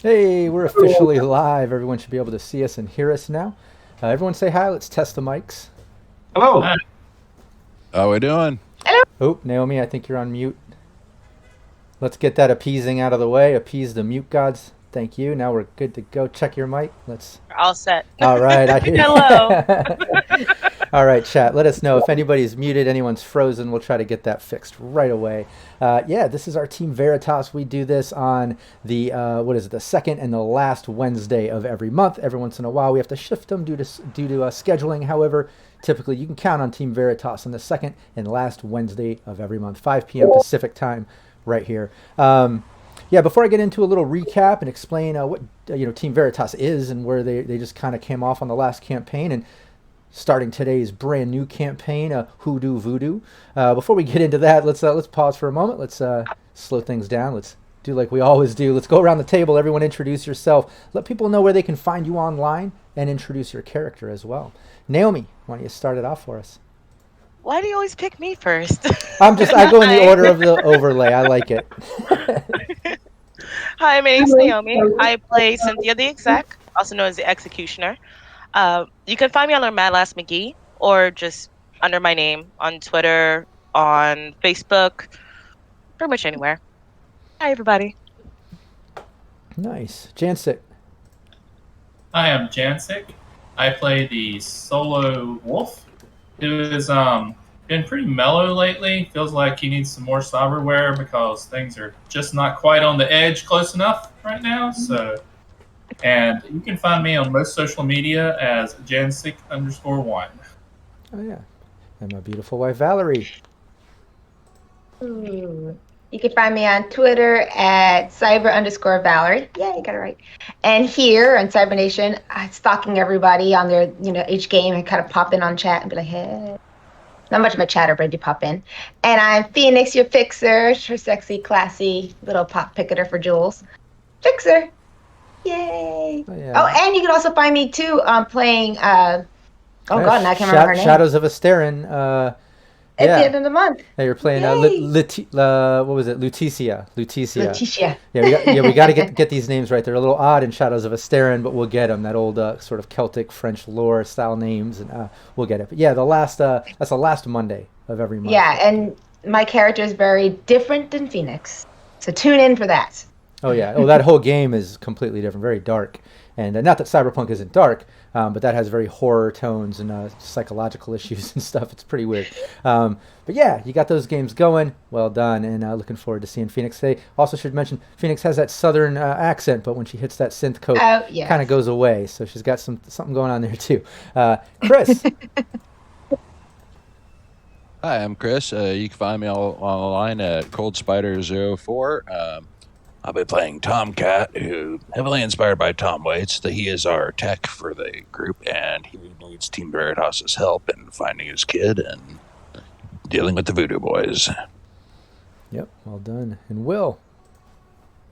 Hey, we're officially live. Everyone should be able to see us and hear us now. Everyone say hi. Let's test the mics. Hello. Hi. How we doing? Oh, Naomi, I think you're on mute. Let's get that appeasing out of the way. Appease the mute gods. Thank you. Now we're good to go. Check your mic. Let's. All set. All right. I hear. Hello. All right, chat. Let us know if anybody's muted, anyone's frozen. We'll try to get that fixed right away. Yeah, this is our team Veritas. We do this on the the second and the last Wednesday of every month. Every once in a while, we have to shift them due to scheduling. However, typically you can count on Team Veritas on the second and last Wednesday of every month, 5 p.m. Pacific time, right here. Yeah, before I get into a little recap and explain what Team Veritas is and where they just kind of came off on the last campaign and starting today's brand new campaign, Voodoo. Before we get into that, let's pause for a moment. Let's slow things down. Let's do like we always do. Let's go around the table. Everyone introduce yourself. Let people know where they can find you online and introduce your character as well. Naomi, why don't you start it off for us? Why do you always pick me first? I go in the order of the overlay. I like it. Hi, my name's Naomi. I play Cynthia the Exec, also known as the Executioner. You can find me under Mad Lass McGee or just under my name on Twitter, on Facebook, pretty much anywhere. Hi, everybody. Nice. Jancic. I am Jancic. I play the solo wolf, who has been pretty mellow lately. Feels like he needs some more cyberware because things are just not quite on the edge close enough right now. And you can find me on most social media as Jancic_1. Oh yeah, and my beautiful wife Valerie. You can find me on Twitter at cyber_Valerie. Yeah, you got it right. And here on Cyber Nation, stalking everybody on their, each game and kind of pop in on chat and be like, hey. Not much of a chatter, but I do pop in. And I'm Phoenix, your fixer, her sexy, classy little pop picketer for Jules. Fixer. Yay. Oh, yeah. Oh, and you can also find me too playing, now I can't remember her name. Shadows of Asterin. At the end of the month. Yeah, you're playing what was it? Leticia. Yeah, we got to get these names right. They're a little odd in Shadows of Asterin, but we'll get them. That old sort of Celtic French lore style names, and we'll get it. But yeah, that's the last Monday of every month. Yeah, and my character is very different than Phoenix, so tune in for that. Oh yeah. Oh, that whole game is completely different, very dark, and not that Cyberpunk isn't dark. But that has very horror tones and psychological issues and stuff. It's pretty weird. But yeah, you got those games going. Well done. And looking forward to seeing Phoenix today. Also should mention, Phoenix has that southern accent, but when she hits that synth coat, it kind of goes away. So she's got something going on there too. Chris. Hi, I'm Chris. You can find me online at ColdSpider04. I'll be playing Tomcat, who heavily inspired by Tom Waits. He is our tech for the group, and he needs Team Veritas' help in finding his kid and dealing with the Voodoo boys. Yep, well done. And Will.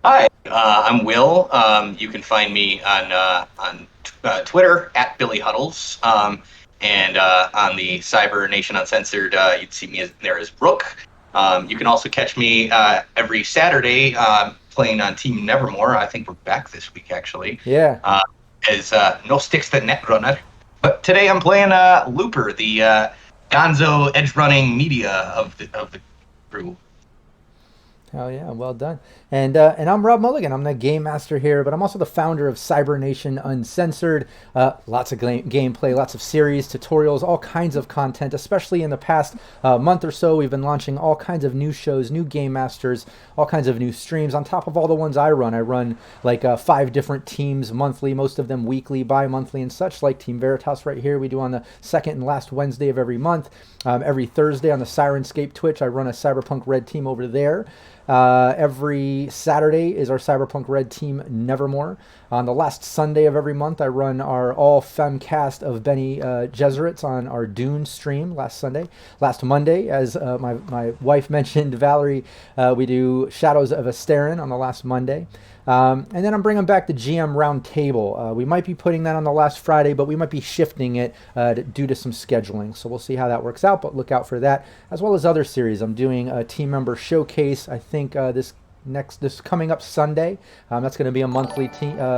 Hi, I'm Will. You can find me on Twitter at Billy Huddles, and on the Cyber Nation Uncensored, you'd see me there as Brooke. You can also catch me every Saturday playing on Team Nevermore. I think we're back this week, actually. Yeah. As No Sticks the Netrunner. But today I'm playing Looper, the gonzo edge-running media of the crew. Hell yeah, well done. And I'm Rob Mulligan. I'm the game master here, but I'm also the founder of Cyber Nation Uncensored. Lots of gameplay, lots of series, tutorials, all kinds of content, especially in the past month or so. We've been launching all kinds of new shows, new game masters, all kinds of new streams on top of all the ones I run. I run like 5 different teams monthly, most of them weekly, bi-monthly and such, like Team Veritas right here. We do on the second and last Wednesday of every month. Every Thursday on the Sirenscape Twitch, I run a Cyberpunk Red team over there. Every Saturday is our Cyberpunk Red team Nevermore. On the last Sunday of every month, I run our all femme cast of Benny Gesserits on our Dune stream last Monday, as my wife mentioned, Valerie, we do Shadows of Asterin on the last Monday. And then I'm bringing back the GM Roundtable. We might be putting that on the last Friday, but we might be shifting it due to some scheduling. So we'll see how that works out, but look out for that, as well as other series. I'm doing a team member showcase, I think this this coming up Sunday. That's going to be a monthly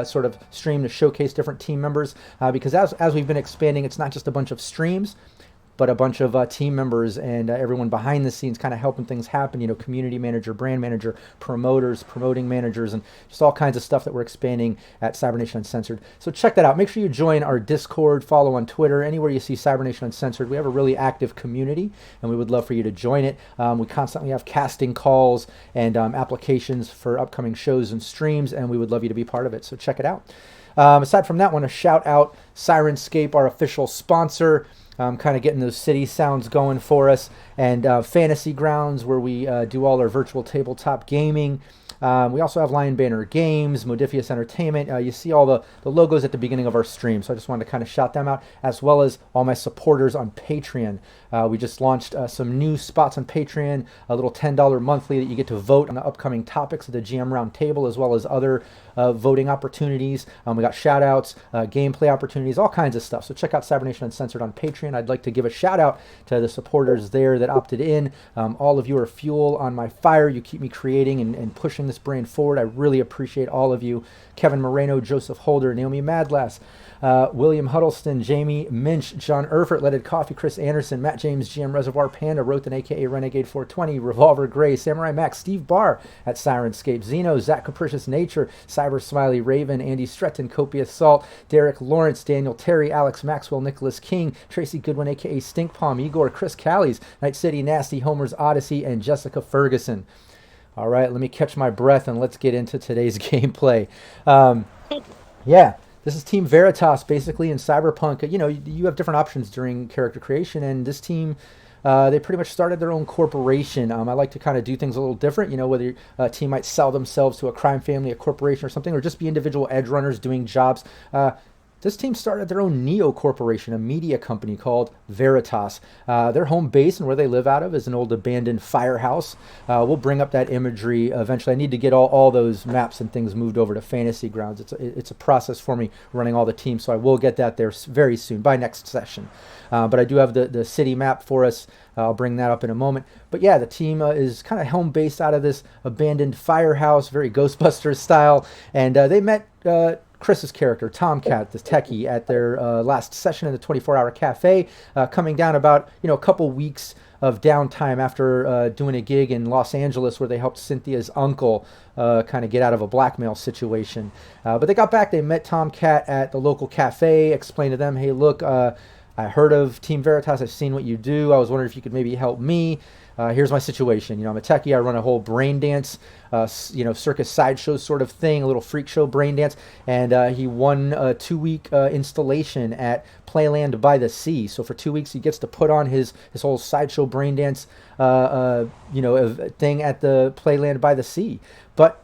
sort of stream to showcase different team members, because as we've been expanding, it's not just a bunch of streams, but a bunch of team members and everyone behind the scenes kind of helping things happen, you know, community manager, brand manager, promoters, promoting managers, and just all kinds of stuff that we're expanding at Cybernation Uncensored. So check that out. Make sure you join our Discord, follow on Twitter, anywhere you see Cybernation Uncensored. We have a really active community, and we would love for you to join it. We constantly have casting calls and applications for upcoming shows and streams, and we would love you to be part of it. So check it out. Aside from that, I want to shout out Sirenscape, our official sponsor. Kind of getting those city sounds going for us, and Fantasy Grounds, where we do all our virtual tabletop gaming. We also have Lion Banner Games, Modifius Entertainment. You see all the logos at the beginning of our stream, so I just wanted to kind of shout them out, as well as all my supporters on Patreon. We just launched some new spots on Patreon, a little $10 monthly that you get to vote on the upcoming topics of the GM Roundtable, as well as other voting opportunities. We got shout outs, gameplay opportunities, all kinds of stuff. So check out Cybernation Uncensored on Patreon. I'd like to give a shout out to the supporters there that opted in. All of you are fuel on my fire. You keep me creating and pushing this brand forward. I really appreciate all of you. Kevin Moreno, Joseph Holder, Naomi Madlass, William Huddleston, Jamie Minch, John Erfurt, Leaded Coffee, Chris Anderson, Matt James, GM Reservoir Panda, Rothan, aka Renegade 420, Revolver Gray, Samurai Max, Steve Barr at Sirenscape, Zeno, Zach Capricious Nature, Cyber Smiley, Raven, Andy Stretton, Copious Salt, Derek Lawrence, Daniel Terry, Alex Maxwell, Nicholas King, Tracy Goodwin, aka Stink Palm, Igor, Chris Callies, Night City Nasty, Homer's Odyssey, and Jessica Ferguson. All right, let me catch my breath and let's get into today's gameplay. Yeah. This is Team Veritas, basically, in Cyberpunk. You know, you have different options during character creation, and this team, they pretty much started their own corporation. I like to kind of do things a little different, you know, whether a team might sell themselves to a crime family, a corporation or something, or just be individual edge runners doing jobs. This team started their own Neo Corporation, a media company called Veritas. Their home base and where they live out of is an old abandoned firehouse. We'll bring up that imagery eventually. I need to get all those maps and things moved over to Fantasy Grounds. It's a process for me running all the teams, so I will get that there very soon, by next session. But I do have the city map for us. I'll bring that up in a moment. But yeah, the team is kind of home based out of this abandoned firehouse, very Ghostbusters style. And they met Chris's character, Tomcat, the techie, at their last session in the 24-hour cafe, coming down about a couple weeks of downtime after doing a gig in Los Angeles where they helped Cynthia's uncle kind of get out of a blackmail situation. But they got back, they met Tomcat at the local cafe, explained to them, hey, look, I heard of Team Veritas, I've seen what you do, I was wondering if you could maybe help me. Here's my situation. I'm a techie. I run a whole brain dance, circus sideshow sort of thing, a little freak show brain dance. And he won a 2-week installation at Playland by the Sea. So for 2 weeks, he gets to put on his whole sideshow brain dance, thing at the Playland by the Sea. But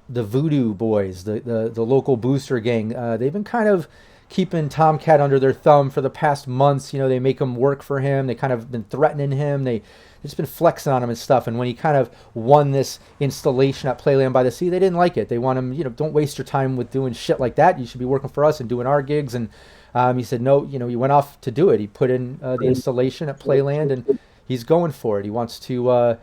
the Voodoo boys, the local booster gang, they've been kind of keeping Tomcat under their thumb for the past months. They make him work for him. They kind of been threatening him. They've just been flexing on him and stuff. And when he kind of won this installation at Playland by the Sea, they didn't like it. They want him, don't waste your time with doing shit like that. You should be working for us and doing our gigs. And he said, no, he went off to do it. He put in the installation at Playland and he's going for it. He wants to,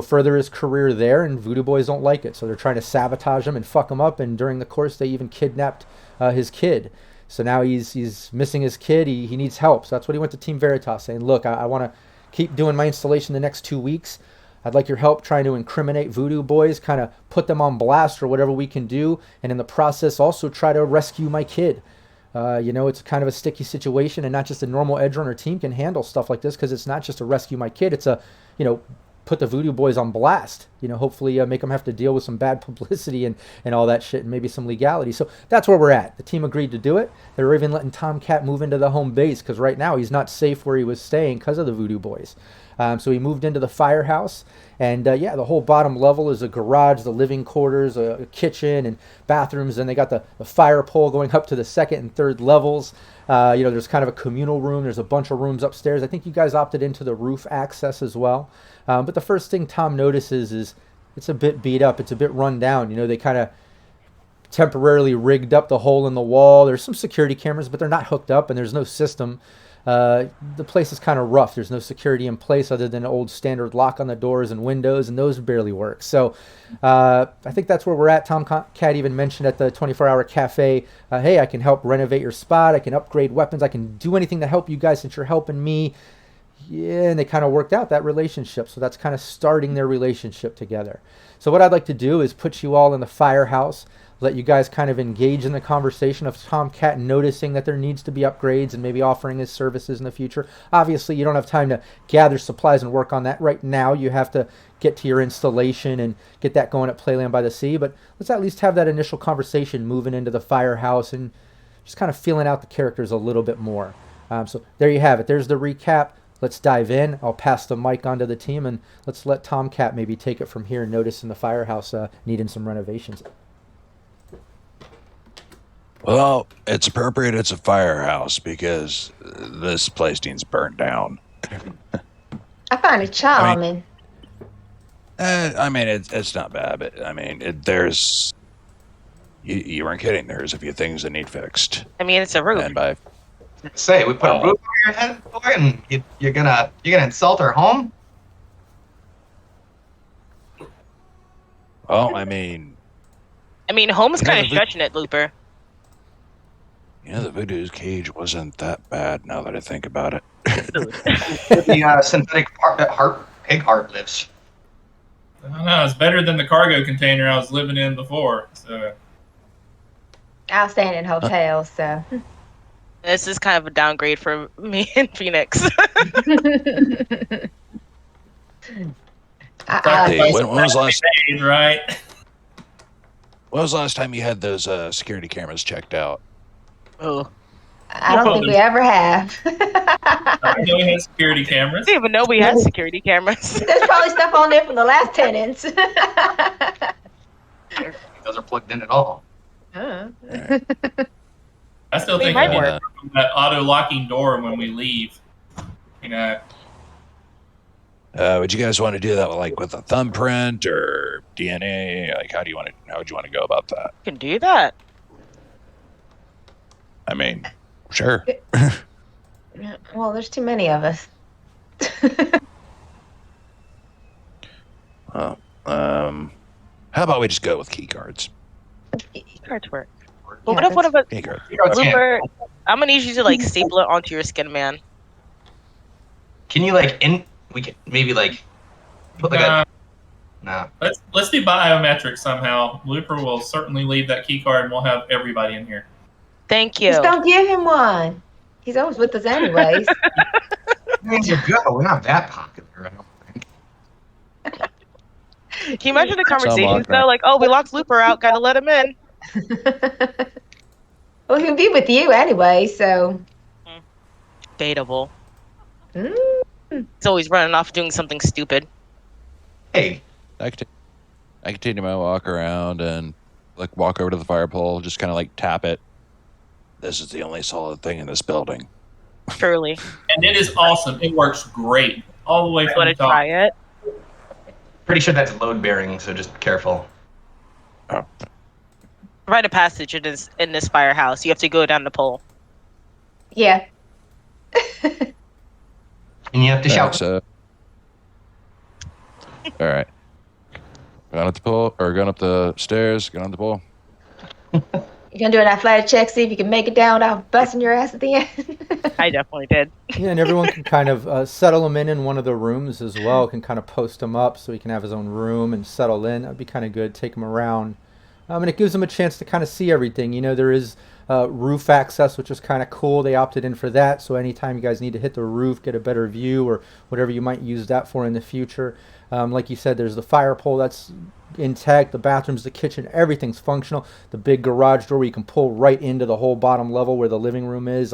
further his career there, and Voodoo Boys don't like it. So they're trying to sabotage him and fuck him up. And during the course, they even kidnapped his kid. So now he's missing his kid. He needs help. So that's what he went to Team Veritas saying, look, I want to keep doing my installation the next 2 weeks. I'd like your help trying to incriminate Voodoo Boys, kind of put them on blast or whatever we can do. And in the process, also try to rescue my kid. It's kind of a sticky situation, and not just a normal edge runner team can handle stuff like this, because it's not just a rescue my kid. It's a, put the Voodoo Boys on blast, hopefully make them have to deal with some bad publicity and all that shit, and maybe some legality. So that's where we're at. The team agreed to do it. They were even letting Tomcat move into the home base, because right now he's not safe where he was staying because of the Voodoo Boys. So he moved into the firehouse, and the whole bottom level is a garage, the living quarters, a kitchen, and bathrooms. And they got the fire pole going up to the second and third levels. There's kind of a communal room. There's a bunch of rooms upstairs. I think you guys opted into the roof access as well. But the first thing Tom notices is it's a bit beat up. It's a bit run down. They kind of temporarily rigged up the hole in the wall. There's some security cameras, but they're not hooked up, and there's no system. the place is kind of rough. There's no security in place other than an old standard lock on the doors and windows, and those barely work. So I think that's where we're at. Tom Cat even mentioned at the 24-hour cafe, hey, I can help renovate your spot. I can upgrade weapons. I can do anything to help you guys since you're helping me. Yeah, and they kind of worked out that relationship. So that's kind of starting their relationship together. So what I'd like to do is put you all in the firehouse, let you guys kind of engage in the conversation of Tomcat noticing that there needs to be upgrades and maybe offering his services in the future. Obviously, you don't have time to gather supplies and work on that right now. You have to get to your installation and get that going at Playland by the Sea. But let's at least have that initial conversation moving into the firehouse and just kind of feeling out the characters a little bit more. So there you have it. There's the recap. Let's dive in. I'll pass the mic onto the team, and let's let Tomcat maybe take it from here, noticing the firehouse needing some renovations. Well, it's appropriate it's a firehouse because this place needs burnt down. I find it charming. It's not bad, but there's... You weren't kidding. There's a few things that need fixed. I mean, it's a roof. And by... Say, we put a roof over your head, boy, and you're gonna insult our home? Well, I mean, home's kind of stretching it, Looper. The Voodoo's cage wasn't that bad now that I think about it. The synthetic pig heart lifts. I don't know. It's better than the cargo container I was living in before. So I was staying in hotels, so. This is kind of a downgrade for me in Phoenix. Hey, when was last? Right. When was the last time you had those security cameras checked out? Oh, I don't think we ever have. I know we had security cameras. I didn't even know we had security cameras. There's probably stuff on there from the last tenants. Those are plugged in at all. Huh. I still think might we need work. that auto-locking door when we leave. Would you guys want to do that with a thumbprint or DNA? How would you want to go about that? You can do that. Sure. Well, there's too many of us. Well, how about we just go with key cards? Cards work. But what if one of us, Key cards. Looper, I'm gonna need you to staple it onto your skin, man. Can you we can maybe put a... No. Let's do biometrics somehow. Looper will certainly leave that key card, and we'll have everybody in here. Thank you. Just don't give him one. He's always with us anyways. Things are good. We're not that popular, I don't think. Can you imagine the conversations though? We locked Looper out, gotta let him in. Well, he'll be with you anyway, so. Debatable. Mm. He's always running off doing something stupid. Hey. I can continue my walk around and walk over to the fire pole, just kind of tap it. This is the only solid thing in this building. Truly. And it is awesome. It works great. All the way from Want the to top. try it? Pretty sure that's load bearing, so just careful. Oh. Rite of passage in this firehouse. You have to go down the pole. Yeah. And you have to shout. So, all right. Going up the pole, or going up the stairs, going up the pole. You gonna do an athletic check, see if you can make it down without busting your ass at the end? I definitely did. Yeah, and everyone can kind of settle him in one of the rooms as well. Can kind of post him up so he can have his own room and settle in. That'd be kind of good. Take him around. And it gives him a chance to kind of see everything. There is roof access, which is kind of cool. They opted in for that. So anytime you guys need to hit the roof, get a better view or whatever you might use that for in the future. Like you said, there's the fire pole that's intact, the bathrooms, the kitchen, everything's functional. The big garage door where you can pull right into the whole bottom level where the living room is.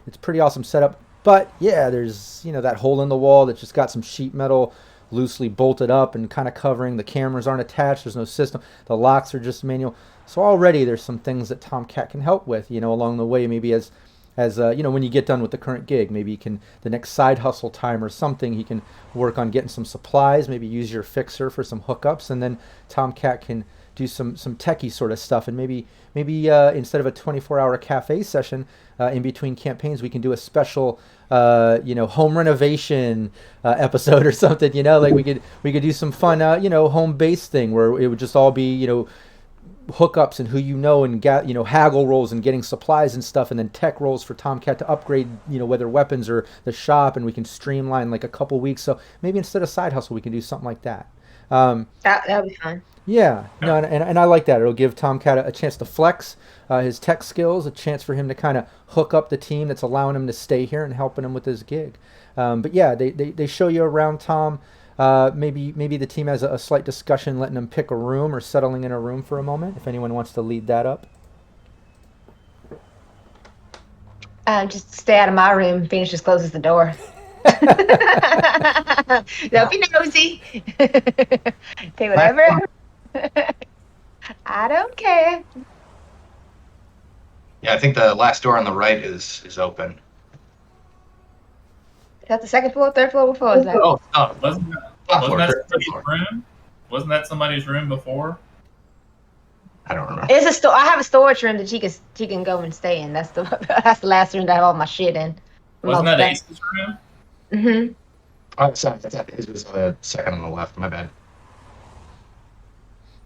It's pretty awesome setup. But yeah, there's that hole in the wall that's just got some sheet metal loosely bolted up and kind of covering. The cameras aren't attached. There's no system. The locks are just manual. So already there's some things that Tomcat can help with, along the way. Maybe as when you get done with the current gig, maybe you can, the next side hustle time or something, he can work on getting some supplies, maybe use your fixer for some hookups, and then Tomcat can do some techie sort of stuff, and maybe instead of a 24-hour cafe session in between campaigns, we can do a special home renovation episode or something. Like we could do some fun home base thing where it would just all be hookups and and haggle rolls and getting supplies and stuff, and then tech rolls for Tomcat to upgrade whether weapons or the shop, and we can streamline like a couple weeks. So maybe instead of side hustle, we can do something like that. That would be fun. Yeah, no, and I like that. It'll give Tomcat a chance to flex his tech skills, a chance for him to kind of hook up the team that's allowing him to stay here and helping him with his gig. But yeah, they show you around, Tom. Maybe the team has a slight discussion, letting them pick a room or settling in a room for a moment. If anyone wants to lead that up. Just stay out of my room. Phoenix just closes the door. Don't be nosy. Take whatever. I don't care. Yeah, I think the last door on the right is open. Is that the second floor, third floor? What floor is that? Oh, Wasn't that somebody's room? Wasn't that somebody's room before? I don't remember. It's a store. I have a storage room that she can go and stay in. That's the last room that I have all my shit in. Wasn't that Ace's room? Mm-hmm. Oh, sorry, it was the second on the left. My bad.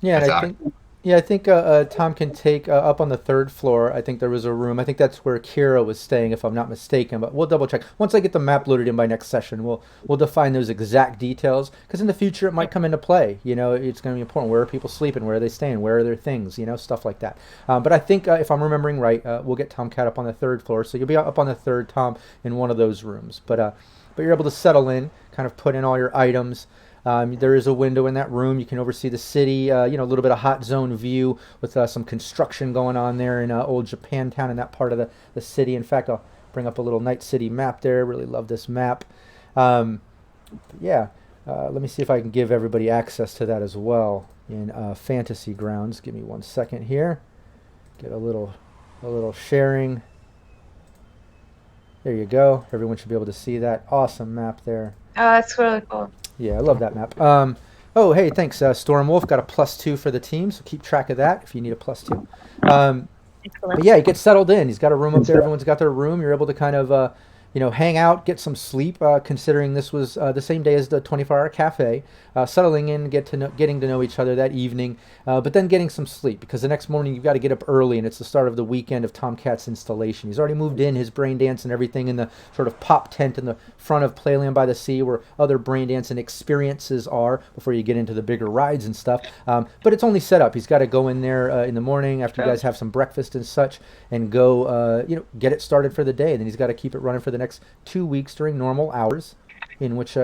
Yeah, and I think Tom can take up on the third floor. I think there was a room. I think that's where Kira was staying, if I'm not mistaken. But we'll double check once I get the map loaded in by next session. We'll define those exact details, because in the future it might come into play. It's going to be important. Where are people sleeping? Where are they staying? Where are their things? Stuff like that. But I think if I'm remembering right, we'll get Tomcat up on the third floor. So you'll be up on the third, Tom, in one of those rooms. But you're able to settle in, kind of put in all your items. There is a window in that room. You can oversee the city, a little bit of hot zone view with some construction going on there in old Japantown in that part of the city. In fact, I'll bring up a little Night City map there. Really love this map. Let me see if I can give everybody access to that as well in Fantasy Grounds. Give me 1 second here. Get a little sharing. There you go. Everyone should be able to see that awesome map there. Oh, that's really cool. Yeah, I love that map. Oh, hey, thanks, Stormwolf. Got a +2 for the team, so keep track of that if you need a +2. But yeah, he gets settled in. He's got a room up there. Everyone's got their room. You're able to kind of, hang out, get some sleep, considering this was the same day as the 24-hour cafe. Settling in, getting to know each other that evening, but then getting some sleep, because the next morning you've got to get up early, and it's the start of the weekend of Tomcat's installation. He's already moved in his brain dance and everything in the sort of pop tent in the front of Playland by the Sea, where other brain dance and experiences are before you get into the bigger rides and stuff. But it's only set up. He's got to go in there in the morning after you guys have some breakfast and such, and go get it started for the day. And then he's got to keep it running for the next 2 weeks during normal hours, in which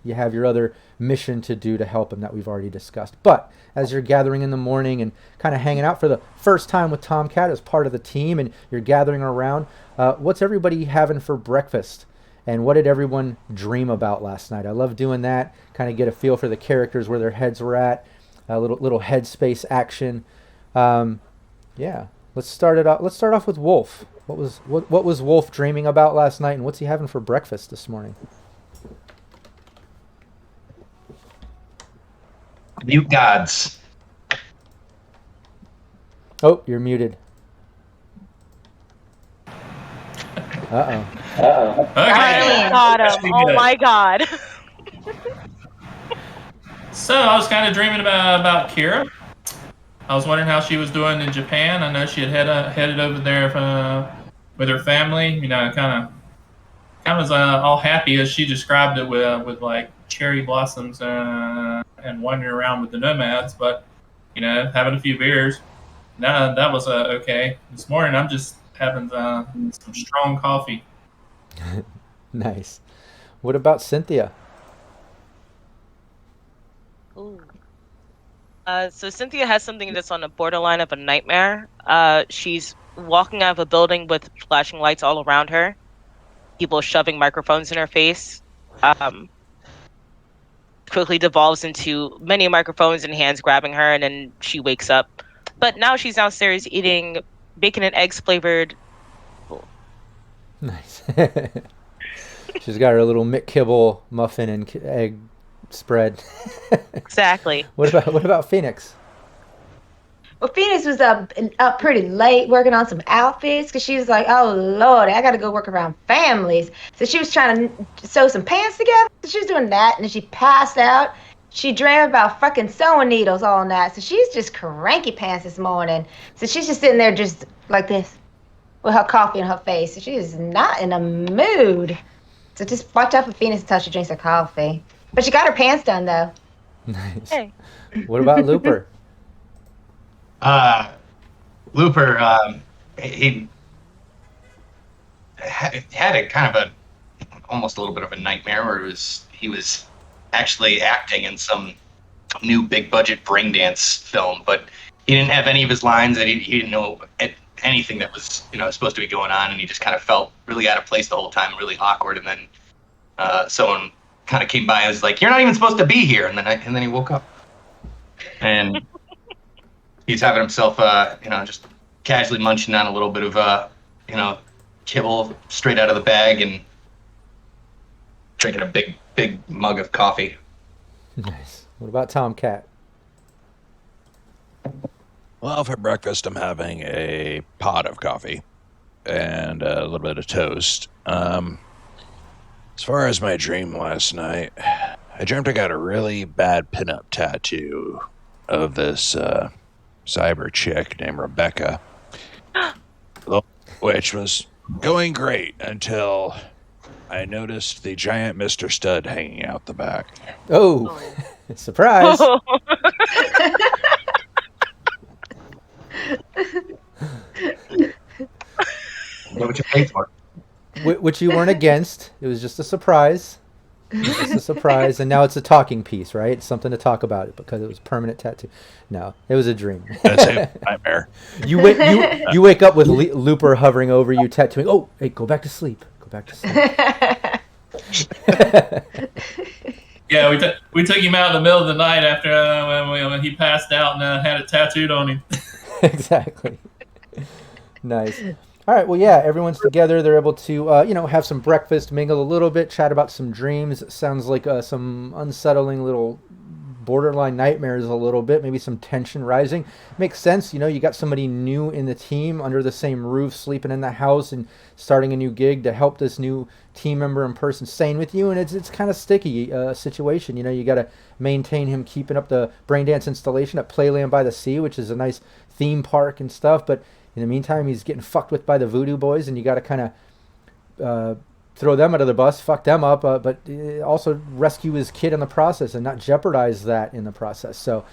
you have your other mission to do to help him that we've already discussed. But as you're gathering in the morning and kind of hanging out for the first time with Tomcat as part of the team, and you're gathering around, what's everybody having for breakfast? And what did everyone dream about last night? I love doing that, kind of get a feel for the characters, where their heads were at, a little headspace action. Let's start off with Wolf. What was Wolf dreaming about last night, and what's he having for breakfast this morning? Mute gods. Oh, you're muted. Uh-oh. Okay. Got him. Oh my god. So I was kind of dreaming about Kira. I was wondering how she was doing in Japan. I know she had headed over there with her family. Kind of was all happy, as she described it, with like cherry blossoms and wandering around with the nomads. But having a few beers. No, that was okay. This morning I'm just having some strong coffee. Nice. What about Cynthia? Ooh. So Cynthia has something that's on the borderline of a nightmare. She's walking out of a building with flashing lights all around her. People shoving microphones in her face. Quickly devolves into many microphones and hands grabbing her, and then she wakes up. But now she's downstairs eating bacon and eggs flavored. Nice. She's got her little McKibble muffin and egg spread. Exactly. What about Phoenix? Well, Phoenix was up pretty late working on some outfits because she was like, "Oh Lord, I got to go work around families." So she was trying to sew some pants together. So she was doing that, and then she passed out. She dreamed about fucking sewing needles all night. So she's just cranky pants this morning. So she's just sitting there just like this with her coffee in her face. So she is not in a mood. So just watch out for Phoenix until she drinks her coffee. But she got her pants done though. Nice. Hey. What about Looper? Looper, he had a kind of almost a little bit of a nightmare where he was actually acting in some new big budget braindance film, but he didn't have any of his lines, and he didn't know anything that was supposed to be going on, and he just kind of felt really out of place the whole time, really awkward. And then someone kind of came by and was like, "You're not even supposed to be here," and then he woke up, and he's having himself just casually munching on a little bit of kibble straight out of the bag and drinking a big mug of coffee. Nice. What about Tomcat? Well, for breakfast, I'm having a pot of coffee and a little bit of toast. As far as my dream last night, I dreamt I got a really bad pinup tattoo of this cyber chick named Rebecca, which was going great until I noticed the giant Mr. Stud hanging out the back. Oh, surprise. What you paid for? Which you weren't against. It was just a surprise. Just a surprise, and now it's a talking piece, right? It's something to talk about because it was a permanent tattoo. No, it was a dream. That's a nightmare. You wake up with Looper hovering over you, tattooing. Oh, hey, go back to sleep. Go back to sleep. Yeah, we took him out in the middle of the night after when he passed out and had it tattooed on him. Exactly. Nice. All right. Well, yeah, everyone's together. They're able to, have some breakfast, mingle a little bit, chat about some dreams. Sounds like some unsettling little borderline nightmares a little bit, maybe some tension rising. Makes sense. You got somebody new in the team under the same roof, sleeping in the house and starting a new gig to help this new team member in person sane with you. And it's kind of sticky situation. You got to maintain him keeping up the braindance installation at Playland by the Sea, which is a nice theme park and stuff. But in the meantime, he's getting fucked with by the Voodoo boys, and you got to kind of throw them out of the bus, fuck them up, but also rescue his kid in the process and not jeopardize that in the process. So,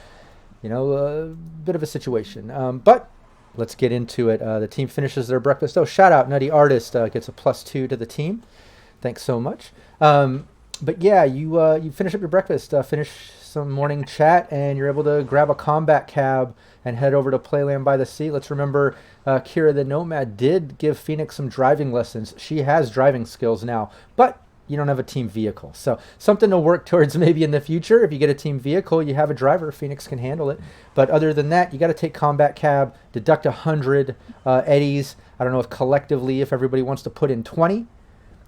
a bit of a situation. But let's get into it. The team finishes their breakfast. Oh, shout out, Nutty Artist gets a +2 to the team. Thanks so much. But yeah, you finish up your breakfast, finish some morning chat, and you're able to grab a combat cab and head over to Playland by the Sea. Let's remember Kira the Nomad did give Phoenix some driving lessons. She has driving skills now, but you don't have a team vehicle. So something to work towards maybe in the future. If you get a team vehicle, you have a driver. Phoenix can handle it. But other than that, you got to take combat cab, deduct 100 eddies. I don't know if collectively, if everybody wants to put in 20,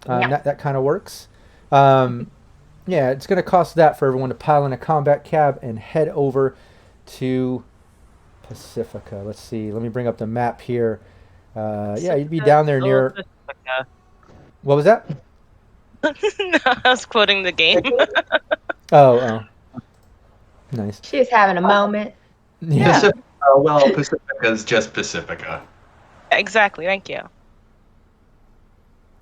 that kind of works. Yeah, it's going to cost that for everyone to pile in a combat cab and head over to Pacifica. Let's see. Let me bring up the map here. Yeah, you'd be down there near... Pacifica. What was that? No, I was quoting the game. Oh. Nice. She was having a moment. Yeah. Pacifica's just Pacifica. Exactly. Thank you.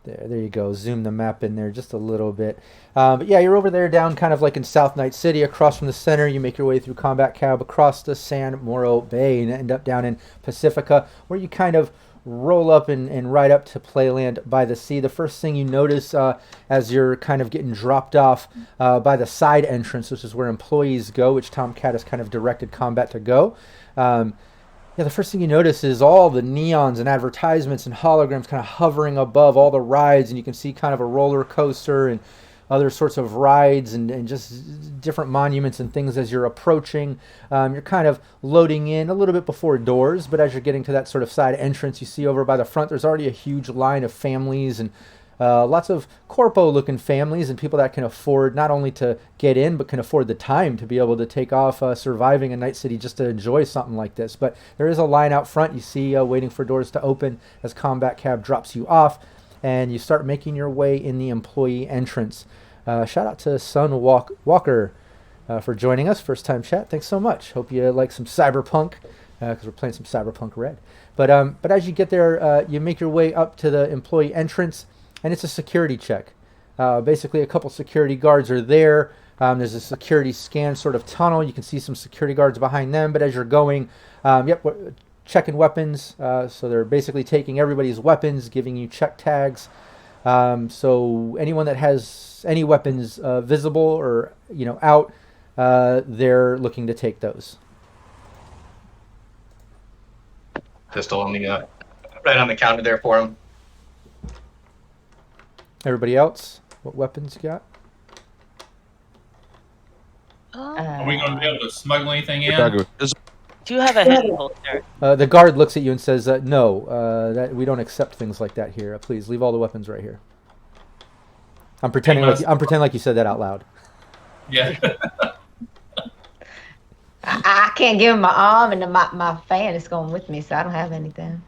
There you go. Zoom the map in there just a little bit. But yeah, you're over there down kind of like in South Night City, across from the center. You make your way through combat cab across the San Moro Bay and end up down in Pacifica, where you kind of roll up and ride up to Playland by the Sea. The first thing you notice as you're kind of getting dropped off by the side entrance, which is where employees go, which Tomcat has kind of directed combat to go. Yeah, the first thing you notice is all the neons and advertisements and holograms kind of hovering above all the rides, and you can see kind of a roller coaster and other sorts of rides and just different monuments and things as you're approaching. You're kind of loading in a little bit before doors, but as you're getting to that sort of side entrance, you see over by the front, there's already a huge line of families and lots of corpo-looking families and people that can afford not only to get in, but can afford the time to be able to take off surviving a night city just to enjoy something like this. But there is a line out front you see waiting for doors to open as Combat Cab drops you off, and you start making your way in the employee entrance. Shout out to Sun Walker for joining us. First time chat. Thanks so much. Hope you like some Cyberpunk, because we're playing some Cyberpunk Red. But as you get there, you make your way up to the employee entrance, and it's a security check. Basically, a couple security guards are there. There's a security scan sort of tunnel. You can see some security guards behind them. But as you're going, checking weapons. So they're basically taking everybody's weapons, giving you check tags. So anyone that has any weapons visible or out, they're looking to take those. Pistol on the right on the counter there for him. Everybody else, what weapons you got? Are we going to be able to smuggle anything in? Do you have a hidden holster? The guard looks at you and says, "No, that we don't accept things like that here. Please leave all the weapons right here." I'm pretending like you said that out loud. Yeah. I can't give him my arm, and my fan is going with me, so I don't have anything.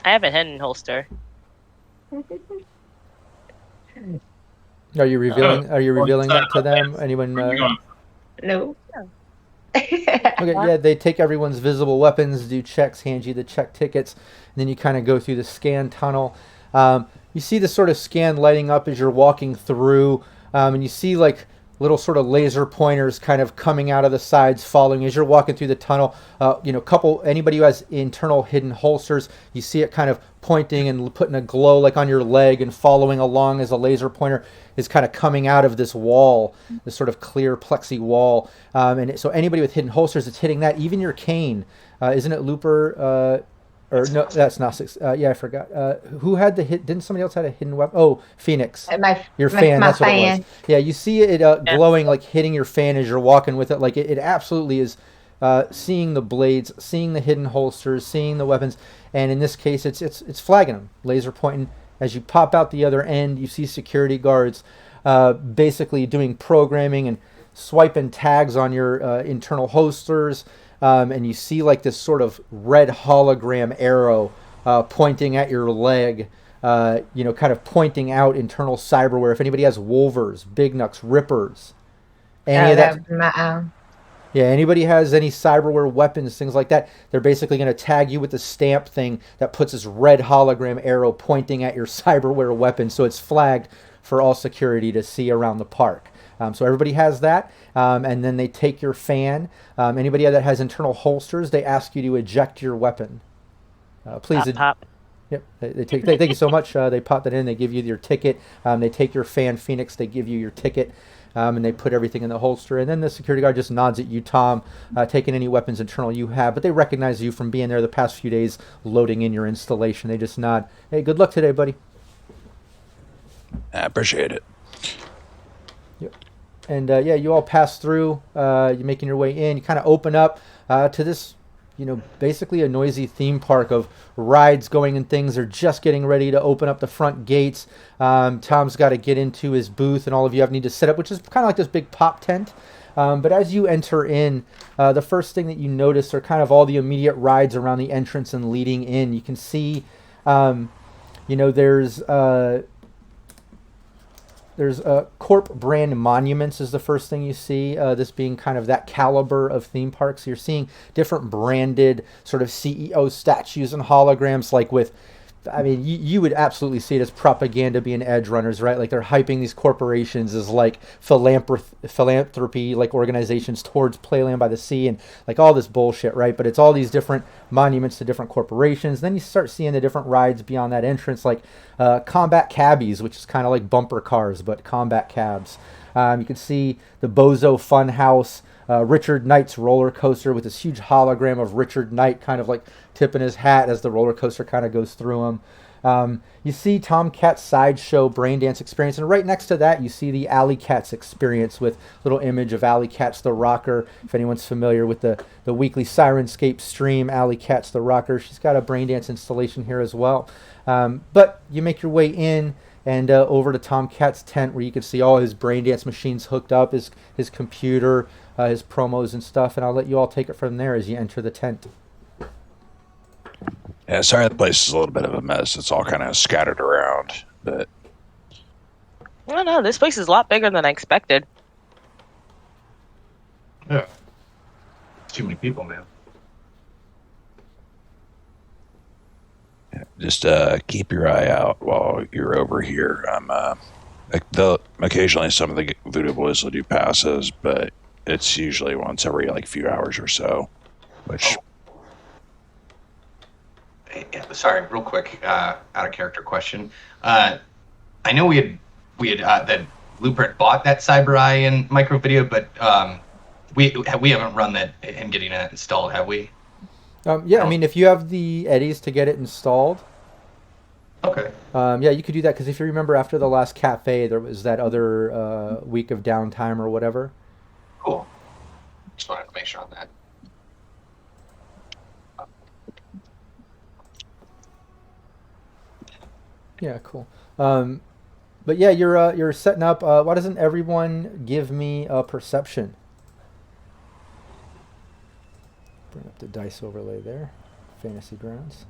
I have a hidden holster. Are you revealing? Are you revealing that to them? Anyone? No. Okay, yeah, they take everyone's visible weapons, do checks, hand you the check tickets, and then you kind of go through the scan tunnel. You see the sort of scan lighting up as you're walking through, and you see like little sort of laser pointers kind of coming out of the sides, following as you're walking through the tunnel. Anybody who has internal hidden holsters, you see it kind of pointing and putting a glow like on your leg and following along as a laser pointer is kind of coming out of this wall, this sort of clear plexi wall. So anybody with hidden holsters, it's hitting that. Even your cane, isn't it Looper? Or no, that's Gnostics. I forgot. Who had the hit? Didn't somebody else had a hidden weapon? Oh, Phoenix. Your fan. That's what it was. Yeah, you see it glowing, like hitting your fan as you're walking with it. Like it absolutely is. Seeing the blades, seeing the hidden holsters, seeing the weapons, and in this case, it's flagging them, laser pointing. As you pop out the other end, you see security guards, basically doing programming and swiping tags on your internal holsters. And you see like this sort of red hologram arrow pointing at your leg, kind of pointing out internal cyberware. If anybody has Wolvers, Big Nucks, Rippers, any of that. Yeah, anybody has any cyberware weapons, things like that, they're basically going to tag you with the stamp thing that puts this red hologram arrow pointing at your cyberware weapon. So it's flagged for all security to see around the park. So everybody has that, and then they take your fan. Anybody that has internal holsters, they ask you to eject your weapon. Please. Pop. Yep. Thank you so much. They pop that in. They give you your ticket. They take your fan, Phoenix. They give you your ticket, and they put everything in the holster. And then the security guard just nods at you, Tom, taking any weapons internal you have. But they recognize you from being there the past few days, loading in your installation. They just nod. Hey, good luck today, buddy. I appreciate it. And you all pass through. You're making your way in. You kind of open up to this, basically a noisy theme park of rides going and things. They're just getting ready to open up the front gates. Tom's got to get into his booth, and all of you need to set up, which is kind of like this big pop tent. But as you enter in, the first thing that you notice are kind of all the immediate rides around the entrance and leading in. You can see, there's Corp brand monuments is the first thing you see, this being kind of that caliber of theme parks. So you're seeing different branded sort of CEO statues and holograms, like with, you would absolutely see it as propaganda being edgerunners, right? Like they're hyping these corporations as like philanthropy, like organizations towards Playland by the Sea and like all this bullshit, right? But it's all these different monuments to different corporations. Then you start seeing the different rides beyond that entrance, like combat cabbies, which is kind of like bumper cars, but combat cabs. You can see the Bozo Funhouse, Richard Knight's roller coaster with this huge hologram of Richard Knight kind of like tipping his hat as the roller coaster kind of goes through him. You see Tomcat's sideshow brain dance experience, and right next to that, you see the Alley Cats experience with little image of Alley Cats the Rocker. If anyone's familiar with the weekly Sirenscape stream, Alley Cats the Rocker, she's got a brain dance installation here as well. But you make your way in and over to Tomcat's tent, where you can see all his brain dance machines hooked up, his computer, his promos and stuff, and I'll let you all take it from there as you enter the tent. Yeah, sorry the place is a little bit of a mess. It's all kind of scattered around, but I don't know. This place is a lot bigger than I expected. Yeah. Too many people, man. just keep your eye out while you're over here. Occasionally some of the Voodoo boys will do passes, but it's usually once every few hours or so. Which sorry, real quick, out of character question. I know we had that Blueprint bought that Cyber Eye and micro video, but we haven't run that and getting it installed, have we? Yeah, I mean, if you have the eddies to get it installed, okay. Yeah, you could do that, because if you remember, after the last cafe, there was that other week of downtime or whatever. Cool. Just wanted to make sure on that. Yeah, cool. But yeah, you're setting up. Why doesn't everyone give me a perception? Bring up the dice overlay there. Fantasy Grounds.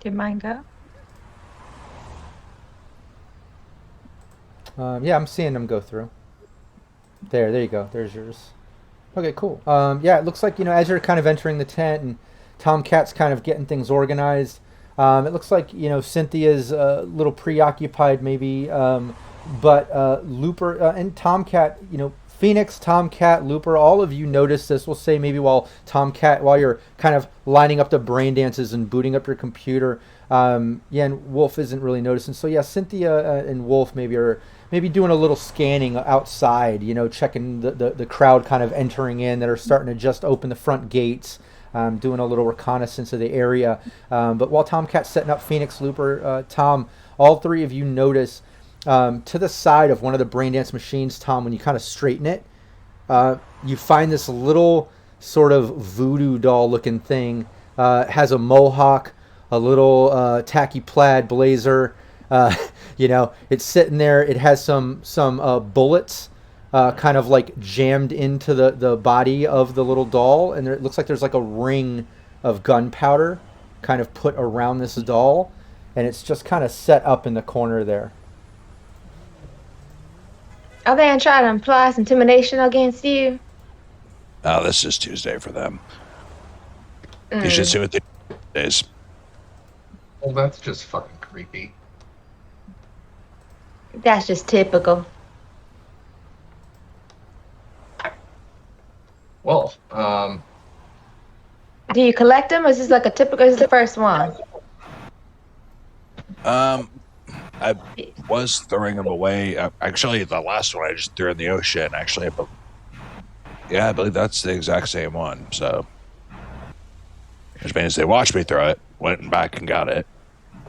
Did mine go? Yeah, I'm seeing them go through. There you go. There's yours. Okay, cool. Yeah, it looks like, as you're kind of entering the tent and Tomcat's kind of getting things organized, it looks like, Cynthia's a little preoccupied maybe, but Looper and Tomcat, Phoenix, Tomcat, Looper, all of you notice this. We'll say maybe while you're kind of lining up the brain dances and booting up your computer, and Wolf isn't really noticing. So yeah, Cynthia and Wolf maybe are doing a little scanning outside, checking the crowd kind of entering in that are starting to just open the front gates, doing a little reconnaissance of the area. But while Tomcat's setting up, Phoenix, Looper, Tom, all three of you notice to the side of one of the brain dance machines, Tom, when you kind of straighten it, you find this little sort of voodoo doll looking thing. Has a mohawk, a little tacky plaid blazer. It's sitting there. It has some bullets kind of like jammed into the body of the little doll, and it looks like there's like a ring of gunpowder kind of put around this doll, and it's just kind of set up in the corner there. Are they trying to imply intimidation against you? oh, this is Tuesday for them. You should see what they days. Well, that's just fucking creepy. That's just typical. Well, Do you collect them, or is this like a typical? Is this the first one? I was throwing them away. Actually, the last one I just threw in the ocean. Actually, I believe that's the exact same one. So, which means they watched me throw it, went back and got it,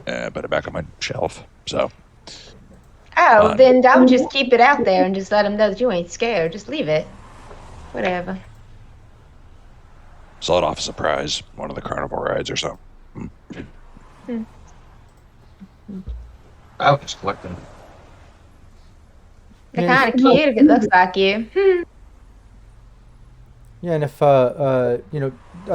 put it back on my shelf. So. Oh, then I would just keep it out there and just let them know that you ain't scared. Just leave it. Whatever. Sell it off as a prize, one of the carnival rides or something. I would just collect them. They're kind of cute if it looks like you. Yeah, and if I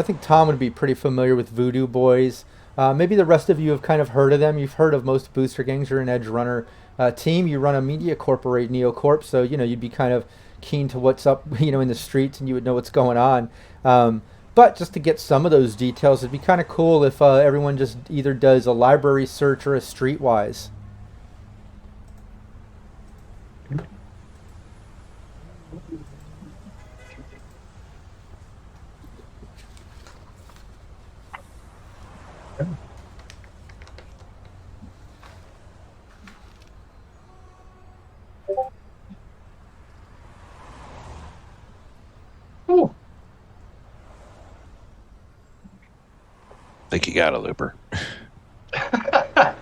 think Tom would be pretty familiar with Voodoo Boys. Maybe the rest of you have kind of heard of them. You've heard of most booster gangs. You're an edge runner team. You run a media corporate Neocorp, so you'd be kind of keen to what's up in the streets, and you would know what's going on. But just to get some of those details, it'd be kind of cool if everyone just either does a library search or a streetwise. Ooh. Think you got a looper. I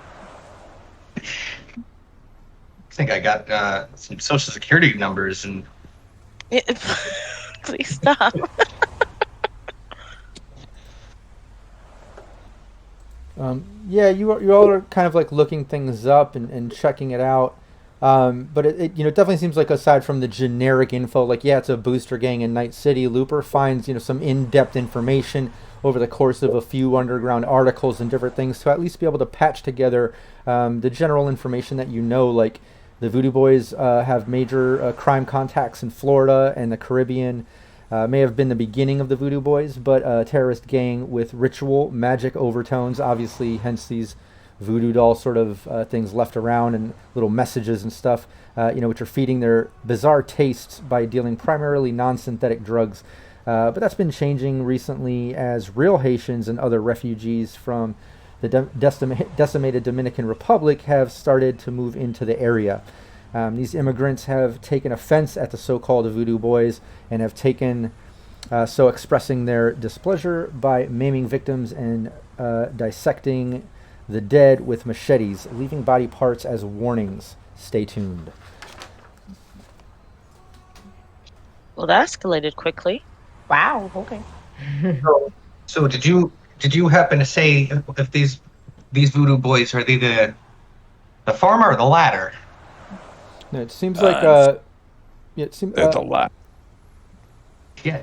think I got some social security numbers and Please stop. Yeah, you all are kind of like looking things up and checking it out. But it definitely seems like, aside from the generic info, like, yeah, it's a booster gang in Night City, Looper finds some in-depth information over the course of a few underground articles and different things to at least be able to patch together the general information that like the Voodoo Boys have major crime contacts in Florida and the Caribbean. May have been the beginning of the Voodoo Boys, but a terrorist gang with ritual magic overtones, obviously, hence these voodoo doll sort of things left around and little messages and stuff, which are feeding their bizarre tastes by dealing primarily non-synthetic drugs. But that's been changing recently as real Haitians and other refugees from the decimated Dominican Republic have started to move into the area. These immigrants have taken offense at the so-called Voodoo Boys and have taken so expressing their displeasure by maiming victims and dissecting the dead with machetes, leaving body parts as warnings. Stay tuned. Well, that escalated quickly. Wow. Okay. So did you happen to say if these Voodoo Boys, are they the former or the latter? No, it seems like it seems It's a lot. Yeah.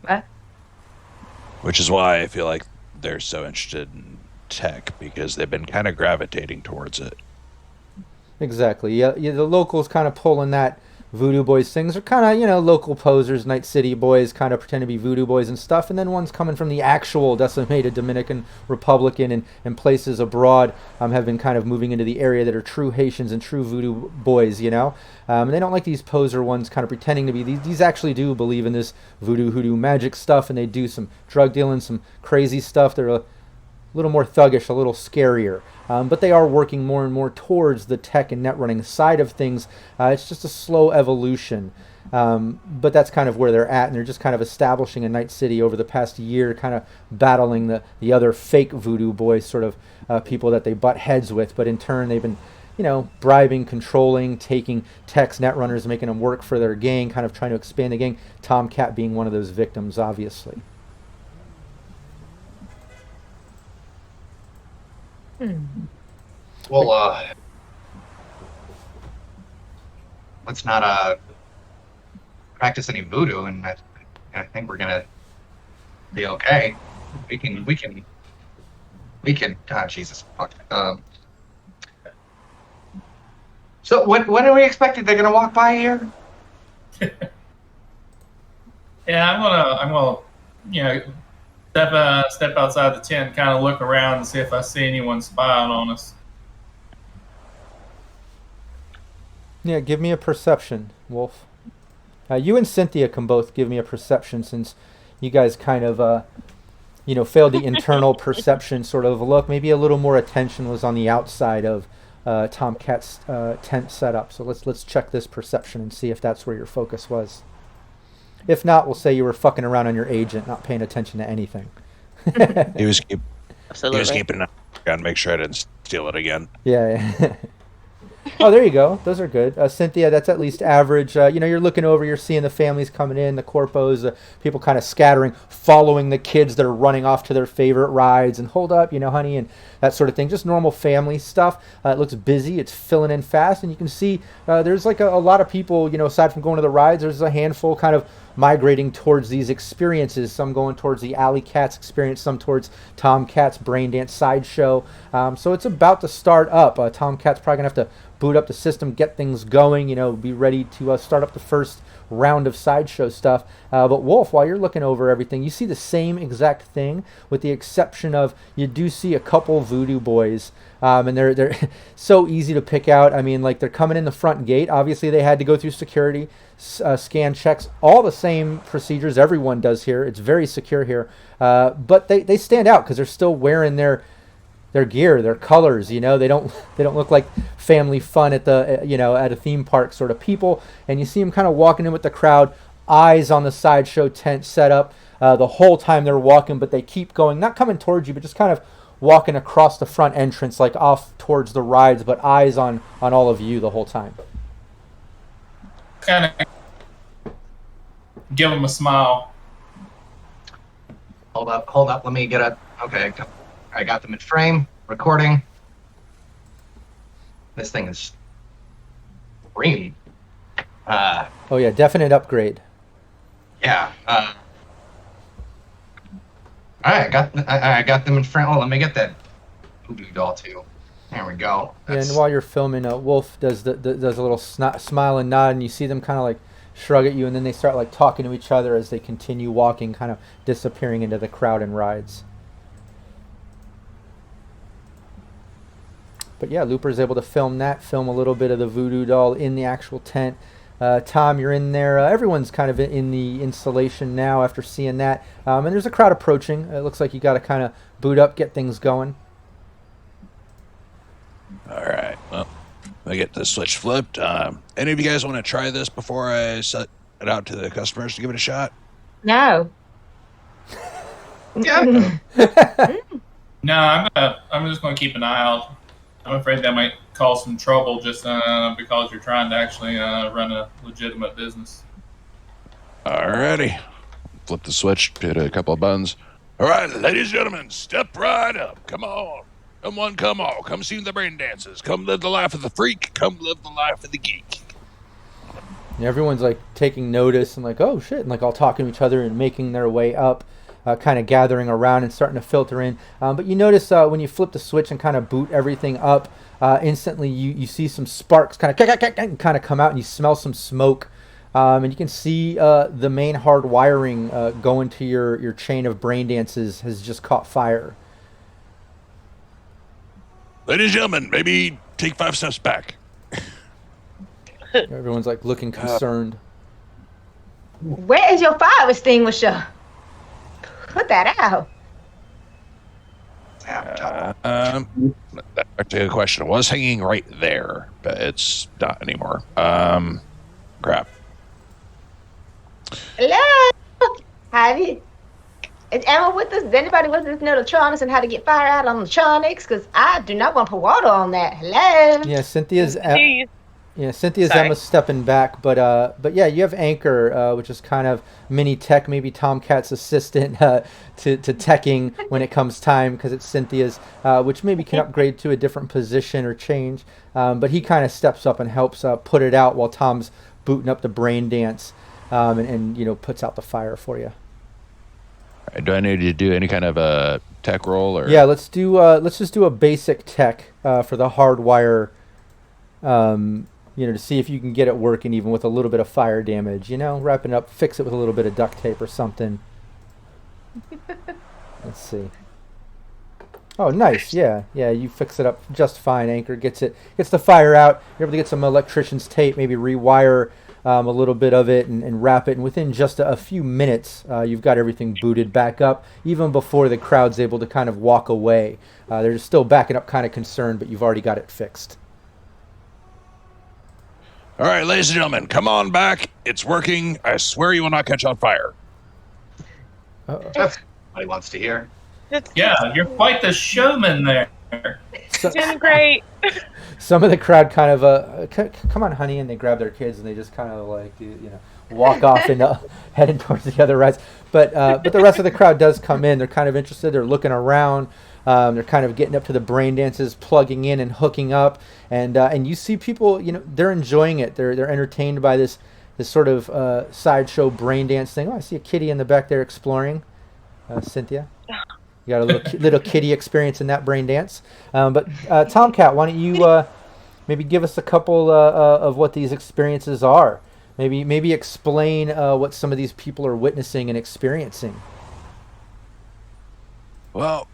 What? Which is why I feel like they're so interested in tech, because they've been kind of gravitating towards it. exactly. Yeah, the locals kind of pulling that Voodoo Boys things are kind of, local posers, Night City boys kind of pretend to be Voodoo Boys and stuff, and then ones coming from the actual decimated Dominican Republic and places abroad have been kind of moving into the area that are true Haitians and true Voodoo Boys, and they don't like these poser ones kind of pretending to be. These actually do believe in this voodoo, hoodoo magic stuff, and they do some drug dealing, some crazy stuff. They're a little more thuggish, a little scarier. But they are working more and more towards the tech and net running side of things. It's just a slow evolution. But that's kind of where they're at, and they're just kind of establishing a Night City over the past year, kind of battling the other fake Voodoo Boys, sort of people that they butt heads with. But in turn, they've been, bribing, controlling, taking techs, net runners, making them work for their gang, kind of trying to expand the gang. Tomcat being one of those victims, obviously. Well, let's not practice any voodoo, and I think we're gonna be okay. We can. Ah, Jesus. Fuck. So when are we expected? They're gonna walk by here? Yeah, I'm gonna step outside the tent, kind of look around and see if I see anyone spying on us. Yeah, give me a perception, Wolf. You and Cynthia can both give me a perception, since you guys kind of, failed the internal perception sort of look. Maybe a little more attention was on the outside of Tomcat's tent setup. So let's check this perception and see if that's where your focus was. If not, we'll say you were fucking around on your agent, not paying attention to anything. He was Absolutely. keeping an eye on, make sure I didn't steal it again. Yeah. Oh, there you go. Those are good. Cynthia, that's at least average. You're looking over, you're seeing the families coming in, the corpos, people kind of scattering, following the kids that are running off to their favorite rides, and hold up, honey, and that sort of thing. Just normal family stuff. It looks busy. It's filling in fast, and you can see there's like a lot of people, aside from going to the rides, there's a handful kind of migrating towards these experiences. Some going towards the Alley Cats experience, some towards Tomcat's Brain Dance Sideshow. So it's about to start up. Tomcat's probably going to have to boot up the system, get things going, be ready to start up the first round of sideshow stuff. But Wolf, while you're looking over everything, you see the same exact thing, with the exception of you do see a couple Voodoo boys, and they're so easy to pick out. I mean, like, they're coming in the front gate. Obviously, they had to go through security, scan checks, all the same procedures everyone does here. It's very secure here, but they stand out because they're still wearing their gear, their colors. They don't look like family fun at the at a theme park sort of people. And you see them kind of walking in with the crowd, eyes on the sideshow tent set up the whole time they're walking, but they keep going, not coming towards you, but just kind of walking across the front entrance, like off towards the rides, but eyes on all of you the whole time. Kind of give them a smile. Hold up. Let me get a. Okay, I got them in frame. Recording. This thing is green. Oh yeah, definite upgrade. Yeah. All right, I got them in frame. Oh, let me get that Voodoo doll too. There we go. And while you're filming, Wolf does a little smile and nod, and you see them kind of like shrug at you, and then they start like talking to each other as they continue walking, kind of disappearing into the crowd and rides. But yeah, Looper's able to film a little bit of the Voodoo doll in the actual tent. Tom, you're in there. Everyone's kind of in the installation now after seeing that. And there's a crowd approaching. It looks like you got to kind of boot up, get things going. All right. Well, I get the switch flipped. Any of you guys want to try this before I set it out to the customers to give it a shot? No. Yeah. No, I'm just gonna keep an eye out. I'm afraid that might cause some trouble just because you're trying to actually run a legitimate business. Alrighty. Flip the switch, hit a couple of buttons. All right, ladies and gentlemen, step right up. Come on. Come all. Come see the brain dances. Come live the life of the freak. Come live the life of the geek. And everyone's like taking notice and like, oh shit, and like all talking to each other and making their way up, kind of gathering around and starting to filter in. But you notice when you flip the switch and kind of boot everything up, instantly you see some sparks kind of come out, and you smell some smoke. And you can see the main hard wiring going to your chain of brain dances has just caught fire. Ladies and gentlemen, maybe take 5 steps back. Everyone's like looking concerned. Where is your fire extinguisher? Put that out. Back to the question. It was hanging right there, but it's not anymore. Crap. Hello? Have you? Is Emma with us? Does anybody with us know electronics and how to get fire out on electronics? Because I do not want to put water on that. Hello? Yeah, Cynthia's Jeez. Sorry. Emma's stepping back, but yeah, you have Anchor, which is kind of mini tech, maybe Tomcat's assistant to teching when it comes time, because it's Cynthia's, which maybe can upgrade to a different position or change. But he kind of steps up and helps put it out while Tom's booting up the brain dance, and puts out the fire for you. Do I need to do any kind of a tech roll or? Yeah, let's just do a basic tech for the hardwire. To see if you can get it working even with a little bit of fire damage, wrap it up, fix it with a little bit of duct tape or something. Let's see. Oh, nice. Yeah, you fix it up just fine. Anchor gets the fire out. You're able to get some electrician's tape, maybe rewire a little bit of it and wrap it. And within just a few minutes, you've got everything booted back up, even before the crowd's able to kind of walk away. They're still backing up kind of concerned, but you've already got it fixed. All right, ladies and gentlemen, come on back. It's working. I swear you will not catch on fire. That's what he wants to hear. Yeah, you're quite the showman there. Doing great. Some of the crowd kind of come on, honey, and they grab their kids and they just kind of like walk off and heading towards the other rides. But the rest of the crowd does come in. They're kind of interested. They're looking around. They're kind of getting up to the brain dances, plugging in and hooking up, and you see people. They're enjoying it. They're entertained by this sort of sideshow brain dance thing. Oh, I see a kitty in the back there exploring. Cynthia, you got a little kitty experience in that brain dance. But Tomcat, why don't you maybe give us a couple of what these experiences are? Maybe explain what some of these people are witnessing and experiencing. Well,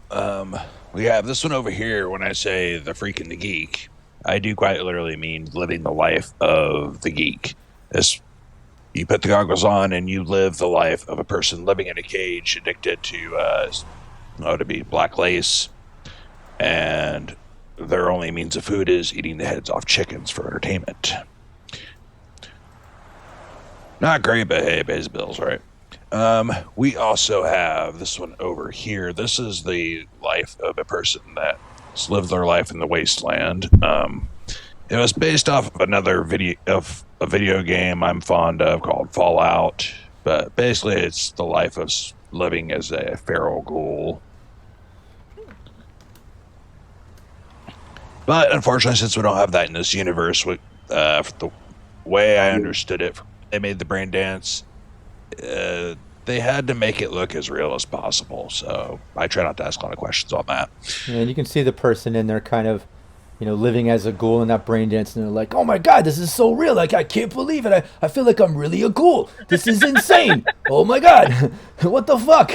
we have this one over here. When I say the freak and the geek, I do quite literally mean living the life of the geek. You put the goggles on and you live the life of a person living in a cage, addicted to be black lace, and their only means of food is eating the heads off chickens for entertainment. Not great, but hey, pays bills, right? We also have this one over here. This is the life of a person that's lived their life in the wasteland. It was based off of a video game I'm fond of called Fallout, but basically it's the life of living as a feral ghoul. But unfortunately, since we don't have that in this universe, the way I understood it, they made the brain dance. They had to make it look as real as possible, so I try not to ask a lot of questions on that. Yeah, and you can see the person in there kind of, living as a ghoul in that brain dance, and they're like, oh my god, this is so real, like I can't believe it, I feel like I'm really a ghoul, this is insane, oh my god, what the fuck.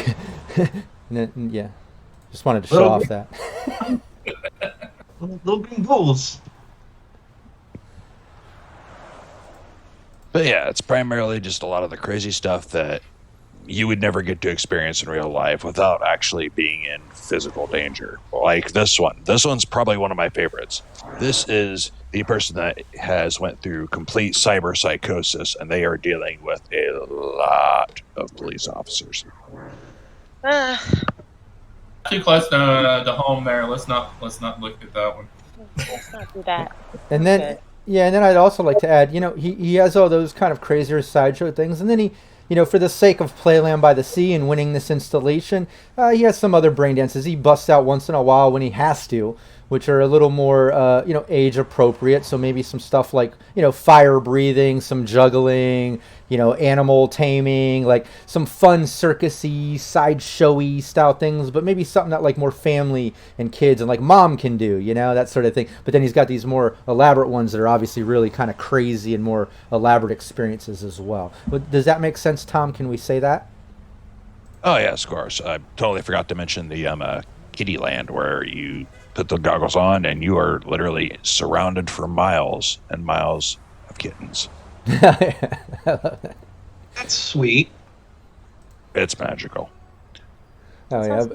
And then, yeah, just wanted to show off that. Little green ghouls. But yeah, it's primarily just a lot of the crazy stuff that you would never get to experience in real life without actually being in physical danger. Like this one. This one's probably one of my favorites. This is the person that has went through complete cyber psychosis, and they are dealing with a lot of police officers. Too close to home there. Let's not look at that one. Let's not do that. And then, Okay. yeah, and then I'd also like to add, he has all those kind of crazier sideshow things, and then he, for the sake of Playland by the Sea and winning this installation, he has some other brain dances he busts out once in a while when he has to, which are a little more, age appropriate. So maybe some stuff like, fire breathing, some juggling, animal taming, like some fun circusy, sideshowy style things, but maybe something that like more family and kids and like mom can do, that sort of thing. But then he's got these more elaborate ones that are obviously really kind of crazy and more elaborate experiences as well. But does that make sense, Tom? Can we say that? Oh yes, of course. I totally forgot to mention the Kitty Land, where you put the goggles on and you are literally surrounded for miles and miles of kittens. I love that. That's sweet. It's magical. Oh yeah,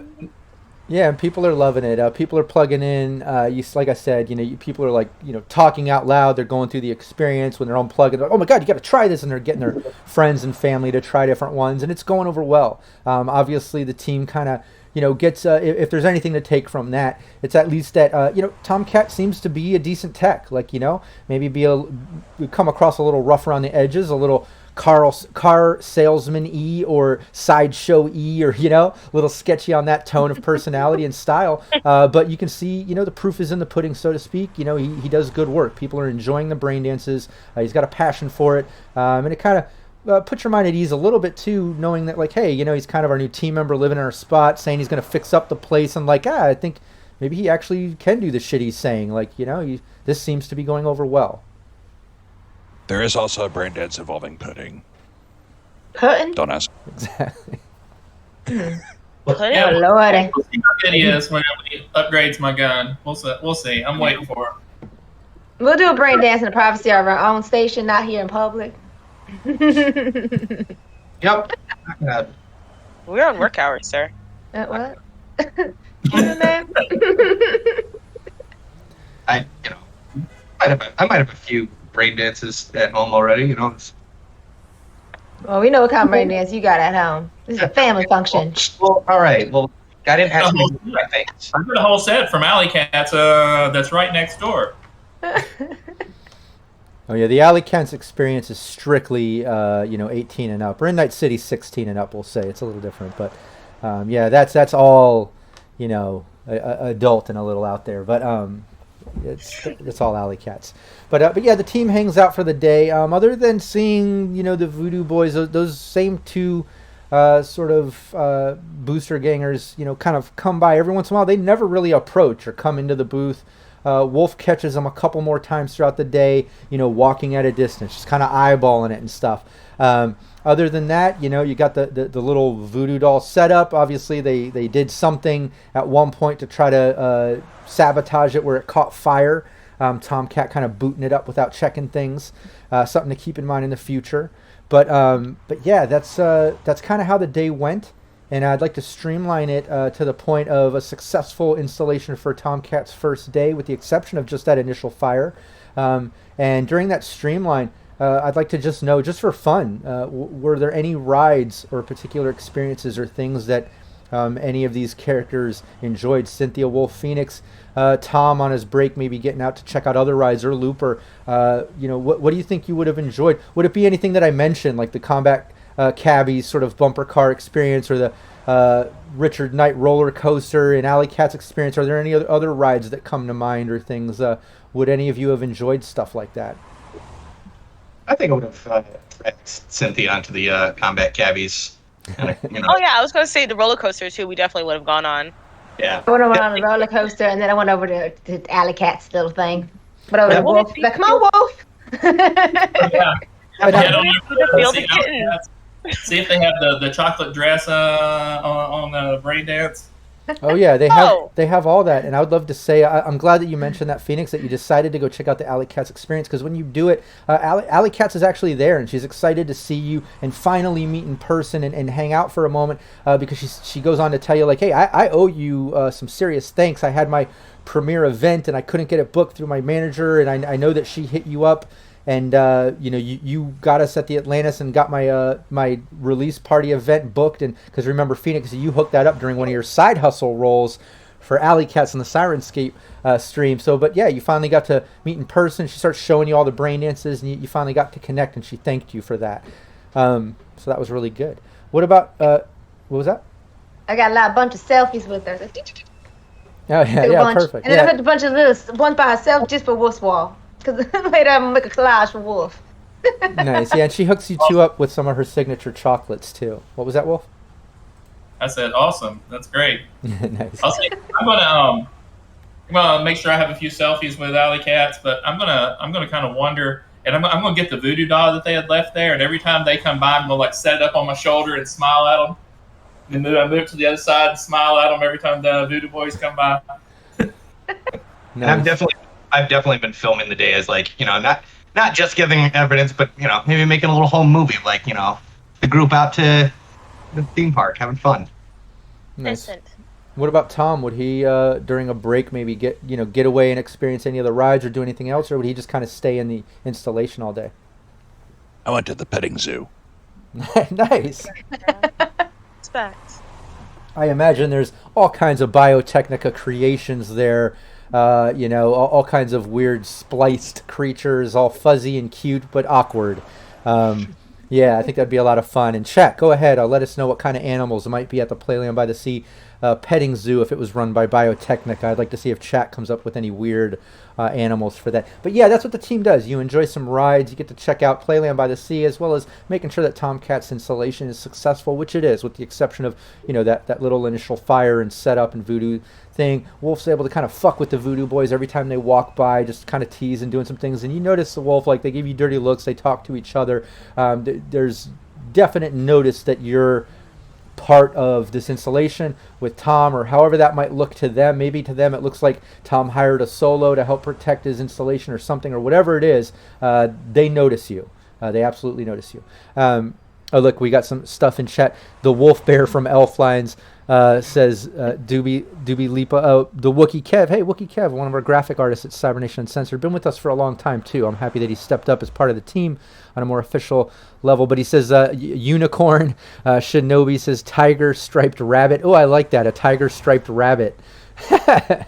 yeah. And people are loving it. People are plugging in. Like I said, people are like, talking out loud. They're going through the experience when they're unplugging. They're like, oh my god, you got to try this, and they're getting their friends and family to try different ones, and it's going over well. Obviously, the team kind of, gets, if there's anything to take from that, it's at least that, Tomcat seems to be a decent tech. Like, maybe come across a little rough around the edges, a little car salesman-y or sideshow-y, or, a little sketchy on that tone of personality and style. But you can see, the proof is in the pudding, so to speak. He does good work. People are enjoying the brain dances. He's got a passion for it. And it kind of puts your mind at ease a little bit too, knowing that like, hey, he's kind of our new team member living in our spot, saying he's going to fix up the place, and like, I think maybe he actually can do the shit he's saying. Like, this seems to be going over well. There is also a brain dance involving pudding. Pudding? Don't ask. Exactly. Pudding? Yeah, Oh, Lordy. We'll see how good he is when he upgrades my gun. We'll see. I'm waiting for him. We'll do a brain dance in the privacy of our own station, not here in public. Yep. We're on work hours, sir. What? Man. I might have a few brain dances at home already. Well, we know what kind of brain dance you got at home. This is a family function. Well, all right. Well, I didn't have to do my things. I got a whole set from Alley Cats that's right next door. Oh yeah, the Alley Cats experience is strictly 18 and up. Or in Night City 16 and up, we'll say. It's a little different, but yeah, that's all adult and a little out there. But it's all Alley Cats. But yeah, the team hangs out for the day. Other than seeing the Voodoo boys, those same two sort of booster gangers, kind of come by every once in a while. They never really approach or come into the booth. Wolf catches them a couple more times throughout the day, walking at a distance, just kind of eyeballing it and stuff. Other than that, you got the little voodoo doll setup. Obviously, they did something at one point to try to sabotage it where it caught fire. Tomcat kind of booting it up without checking things. Something to keep in mind in the future. But yeah, that's kind of how the day went. And I'd like to streamline it to the point of a successful installation for Tomcat's first day, with the exception of just that initial fire. And during that streamline, I'd like to just know, just for fun, were there any rides or particular experiences or things that any of these characters enjoyed? Cynthia, Wolf, Phoenix, Tom on his break, maybe getting out to check out other rides, or Looper. What do you think you would have enjoyed? Would it be anything that I mentioned, like the combat cabbie sort of bumper car experience, or the Richard Knight roller coaster and Alley Cat's experience? Are there any other rides that come to mind or things? Would any of you have enjoyed stuff like that? I think I would have dragged Cynthia onto the combat cabbies. Oh yeah, I was going to say the roller coaster too. We definitely would have gone on. Yeah. I went on the roller coaster, and then I went over to Alley Cat's little thing. But over to Wolf. Like, come on, Wolf. Yeah. Feel the kittens. See if they have the chocolate dress on the brain dance. Oh yeah, they have all that, and I would love to say I'm glad that you mentioned that, Phoenix, that you decided to go check out the Alley Cat's experience, because when you do it, Alley Cat's is actually there, and she's excited to see you and finally meet in person and hang out for a moment, because she goes on to tell you, like, hey, I owe you some serious thanks. I had my premiere event and I couldn't get it booked through my manager, and I know that she hit you up. And you got us at the Atlantis and got my release party event booked, and because remember, Phoenix, you hooked that up during one of your side hustle roles for Alley Cats on the Sirenscape stream. So, but yeah, you finally got to meet in person. She starts showing you all the brain dances, and you finally got to connect, and she thanked you for that. So that was really good. What about what was that? I got a bunch of selfies with her. Oh yeah, perfect. And then I took a bunch of this, one by herself just for Wolf's Wall. Because later I'm going to make a collage for Wolf. Nice. Yeah, and she hooks you two up with some of her signature chocolates, too. What was that, Wolf? I said, awesome. That's great. Nice. I'm gonna make sure I have a few selfies with Alley Cats, but I'm gonna kind of wonder, and I'm gonna get the voodoo doll that they had left there, and every time they come by, I'm gonna like set it up on my shoulder and smile at them. And then I move to the other side and smile at them every time the voodoo boys come by. Nice. I've definitely been filming the day as, like, not just giving evidence, but, maybe making a little home movie, like, the group out to the theme park having fun. Nice. What about Tom? Would he during a break maybe get away and experience any of the rides or do anything else, or would he just kind of stay in the installation all day? I went to the petting zoo. Nice. Facts. I imagine there's all kinds of Biotechnica creations there. All kinds of weird spliced creatures, all fuzzy and cute, but awkward. Yeah, I think that'd be a lot of fun. And chat, go ahead. Let us know what kind of animals might be at the Playland by the Sea petting zoo if it was run by Biotechnica. I'd like to see if chat comes up with any weird animals for that. But yeah, that's what the team does. You enjoy some rides. You get to check out Playland by the Sea, as well as making sure that Tomcat's installation is successful, which it is, with the exception of that little initial fire and setup and voodoo thing. Wolf's able to kind of fuck with the voodoo boys every time they walk by, just kind of tease and doing some things. And you notice the Wolf, like, they give you dirty looks, they talk to each other. There's definite notice that you're part of this installation with Tom, or however that might look to them. Maybe to them it looks like Tom hired a solo to help protect his installation or something, or whatever it is. They notice you. They absolutely notice you. Oh, look, we got some stuff in chat. The Wolf Bear from Elflines says, Doobie Lipa, the Wookie Kev. Hey, Wookie Kev, one of our graphic artists at Cybernation Uncensored. Been with us for a long time, too. I'm happy that he stepped up as part of the team on a more official level. But he says, Unicorn. Shinobi says, Tiger Striped Rabbit. Oh, I like that. A Tiger Striped Rabbit. I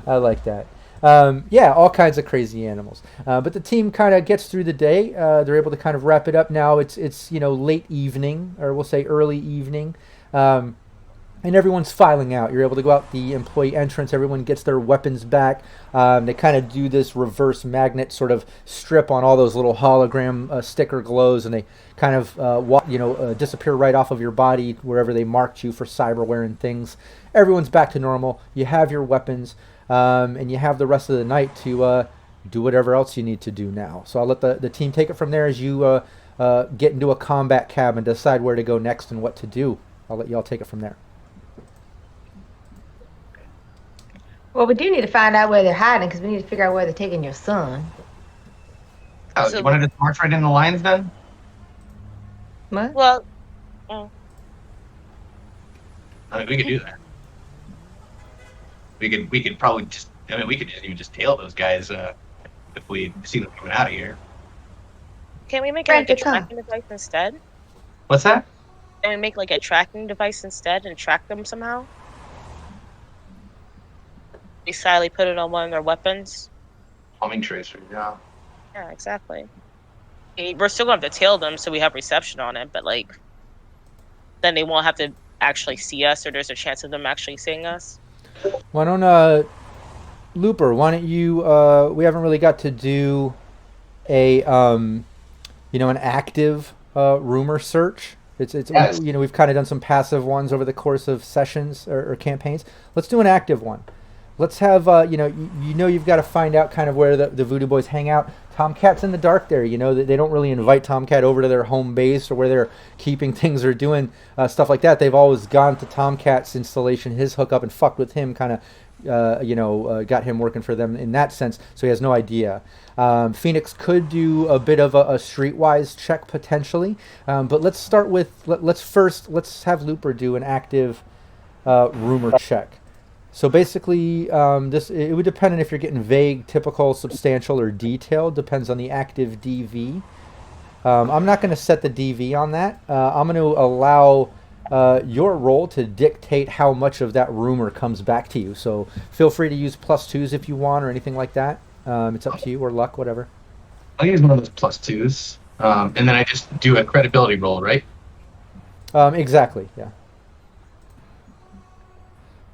like that. Yeah, all kinds of crazy animals. But the team kind of gets through the day. They're able to kind of wrap it up now. It's late evening, or we'll say early evening. And everyone's filing out. You're able to go out the employee entrance. Everyone gets their weapons back. They kind of do this reverse magnet sort of strip on all those little hologram sticker glows, and they kind of disappear right off of your body wherever they marked you for cyberware and things. Everyone's back to normal. You have your weapons. and you have the rest of the night to do whatever else you need to do now. So I'll let the team take it from there as you get into a combat cab and decide where to go next and what to do. I'll let y'all take it from there. Well, we do need to find out where they're hiding because we need to figure out where they're taking your son. Oh, So- you wanted to march right in the lines then? What? Well, I mean, we could do that. We could probably just. I mean, we could even just tail those guys if we see them coming out of here. can we make Frank, like a come. tracking device instead? What's that? Can we make like a tracking device instead and track them somehow? We silently put it on one of their weapons. Homing tracer. Yeah. Yeah, exactly. We're still going to have to tail them so we have reception on it, but like, then they won't have to actually see us, or there's a chance of them actually seeing us. Why don't Looper? Why don't you? We haven't really got to do a an active rumor search. It's Yes. we've kind of done some passive ones over the course of sessions or campaigns. Let's do an active one. Let's have you've got to find out kind of where the Voodoo Boys hang out. Tomcat's in the dark there. They don't really invite Tomcat over to their home base or where they're keeping things or doing stuff like that. They've always gone to Tomcat's installation, his hookup, and fucked with him, kind of got him working for them in that sense. So he has no idea. Phoenix could do a bit of a streetwise check potentially, but let's start with let's have Looper do an active rumor check. So basically, it would depend on if you're getting vague, typical, substantial, or detailed. Depends on the active DV. I'm not going to set the DV on that. I'm going to allow your role to dictate how much of that rumor comes back to you. So feel free to use +2s if you want or anything like that. It's up to you, or luck, whatever. I'll use one of those +2s, and then I just do a credibility roll, right? Exactly. Yeah.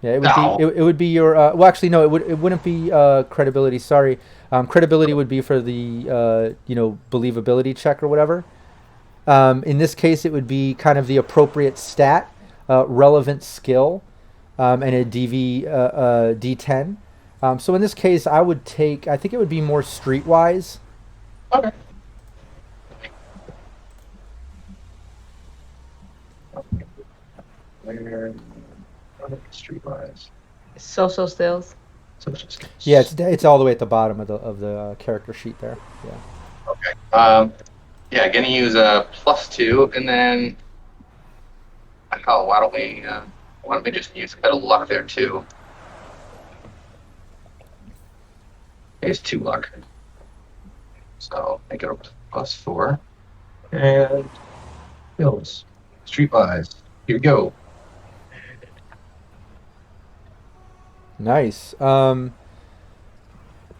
Yeah, it would No. be it would be your well, actually no, it wouldn't be credibility. Sorry, credibility would be for the believability check or whatever. In this case, it would be kind of the appropriate stat, relevant skill, and a DV D10. So in this case, I think it would be more streetwise. Okay. Streetwise. Social skills. Social skills. Yeah, it's all the way at the bottom of the character sheet there. Yeah. Okay. Yeah, gonna use a +2, and then why don't we just use a bit of luck there too? Here's 2 luck. So I go +4. And skills. Streetwise. Here we go. Nice.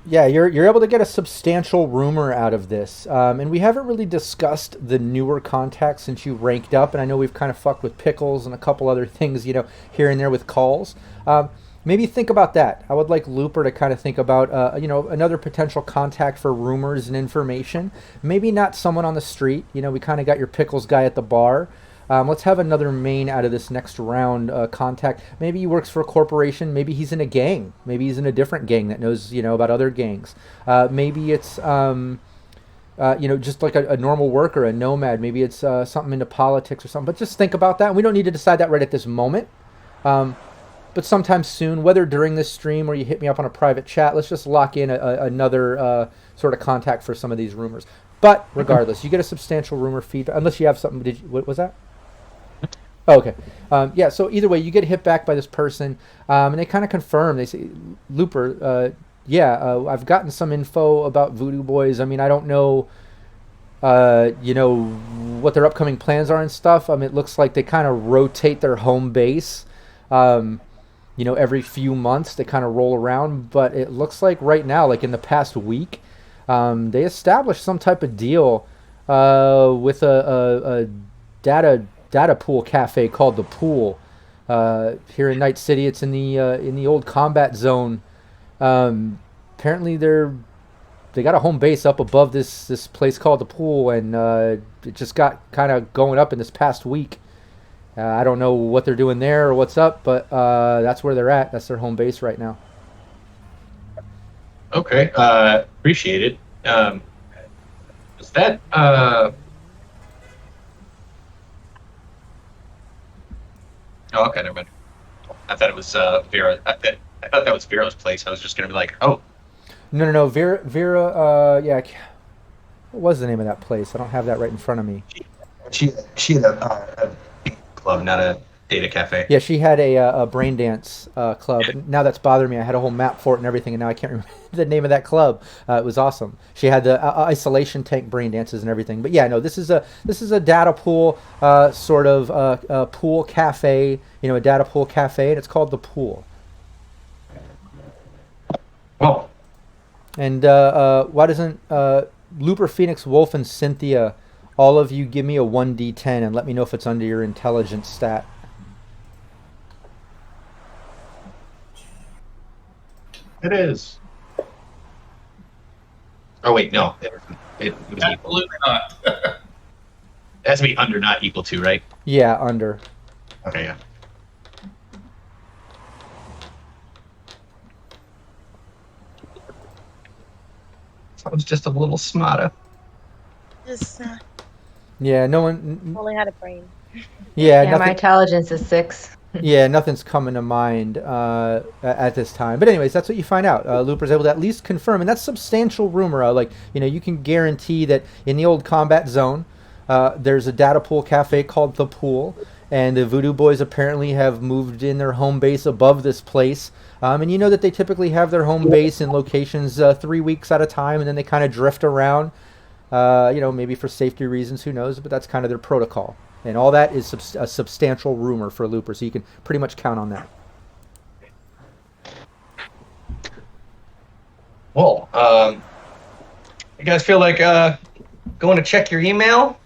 Yeah, you're able to get a substantial rumor out of this, and we haven't really discussed the newer contacts since you ranked up. And I know we've kind of fucked with pickles and a couple other things, here and there with calls. Maybe think about that. I would like Looper to kind of think about, another potential contact for rumors and information. Maybe not someone on the street. We kind of got your pickles guy at the bar. Let's have another main out of this next round contact. Maybe he works for a corporation. Maybe he's in a gang. Maybe he's in a different gang that knows, about other gangs. Maybe it's, just like a normal worker, a nomad. Maybe it's something into politics or something. But just think about that. And we don't need to decide that right at this moment. But sometime soon, whether during this stream or you hit me up on a private chat, let's just lock in another sort of contact for some of these rumors. But regardless, you get a substantial rumor feedback. Unless you have something. What was that? Oh, okay. Yeah, so either way, you get hit back by this person, and they kind of confirm. They say, Looper, I've gotten some info about Voodoo Boys. I mean, I don't know, what their upcoming plans are and stuff. It looks like they kind of rotate their home base. Every few months they kind of roll around. But it looks like right now, like in the past week, they established some type of deal with a data pool cafe called The Pool here in Night City. It's in the old combat zone. Apparently they got a home base up above this place called The Pool, and it just got kind of going up in this past week. I don't know what they're doing there or what's up, but that's where they're at. That's their home base right now. Okay. Appreciate it. Is that Oh, okay, never mind. I thought it was Vera. I thought that was Vera's place. I was just gonna be like, oh, No. Vera. Yeah. What was the name of that place? I don't have that right in front of me. she had a club, not a data cafe. Yeah, she had a brain dance club. And now that's bothering me. I had a whole map for it and everything, and now I can't remember the name of that club. It was awesome. She had the isolation tank brain dances and everything. But yeah, no, this is a data pool sort of pool cafe. A data pool cafe, and it's called the Pool. Oh, And why doesn't Looper, Phoenix, Wolf, and Cynthia, all of you, give me a 1d10 and let me know if it's under your intelligence stat. it is. Oh wait, no, it was equal. Absolutely not. It has to be under, not equal to, right? Yeah, under. Okay, yeah. I was just a little smarter. Just Yeah, no one. only had a brain. Yeah, Yeah, my nothing. intelligence is 6. Yeah, nothing's coming to mind at this time. But anyways, that's what you find out. Looper's able to at least confirm, and that's substantial rumor. You can guarantee that in the old combat zone, there's a data pool cafe called the Pool, and the Voodoo Boys apparently have moved in their home base above this place. And you know that they typically have their home base in locations 3 weeks at a time, and then they kind of drift around. Maybe for safety reasons, who knows? But that's kind of their protocol. And all that is a substantial rumor for Looper, so you can pretty much count on that. Well, you guys feel like going to check your email?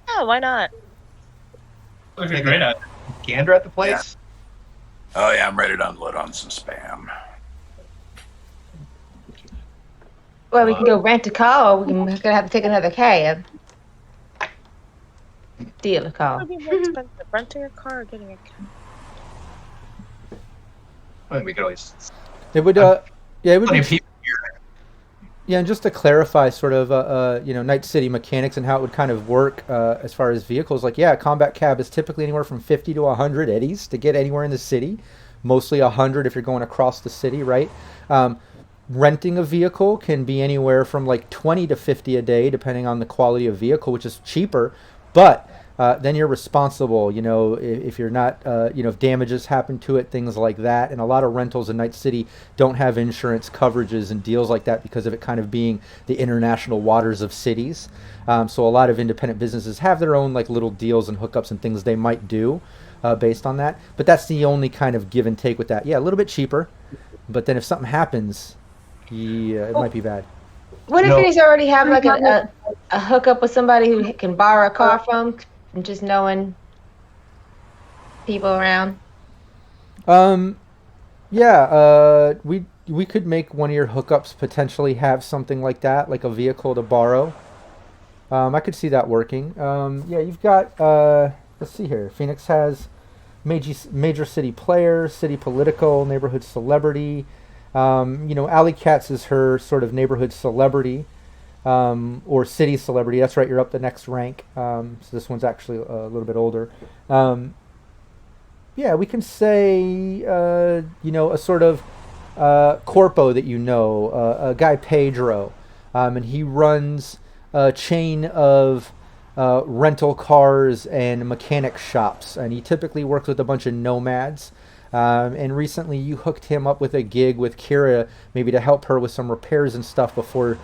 Yeah, why not? Looks a great idea. Gander at the place? Oh yeah, I'm ready to unload on some spam. Well, we can go rent a car, or we're gonna have to take another cab. Deal a It car. would be more expensive, renting a car or getting a cab. Well, we could always. It would, yeah, it would Plenty be. of people here. Yeah, and just to clarify, sort of, Night City mechanics and how it would kind of work as far as vehicles. Like, yeah, a combat cab is typically anywhere from 50 to 100 eddies to get anywhere in the city. Mostly 100 if you're going across the city, right? Renting a vehicle can be anywhere from like 20 to 50 a day, depending on the quality of vehicle, which is cheaper. But then you're responsible, if you're not, if damages happen to it, things like that. And a lot of rentals in Night City don't have insurance coverages and deals like that because of it kind of being the international waters of cities. So a lot of independent businesses have their own like little deals and hookups and things they might do based on that. But that's the only kind of give and take with that. Yeah, a little bit cheaper. But then if something happens, yeah, it might be bad. What if No. he's already have like a hookup with somebody who can borrow a car from, and just knowing people around? Yeah, we could make one of your hookups potentially have something like that, like a vehicle to borrow. I could see that working. Yeah, you've got, let's see here. Phoenix has major city player, city political, neighborhood celebrity. Alley Cats is her sort of neighborhood celebrity, or city celebrity. That's right, you're up the next rank. So this one's actually a little bit older. Yeah, we can say, a sort of corpo that a guy Pedro, and he runs a chain of rental cars and mechanic shops, and he typically works with a bunch of nomads. And recently you hooked him up with a gig with Kira, maybe to help her with some repairs and stuff before,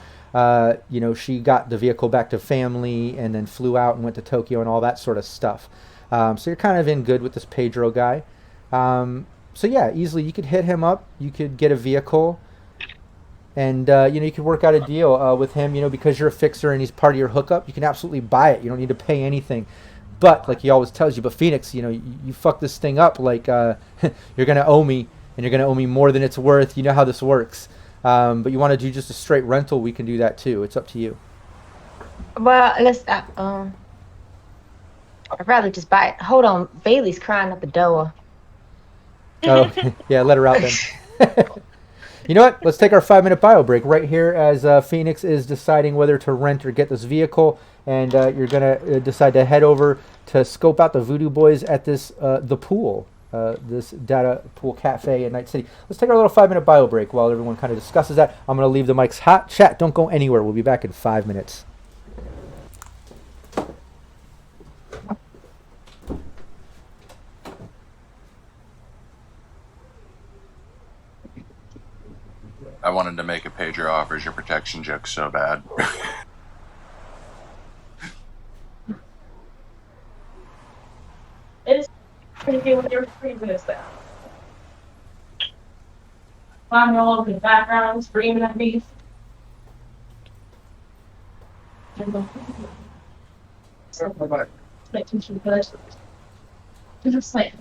she got the vehicle back to family and then flew out and went to Tokyo and all that sort of stuff. So you're kind of in good with this Pedro guy. So yeah, easily you could hit him up. You could get a vehicle, and you could work out a deal with him. Because you're a fixer and he's part of your hookup, you can absolutely buy it. You don't need to pay anything. But like he always tells you, but Phoenix, you fuck this thing up. Like you're gonna owe me, and you're gonna owe me more than it's worth. You know how this works. But you want to do just a straight rental, we can do that too. It's up to you. Well, let's. I'd rather just buy it. Hold on, Bailey's crying at the door. Oh, okay. Yeah, let her out then. You know what? Let's take our 5-minute bio break right here as Phoenix is deciding whether to rent or get this vehicle. And you're going to decide to head over to scope out the Voodoo Boys at this the pool, this data pool cafe in Night City. Let's take our little 5-minute bio break while everyone kind of discusses that. I'm going to leave the mics hot. Chat, don't go anywhere. We'll be back in 5 minutes. I wanted to make a pager offers your protection joke so bad. It's pretty good when you're pretty good at that. Climbing all over the background, screaming at me. Just like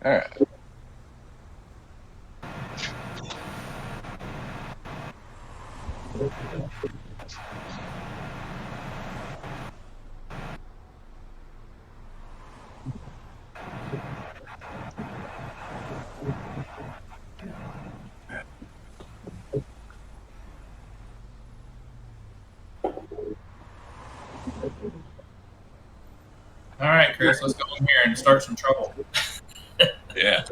All right. All right, Chris, let's go in here and start some trouble. Yeah.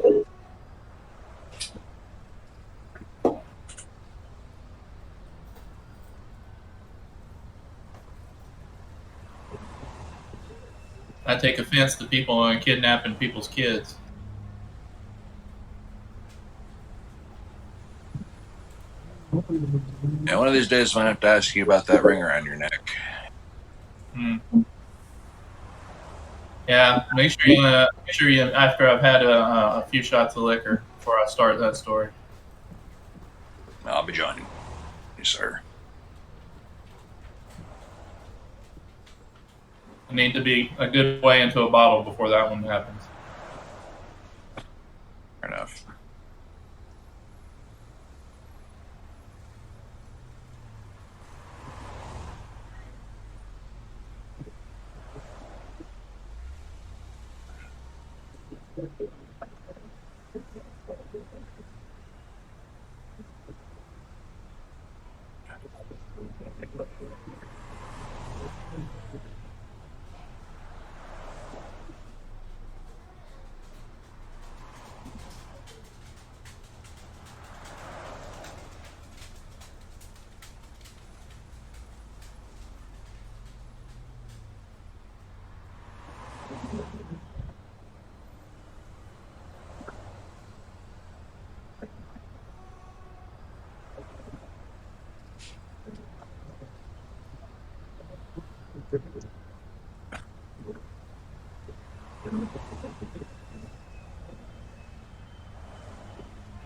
I take offense to people kidnapping people's kids. Yeah, one of these days I'm gonna have to ask you about that ring around your neck. Yeah, make sure you after I've had a few shots of liquor before I start that story. I'll be joining you, sir. I need to be a good way into a bottle before that one happens. Fair enough.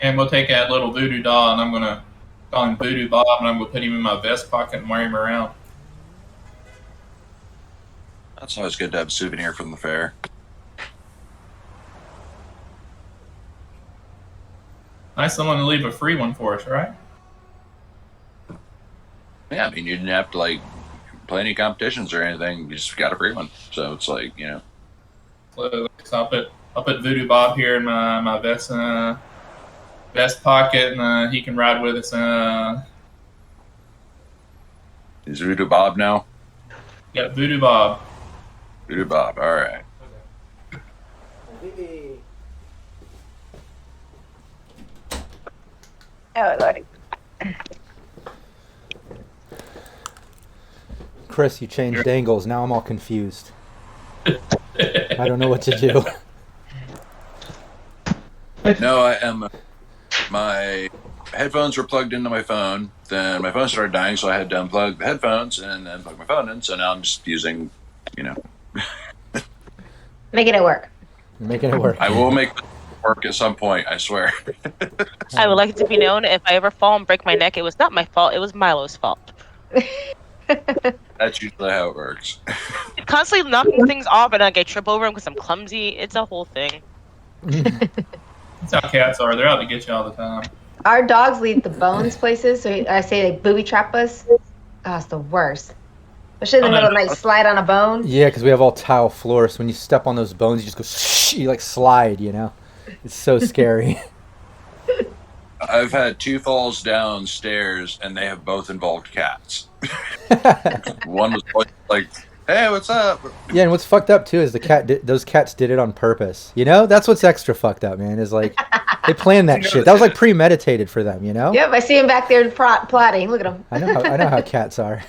And we'll take that little voodoo doll, and I'm gonna call him Voodoo Bob, and I'm gonna put him in my vest pocket and wear him around. That's always good to have a souvenir from the fair. Nice someone to leave a free one for us, right? Yeah, I mean, you didn't have to like play any competitions or anything. You just got a free one, so it's like, you know. So I'll put Voodoo Bob here in my vest pocket, and he can ride with us. Is Voodoo Bob now? Yeah, Voodoo Bob. Voodoo Bob. All right. Oh, Lordy. Chris, you changed angles. Now I'm all confused. I don't know what to do. No, I am. My headphones were plugged into my phone. Then my phone started dying, so I had to unplug the headphones and then plug my phone in. So now I'm just using, you know. Making it work. You're making it work. I will make it work at some point, I swear. I would like it to be known, if I ever fall and break my neck, it was not my fault, it was Milo's fault. That's usually how it works. Constantly knocking things off, and I get trip over them because I'm clumsy. It's a whole thing. That's how cats are. They're out to get you all the time. Our dogs leave the bones places, so I say they booby trap us. Oh, it's the worst. Especially in the middle of the night, slide on a bone. Yeah, because we have all tile floors. So when you step on those bones, you just go, you like slide, you know? It's so scary. I've had 2 falls downstairs, and they have both involved cats. One was like, "Hey, what's up?" Yeah, and what's fucked up, too, is those cats did it on purpose. You know? That's what's extra fucked up, man, is like, they planned that shit. That was like premeditated for them, you know? Yep, I see him back there plotting. Look at him. I know how cats are.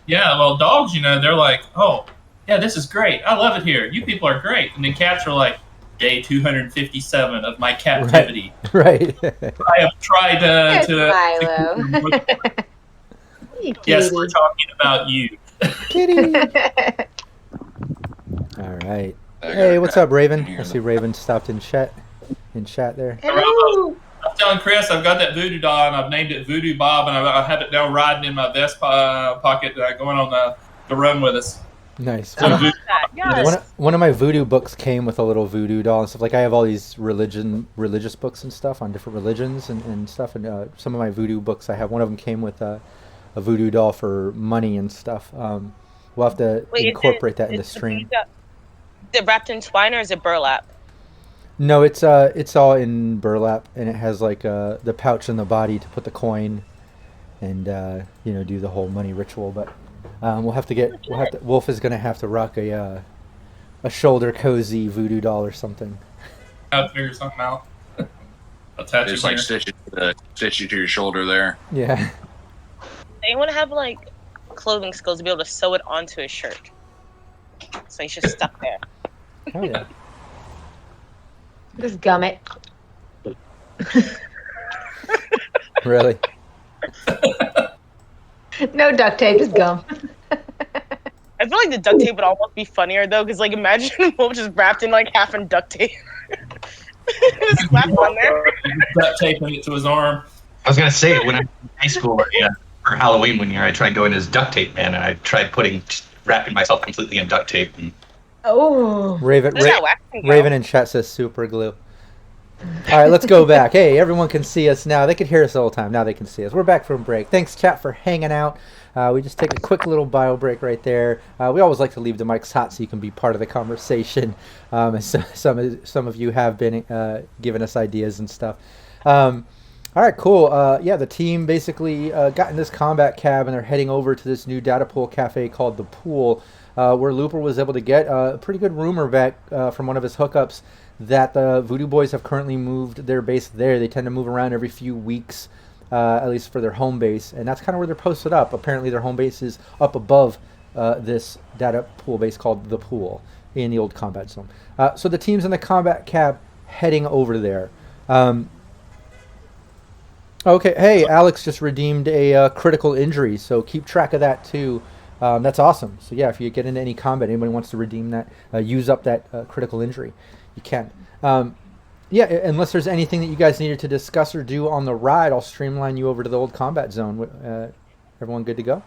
Yeah, well, dogs, they're like, oh, yeah, this is great. I love it here. You people are great. And then cats are like, day 257 of my captivity. Right. I have tried Milo. Yes, we're talking about you. Kitty. All right. Hey, what's up, Raven? I see Raven stopped in chat there. Hello. I'm telling Chris, I've got that voodoo doll, and I've named it Voodoo Bob, and I have it now riding in my vest pocket, going on the run with us. Nice. Yes. One of my voodoo books came with a little voodoo doll and stuff. Like, I have all these religious books and stuff on different religions and stuff. And some of my voodoo books, I have one of them came with a voodoo doll for money and stuff. We'll have to incorporate that in the stream. Is it wrapped in twine or is it burlap? No, it's all in burlap, and it has like the pouch in the body to put the coin, and do the whole money ritual. But Wolf is gonna have to rock a shoulder cozy voodoo doll or something. I have to figure something out. Attach Just it like here. stitch you to your shoulder there. Yeah. Anyone have like clothing skills to be able to sew it onto a shirt? So he's just stuck there. Oh yeah. Just gum it. Really? No duct tape, just gum. I feel like the duct tape would almost be funnier though, because like imagine Wolf just wrapped in like half in duct tape. Just slapped on there. Duct taping it to his arm. I was gonna say, when I was in high school, for Halloween one year, I tried going as duct tape man, and I tried wrapping myself completely in duct tape. And Oh. Raven Raven in chat says super glue. All right, let's go back. Hey, everyone can see us now. They could hear us the whole time. Now they can see us. We're back from break. Thanks, chat, for hanging out. We just take a quick little bio break right there. We always like to leave the mics hot so you can be part of the conversation. And some of you have been giving us ideas and stuff. All right, cool. The team basically got in this combat cab and they're heading over to this new data pool cafe called The Pool, where Looper was able to get a pretty good rumor back from one of his hookups that the Voodoo Boys have currently moved their base there. They tend to move around every few weeks, at least for their home base, and that's kind of where they're posted up. Apparently their home base is up above this data pool base called The Pool in the old combat zone. So the team's in the combat cab heading over there. Okay, hey, Alex just redeemed a critical injury, so keep track of that too. That's awesome. So yeah, if you get into any combat, anybody wants to redeem that, use up that critical injury, you can. Unless there's anything that you guys needed to discuss or do on the ride, I'll streamline you over to the old combat zone. Everyone good to go?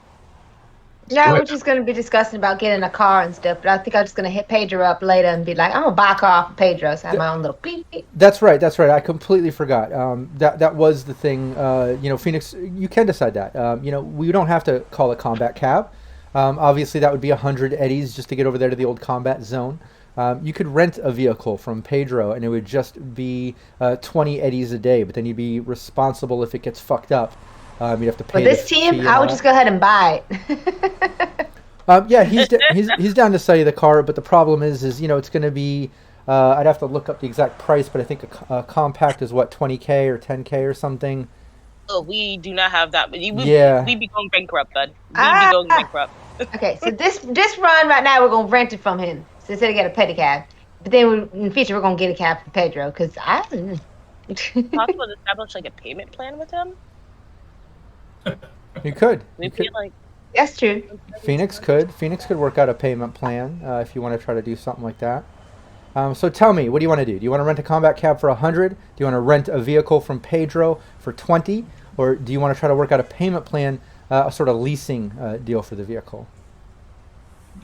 Yeah, we're just going to be discussing about getting a car and stuff, but I think I'm just going to hit Pedro up later and be like, I'm going to buy a car for Pedro, so I have my own little beep. That's right. I completely forgot. That was the thing. Phoenix, you can decide that. We don't have to call a combat cab. Obviously, that would be 100 eddies just to get over there to the old combat zone. You could rent a vehicle from Pedro, and it would just be 20 eddies a day, but then you'd be responsible if it gets fucked up. You'd have to pay. For this team, I would just go ahead and buy it. He's down to sell you the car, but the problem is it's going to be. I'd have to look up the exact price, but I think a compact is what, 20K or 10K or something. Oh, we do not have that. We'd be going bankrupt, bud. We'd be going bankrupt. Okay, so this run right now, we're gonna rent it from him. So instead of get a petty cab, but then in the future we're gonna get a cab from Pedro because Possible to establish like a payment plan with him. You could. That's true. Phoenix could work out a payment plan if you want to try to do something like that. So tell me, what do you want to do? Do you want to rent a combat cab for 100? Do you want to rent a vehicle from Pedro for 20? Or do you want to try to work out a payment plan, a sort of leasing deal for the vehicle?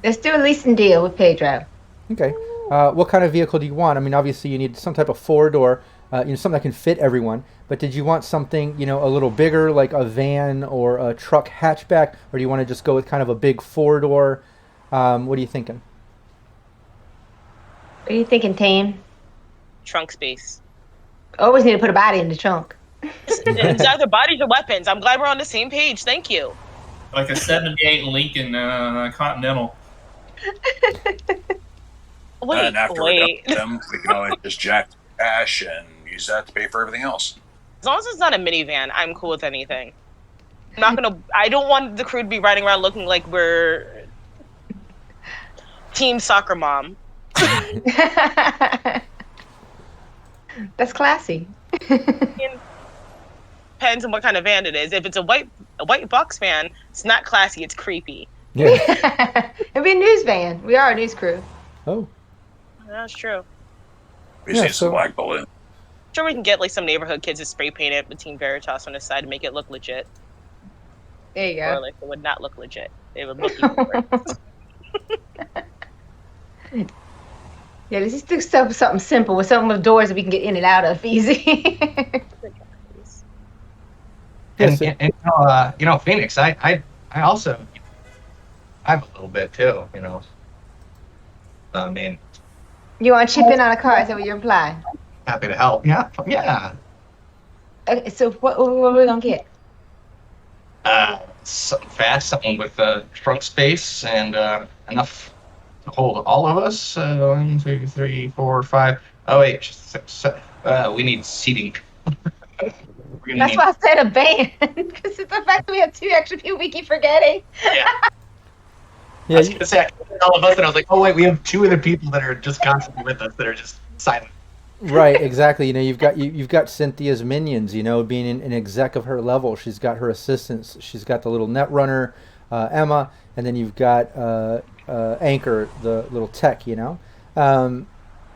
Let's do a leasing deal with Pedro. Okay. What kind of vehicle do you want? I mean, obviously you need some type of four-door, something that can fit everyone. But did you want something, a little bigger, like a van or a truck hatchback? Or do you want to just go with kind of a big four-door? What are you thinking? What are you thinking, team? Trunk space. Always need to put a body in the trunk. It's either bodies or weapons. I'm glad we're on the same page. Thank you. Like a 78 Lincoln Continental. And after we're done with them, we can always just jack the cash and use that to pay for everything else. As long as it's not a minivan, I'm cool with anything. I don't want the crew to be riding around looking like we're team soccer mom. That's classy. Depends on what kind of van it is. If it's a white box van, it's not classy, it's creepy. Yeah. It'd be a news van. We are a news crew. Oh. That's true. We see some black balloon. Sure, we can get like some neighborhood kids to spray paint it with Team Veritas on the side to make it look legit. There you go. Or like it would not look legit. It would look even worse. Yeah, let's just do something simple with something with doors that we can get in and out of easy. And Phoenix, I also have a little bit too, I mean, You want to chip in on a car? Is that what you're implying? happy to help. Yeah. Okay, so what are we gonna get? Something fast, something with trunk space and enough to hold all of us. 1, 2, 3, 4, 5. Oh wait, 6, we need seating. That's why I said a van, because the fact that we have 2 extra people, we keep forgetting. Yeah. I was gonna say all of us, and I was like, oh wait, we have 2 other people that are just constantly with us that are just silent. Right, exactly. You've got Cynthia's minions. Being an exec of her level, she's got her assistants. She's got the little netrunner, Emma, and then you've got Anchor, the little tech.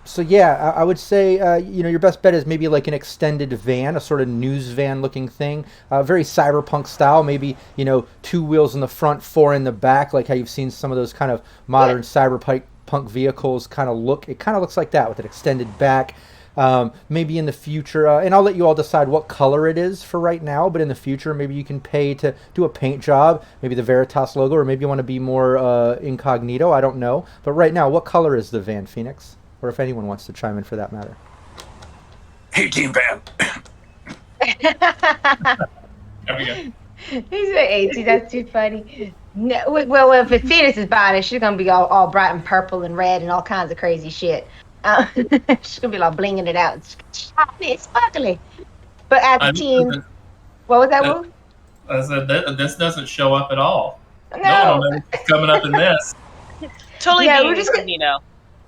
So yeah, I would say your best bet is maybe like an extended van, a sort of news van looking thing, very cyberpunk style. Maybe 2 wheels in the front, 4 in the back, like how you've seen some of those kind of modern cyberpunk vehicles kind of look. It kind of looks like that with an extended back. Maybe in the future, and I'll let you all decide what color it is for right now, but in the future, maybe you can pay to do a paint job, maybe the Veritas logo, or maybe you want to be more incognito. I don't know. But right now, what color is the van, Phoenix? Or if anyone wants to chime in for that matter. Hey, Team Van. There we go. He's an 80. That's too funny. No, well, if it's Phoenix's body, she's gonna be all bright and purple and red and all kinds of crazy shit. She's gonna be like blinging it out. It's sparkly. But at the team, what was that move? I said this doesn't show up at all. No, No one will know what's coming up in this. Totally. Yeah, being we're just gonna- incognito.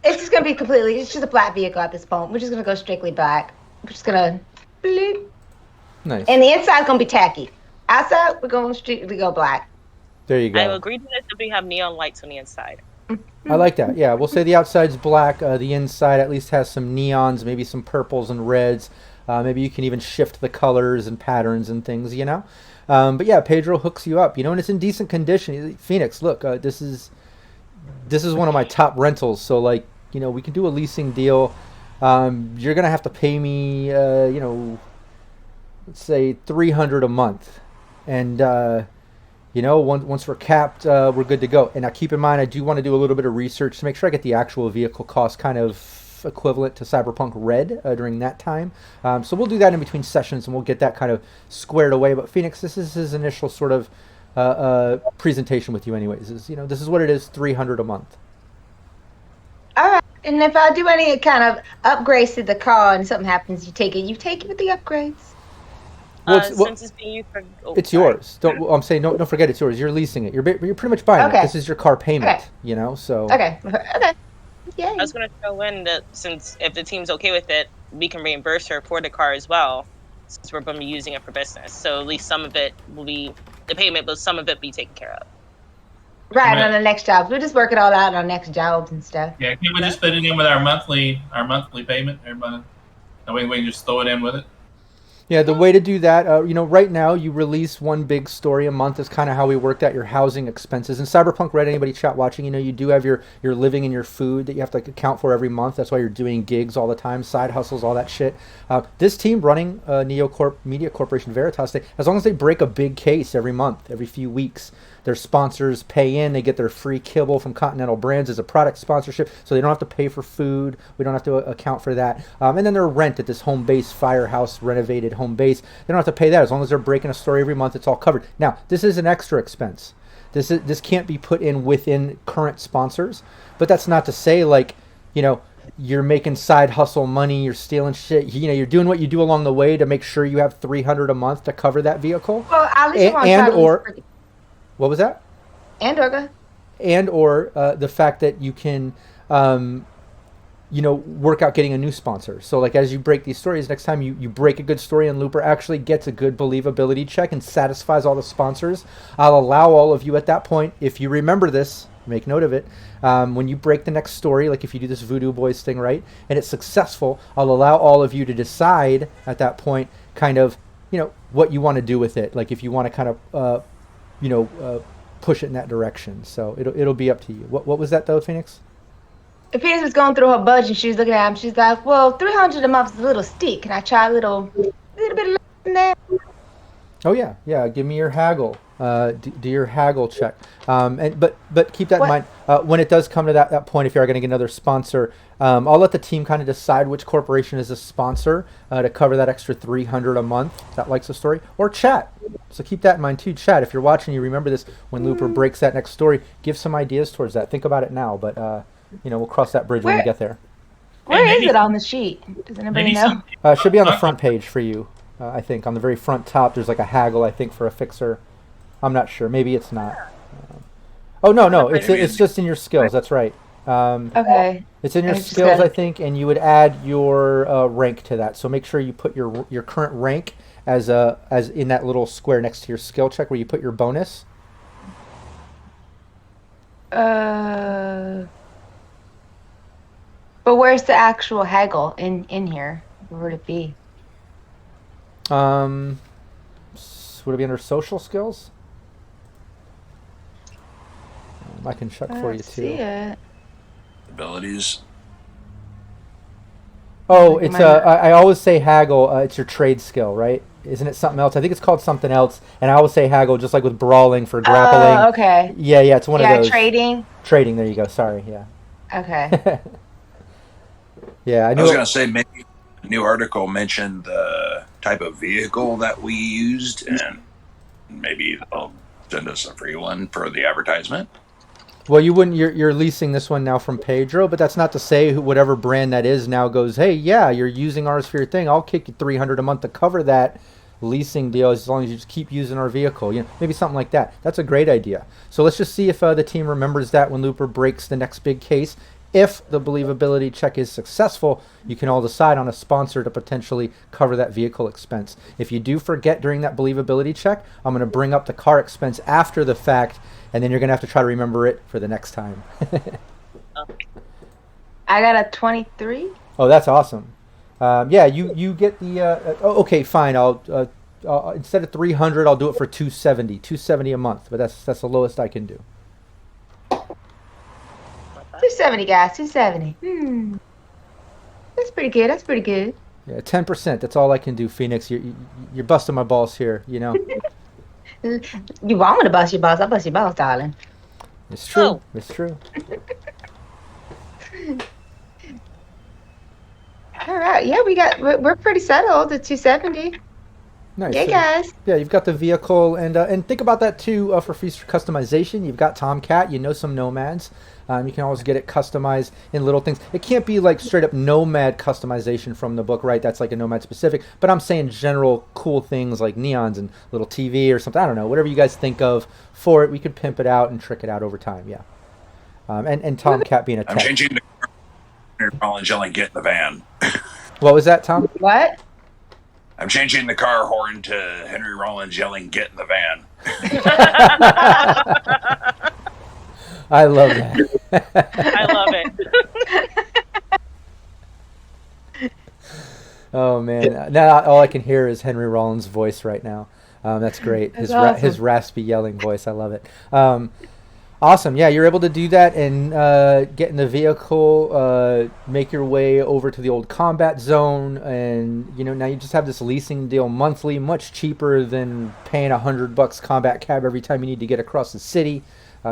it's just gonna be completely. It's just a black vehicle at this point. We're just gonna go strictly black. We're just gonna, bleep. Nice. And the inside's gonna be tacky. Outside, we're going to strictly go black. There you go. I will agree to this if we have neon lights on the inside. I like that. Yeah, we'll say the outside's black. The inside at least has some neons, maybe some purples and reds. Maybe you can even shift the colors and patterns and things, you know. But yeah, Pedro hooks you up, you know, and it's in decent condition. Phoenix, look, this is one of my top rentals. So like, you know, we can do a leasing deal. You're gonna have to pay me, you know, let's say $300 a month, and you know, once we're capped, we're good to go. And now keep in mind, I do want to do a little bit of research to make sure I get the actual vehicle cost kind of equivalent to Cyberpunk RED during that time. So we'll do that in between sessions, and we'll get that kind of squared away. But Phoenix, this is his initial sort of presentation with you anyways. Is, you know, this is what it is, $300 a month. All right. And if I do any kind of upgrades to the car and something happens, you take it with the upgrades. Well, Since it's being used for... it's yours. I'm saying, don't forget it's yours. You're leasing it. You're pretty much buying it. This is your car payment, Okay. you know, so. Okay. Yeah. I was going to throw in that since if the team's okay with it, we can reimburse her for the car as well, since we're going to be using it for business. So at least some of it will be the payment, but some of it be taken care of. Right, on the next job. We'll just work it all out on our next jobs and stuff. Yeah, can we just put it in with our monthly payment? Everybody, that way we can just throw it in with it. Yeah, the way to do that, you know, right now you release one big story a month is kind of how we worked out your housing expenses. In Cyberpunk RED, anybody chat watching, you know, you do have your living and your food that you have to account for every month. That's why you're doing gigs all the time, side hustles, all that shit. This team running NeoCorp Media Corporation Veritas, as long as they break a big case every month, every few weeks, their sponsors pay in, they get their free kibble from Continental Brands as a product sponsorship, so they don't have to pay for food. We don't have to account for that. And then their rent at this home base, firehouse, renovated home base, they don't have to pay that. As long as they're breaking a story every month, it's all covered. Now, this is an extra expense. This can't be put in within current sponsors, but that's not to say, like, you know, you're making side hustle money, you're stealing shit, you know, you're doing what you do along the way to make sure you have $300 a month to cover that vehicle. Well, at least What was that? And or the fact that you can, you know, work out getting a new sponsor. So like as you break these stories, next time you break a good story and Looper actually gets a good believability check and satisfies all the sponsors, I'll allow all of you at that point, if you remember this, make note of it, when you break the next story, like if you do this Voodoo Boys thing right, and it's successful, I'll allow all of you to decide at that point kind of, you know, what you want to do with it. Like if you want to kind of, you know, push it in that direction. So it'll be up to you. What was that though, Phoenix? Phoenix was going through her budget and she was looking at him. She's like, well, $300 a month is a little steep. Can I try a little bit less than that? Oh yeah. Give me your haggle. Do your haggle check. But keep that in mind. When it does come to that point, if you are going to get another sponsor, I'll let the team kind of decide which corporation is a sponsor to cover that extra $300 a month that likes the story, or chat. So keep that in mind too. Chat, if you're watching, you remember this when Looper breaks that next story. Give some ideas towards that. Think about it now, but you know, we'll cross that bridge when we get there. Where is it on the sheet? Does anybody know? It should be on the front page for you. I think on the very front top, there's like a haggle. I think for a fixer. I'm not sure. Maybe it's not. Oh no, it's just in your skills. That's right. Okay. It's in your skills, I think, and you would add your rank to that. So make sure you put your current rank as in that little square next to your skill check where you put your bonus. But where's the actual haggle in here? Where would it be? Would it be under social skills? I can check for you too. See it. Abilities. Oh, it's I always say haggle. It's your trade skill, right? Isn't it something else? I think it's called something else. And I always say haggle, just like with brawling for grappling. Oh, okay. Yeah, it's one of those. Yeah, trading. Trading. There you go. Sorry. Yeah. Okay. Yeah, I was going to say maybe a new article mentioned the type of vehicle that we used, and maybe they'll send us a free one for the advertisement. Well, you wouldn't. You're leasing this one now from Pedro, but that's not to say whatever brand that is now goes, hey, yeah, you're using ours for your thing. I'll kick you $300 a month to cover that leasing deal as long as you just keep using our vehicle. Maybe something like that. That's a great idea. So let's just see if the team remembers that when Looper breaks the next big case. If the believability check is successful, you can all decide on a sponsor to potentially cover that vehicle expense. If you do forget during that believability check, I'm going to bring up the car expense after the fact, and then you're going to have to try to remember it for the next time. I got a 23. Oh, that's awesome. Yeah, you get the. Okay, fine. I'll instead of 300, I'll do it for 270. 270 a month, but that's the lowest I can do. 270, guys. 270. That's pretty good. That's pretty good. Yeah, 10%. That's all I can do, Phoenix. You're busting my balls here. You want me to bust your balls? I'll bust your balls, darling. It's true. Oh. It's true. All right. Yeah, we're pretty settled at 270. Nice. Yeah, guys. Yeah, you've got the vehicle, and think about that too for feature customization. You've got Tomcat. Some nomads. You can always get it customized in little things. It can't be like straight up nomad customization from the book, right? That's like a nomad specific. But I'm saying general cool things like neons and little TV or something. I don't know. Whatever you guys think of for it, we could pimp it out and trick it out over time. Yeah. And Tomcat being a tech. I'm changing the car. Rollins yelling, "Get in the van." What was that, Tom? What? I'm changing the car horn to Henry Rollins yelling, "Get in the van." I love that. I love it. Oh man! Now all I can hear is Henry Rollins' voice right now. That's great. His awesome. His raspy yelling voice. I love it. Awesome. Yeah, you're able to do that and get in the vehicle, make your way over to the old combat zone, and now you just have this leasing deal monthly, much cheaper than paying $100 combat cab every time you need to get across the city.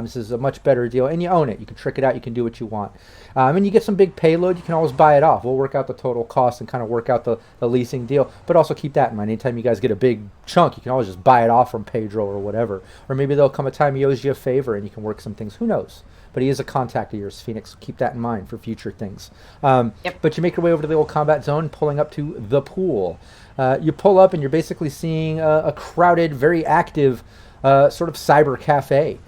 This is a much better deal, and you own it. You can trick it out. You can do what you want. And you get some big payload. You can always buy it off. We'll work out the total cost and kind of work out the leasing deal. But also keep that in mind. Anytime you guys get a big chunk, you can always just buy it off from Pedro or whatever. Or maybe there'll come a time he owes you a favor and you can work some things. Who knows? But he is a contact of yours, Phoenix. Keep that in mind for future things. Yep. But you make your way over to the old combat zone, pulling up to the pool. You pull up and you're basically seeing a crowded, very active sort of cyber cafe.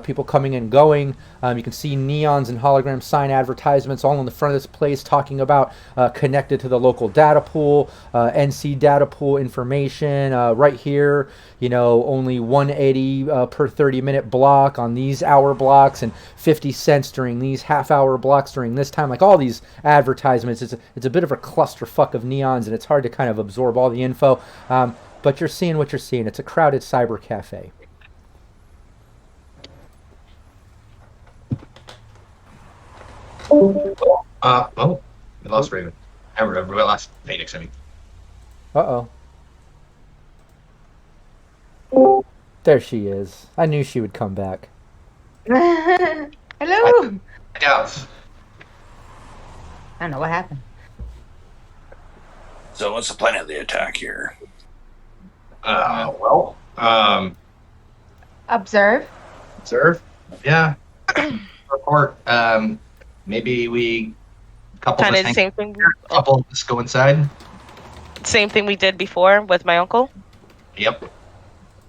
People coming and going. You can see neons and hologram sign advertisements all in the front of this place talking about connected to the local data pool, NC data pool information. Right here, only 180 per 30-minute block on these hour blocks and 50 cents during these half-hour blocks during this time. Like all these advertisements, it's a bit of a clusterfuck of neons, and it's hard to kind of absorb all the info. But you're seeing what you're seeing. It's a crowded cyber cafe. We lost Raven. We lost Phoenix, I mean. Uh-oh. There she is. I knew she would come back. Hello. Doubts. I don't know what happened. So what's the plan of the attack here? Observe. Yeah. Report. Maybe we couple Kind this of the thing. same thing. Couple just go inside. Same thing we did before with my uncle. Yep.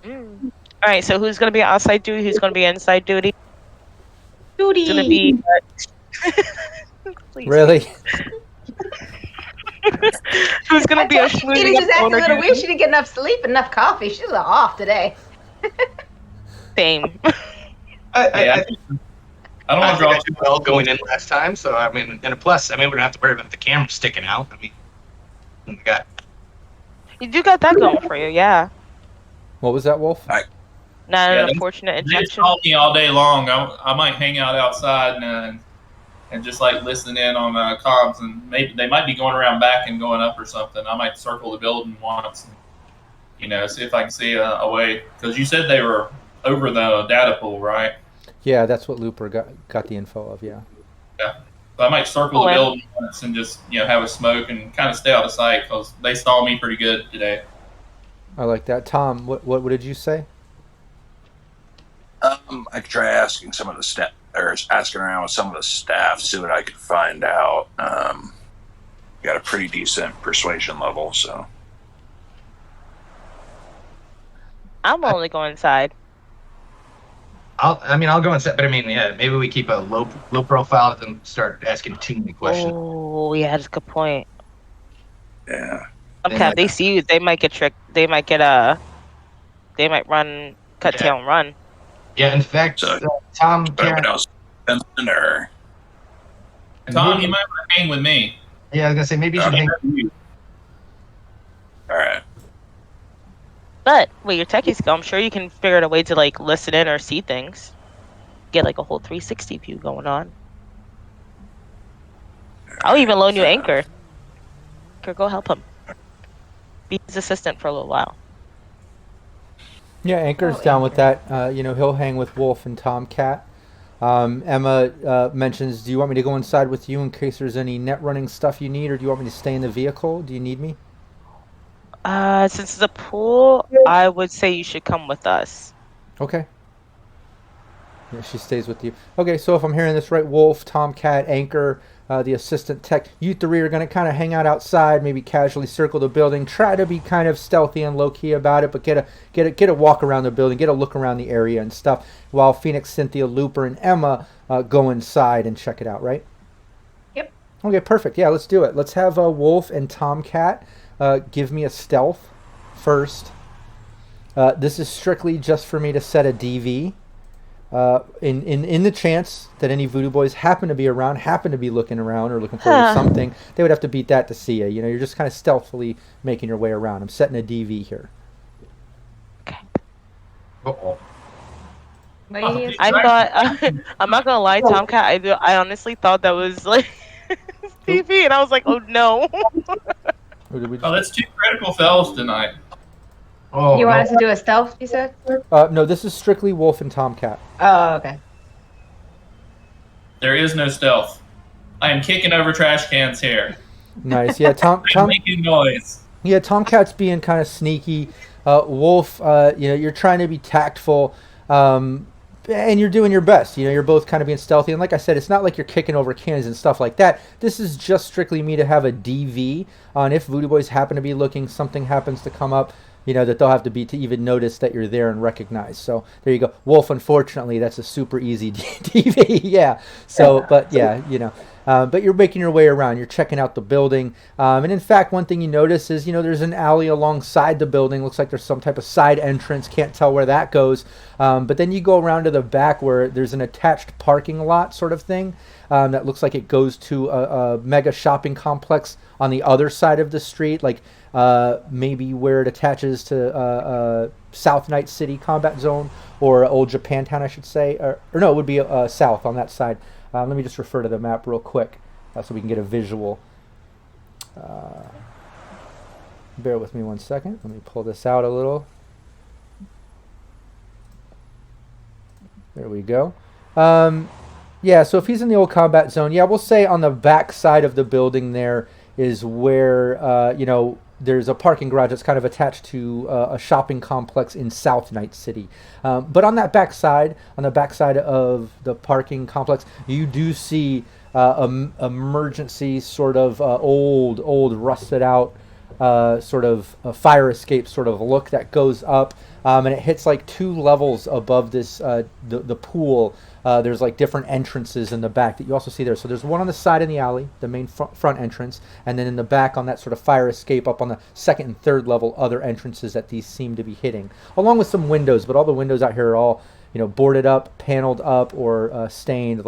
All right. So who's gonna be outside duty? Who's gonna be inside duty? Duty. It's gonna be. Please. Really? Who's gonna be a Phoenix just acting a little weird. She didn't get enough sleep, enough coffee. She's a little off today. Same. I I don't want to draw did well going in last time, so I mean, and plus, we don't have to worry about the camera sticking out. I mean, we got. You do got that going for you, yeah. What was that, Wolf? Not Yeah, an unfortunate They injection. call me all day long. I might hang out outside and and just like listen in on comms, and maybe they might be going around back and going up or something. I might circle the building once, and, see if I can see a way. Because you said they were over the data pool, right? Yeah, that's what Looper got the info of. Yeah. Yeah. So I might circle the building once and just have a smoke and kind of stay out of sight because they saw me pretty good today. I like that. Tom, what did you say? I could try asking some of the staff, or asking around with some of the staff, see what I could find out. Got a pretty decent persuasion level, so. I'm only going inside. I'll go inside, but maybe we keep a low profile and start asking too many questions. Oh, yeah, that's a good point. Yeah. If they see you, they might get tricked. They might cut tail and run. Yeah, in fact, Tom, Karen, else, or... Tom, you might want to hang with me. Yeah, I was gonna say maybe you should hang with you. All right. But with your techie skill, I'm sure you can figure out a way to listen in or see things. Get a whole 360 view going on. I'll even loan you Anchor. Anchor, go help him. Be his assistant for a little while. Yeah, Anchor's down with that. He'll hang with Wolf and Tomcat. Emma mentions, do you want me to go inside with you in case there's any net running stuff you need, or do you want me to stay in the vehicle? Do you need me? Since it's a pool, I would say you should come with us. Okay. Yeah, she stays with you. Okay, so if I'm hearing this right, Wolf, Tomcat, Anchor, the assistant tech, you three are going to kind of hang out outside, maybe casually circle the building, try to be kind of stealthy and low-key about it, but get a walk around the building, get a look around the area and stuff, while Phoenix, Cynthia, Looper, and Emma go inside and check it out, right? Yep. Okay, perfect. Yeah, let's do it. Let's have Wolf and Tomcat give me a stealth first. This is strictly just for me to set a DV. In the chance that any Voodoo boys happen to be around, happen to be looking around or looking for something, they would have to beat that to see you. You're just kind of stealthily making your way around. I'm setting a DV here. Okay. Uh-oh. I'm not gonna lie, Tomcat. I honestly thought that was TV, and I was like, oh no. That's 2 critical fails tonight. Oh, You want us to do a stealth, you said? No, this is strictly Wolf and Tomcat. Oh, okay. There is no stealth. I am kicking over trash cans here. Nice. Yeah, I'm making noise. Yeah, Tomcat's being kind of sneaky. Wolf, you're trying to be tactful, and you're doing your best. You're both kind of being stealthy. And like I said, it's not like you're kicking over cans and stuff like that. This is just strictly me to have a DV on if Voodoo Boys happen to be looking, something happens to come up, that they'll have to be to even notice that you're there and recognize. So there you go. Wolf, unfortunately, that's a super easy DV. Yeah. So, but yeah, but you're making your way around. You're checking out the building. And in fact, one thing you notice is, there's an alley alongside the building. Looks like there's some type of side entrance. Can't tell where that goes. But then you go around to the back where there's an attached parking lot sort of thing. That looks like it goes to a mega shopping complex on the other side of the street, maybe where it attaches to South Night City Combat Zone or Old Japantown, I should say. Or no, it would be south on that side. Let me just refer to the map real quick so we can get a visual. Bear with me one second. Let me pull this out a little. There we go. Yeah, so if he's in the old combat zone, we'll say on the back side of the building there is where, there's a parking garage that's kind of attached to a shopping complex in South Night City. But on that back side, of the parking complex, you do see emergency sort of old rusted out sort of a fire escape sort of look that goes up, and it hits 2 levels above this the pool. There's different entrances in the back that you also see there. So there's one on the side in the alley, the main front entrance, and then in the back on that sort of fire escape up on the 2nd and 3rd level, other entrances that these seem to be hitting, along with some windows. But all the windows out here are all boarded up, paneled up, or stained,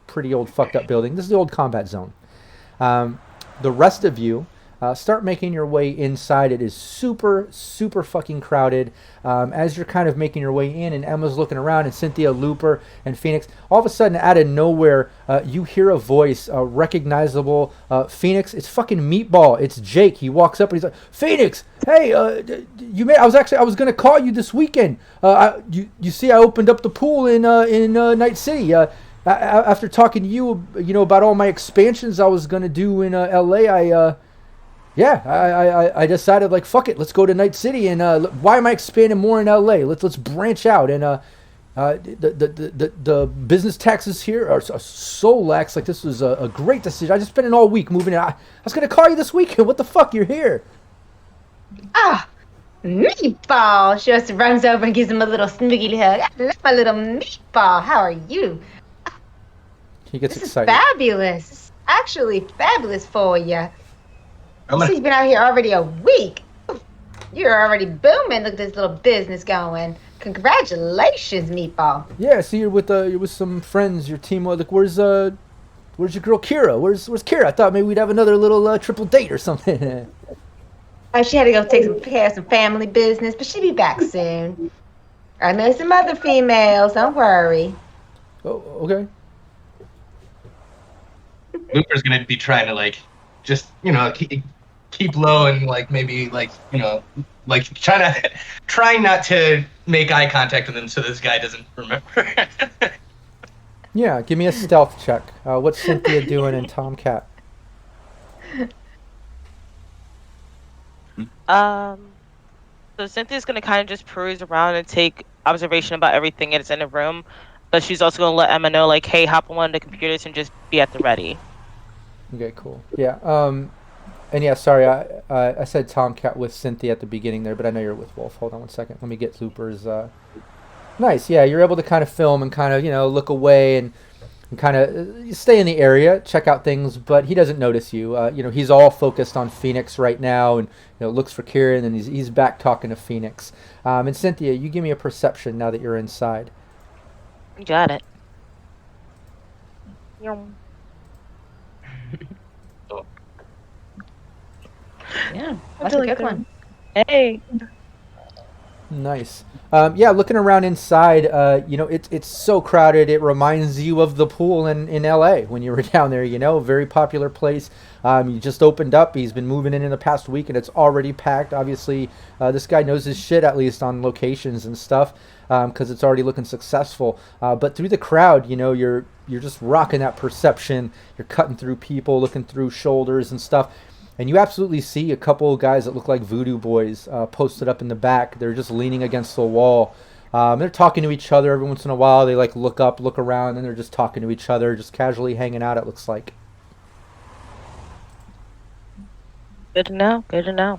pretty old fucked up building. This is the old combat zone. The rest of you, start making your way inside. It is super, super fucking crowded. As you're kind of making your way in, and Emma's looking around, and Cynthia, Looper, and Phoenix, all of a sudden, out of nowhere, you hear a voice, recognizable. Phoenix, it's fucking Meatball. It's Jake. He walks up and he's like, Phoenix, hey, I was gonna call you this weekend. You see, I opened up the pool in Night City. After talking to you, about all my expansions I was gonna do in LA, I decided, like, fuck it, let's go to Night City, and why am I expanding more in LA? Let's branch out, and the business taxes here are so lax. Like, this was a great decision. I just spent an all week moving it. I was gonna call you this weekend. What the fuck? You're here. Ah, Meatball. She just runs over and gives him a little sniggly hug. I love my little Meatball. How are you? He gets This excited. is fabulous. It's actually fabulous for you. I'm You've gonna, been out here already a week. You're already booming. Look at this little business going. Congratulations, Meatball. Yeah, so you're with some friends. Your team. Like, where's your girl Kira? Where's Kira? I thought maybe we'd have another little triple date or something. She had to go take care of some family business, but she'll be back soon. I know some other females. Don't worry. Oh, okay. Looper's gonna be trying to, like, just, keep low, and, like, maybe, like, like, trying not to make eye contact with him so this guy doesn't remember. Yeah, give me a stealth check. What's Cynthia doing and Tomcat? So Cynthia's gonna kind of just peruse around and take observation about everything that's in the room, but she's also gonna let Emma know, like, hey, hop on one of the computers and just be at the ready. Okay, cool. Yeah. And yeah, sorry, I said Tomcat with Cynthia at the beginning there, but I know you're with Wolf. Hold on one second. Let me get Looper's. Nice. Yeah, you're able to kind of film and kind of look away and kind of stay in the area, check out things, but he doesn't notice you. He's all focused on Phoenix right now, and looks for Kieran, and he's back talking to Phoenix. And Cynthia, you give me a perception now that you're inside. Got it. Yeah, that's a good one. Hey. Nice. Yeah, looking around inside, it's so crowded. It reminds you of the pool in LA when you were down there. Very popular place. You just opened up. He's been moving in the past week, and it's already packed. Obviously, this guy knows his shit, at least on locations and stuff, because it's already looking successful. But through the crowd, you're just rocking that perception. You're cutting through people, looking through shoulders and stuff. And you absolutely see a couple of guys that look like Voodoo boys posted up in the back. They're just leaning against the wall. They're talking to each other every once in a while. They look up, look around, and they're just talking to each other, just casually hanging out, it looks like. Good to know. Good to know.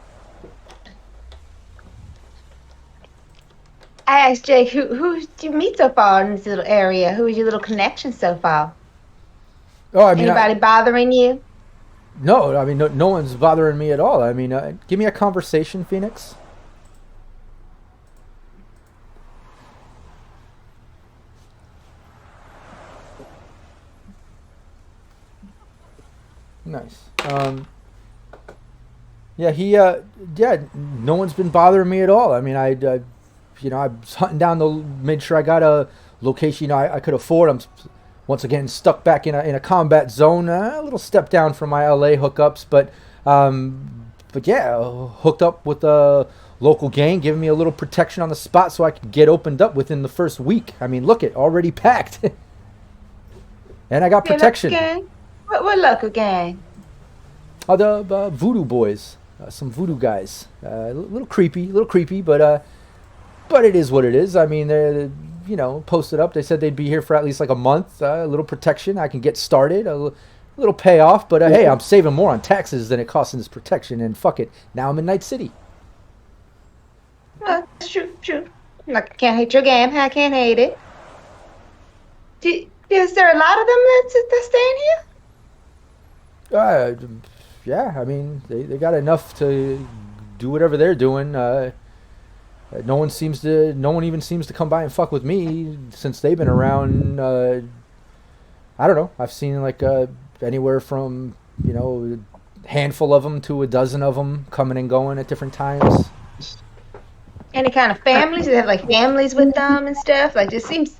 I asked Jake, who did you meet so far in this little area? Who was your little connection so far? Oh, I mean, Anybody bothering you? No, I mean, no one's bothering me at all. I mean, give me a conversation, Phoenix. Nice. No one's been bothering me at all. I mean, I was hunting down made sure I got a location I could afford. I'm once again stuck back in a combat zone, a little step down from my LA hookups, but yeah, hooked up with a local gang, giving me a little protection on the spot so I could get opened up within the first week. I mean, look, it already packed, and I got protection. Gang? What local gang? The Voodoo boys, some Voodoo guys, a little creepy, but it is what it is. I mean, they're posted up. They said they'd be here for at least like a month. A little protection. I can get started. A little payoff. But hey, I'm saving more on taxes than it costs in this protection. And fuck it. Now I'm in Night City. Well, that's true. I can't hate your game. I can't hate it. Is there a lot of them that's staying here? Yeah. I mean, they got enough to do whatever they're doing. No one even seems to come by and fuck with me since they've been around. I don't know. I've seen anywhere from handful of them to a dozen of them coming and going at different times. Any kind of families? Do they have like families with them and stuff? Like, just seems,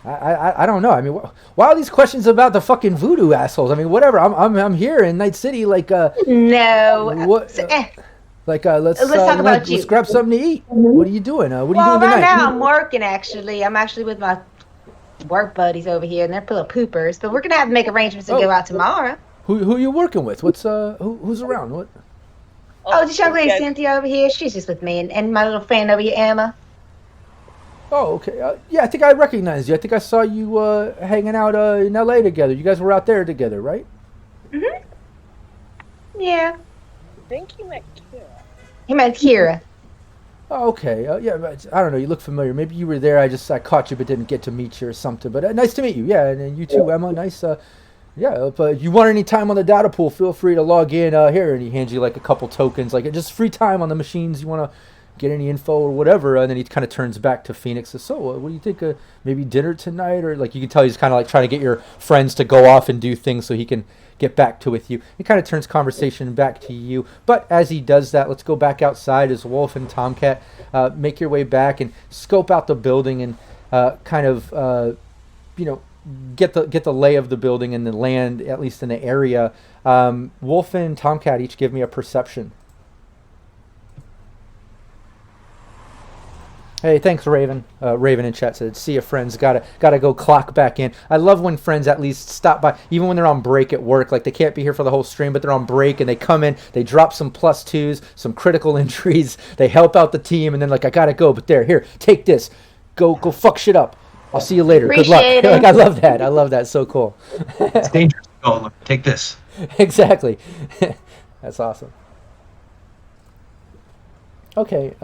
I don't know. I mean, why are these questions about the fucking voodoo assholes? I mean, whatever. I'm here in Night City. Like, No. what? Like, let's talk about you. Let's grab something to eat. What are you doing? What are you Well, doing right tonight? now I'm working, actually. I'm actually with my work buddies over here, and they're full of poopers. But we're going to have to make arrangements to go out tomorrow. Who are you working with? What's who's around? What? Oh, this young lady Cynthia over here, she's just with me. And my little friend over here, Emma. Oh, okay. Yeah, I think I recognize you. I think I saw you hanging out in L.A. together. You guys were out there together, right? Mm-hmm. Yeah. I think you met Kira. He met Kira. Oh, okay. Yeah, I don't know. You look familiar. Maybe you were there. I caught you but didn't get to meet you or something. But nice to meet you. Yeah, and you too, Emma. Nice. Yeah, but if you want any time on the data pool, feel free to log in here. And he hands you like a couple tokens, like just free time on the machines you want to get any info or whatever. And then he kind of turns back to Phoenix. Says, so, what do you think? Maybe dinner tonight, or like you can tell he's kind of like trying to get your friends to go off and do things so he can get back to with you. He kind of turns conversation back to you. But as he does that, let's go back outside as Wolf and Tomcat make your way back and scope out the building and kind of get the lay of the building and the land, at least in the area. Wolf and Tomcat each give me a perception. Hey, thanks, Raven. Raven in chat said, "See you, friends. Gotta go clock back in." I love when friends at least stop by, even when they're on break at work. Like they can't be here for the whole stream, but they're on break and they come in. They drop some +2s, some critical entries. They help out the team, and then like I gotta go, but here, take this. Go fuck shit up. I'll see you later. Good luck. Appreciate it. Like I love that. So cool. It's dangerous. Oh, look, take this. Exactly. That's awesome. Okay.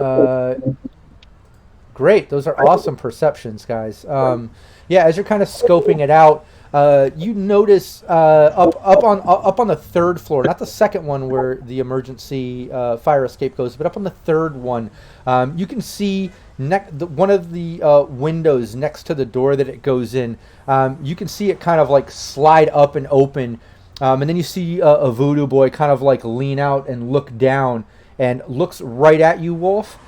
Great. Those are awesome perceptions, guys. Yeah, as you're kind of scoping it out, you notice up on the third floor, not the second one where the emergency fire escape goes, but up on the third one, you can see one of the windows next to the door that it goes in. You can see it kind of like slide up and open, and then you see a voodoo boy kind of like lean out and look down and looks right at you, Wolf.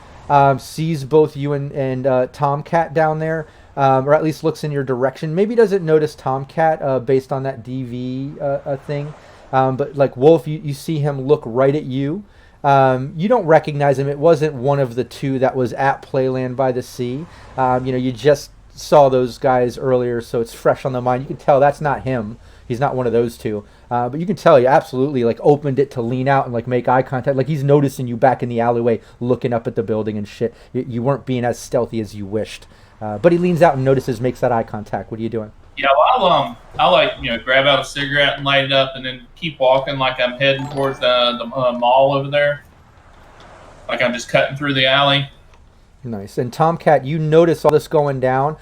Sees both you and Tomcat down there, or at least looks in your direction. Maybe doesn't notice Tomcat based on that DV thing, but like Wolf, you see him look right at you. You don't recognize him. It wasn't one of the two that was at Playland by the Sea. You just saw those guys earlier, so it's fresh on the mind. You can tell that's not him. He's not one of those two. But you can tell he absolutely like opened it to lean out and like make eye contact. Like he's noticing you back in the alleyway looking up at the building and shit. You weren't being as stealthy as you wished. But he leans out and notices, makes that eye contact. What are you doing? Yeah, well, I'll like grab out a cigarette and light it up, and then keep walking like I'm heading towards the mall over there. Like I'm just cutting through the alley. Nice. And Tomcat, you notice all this going down.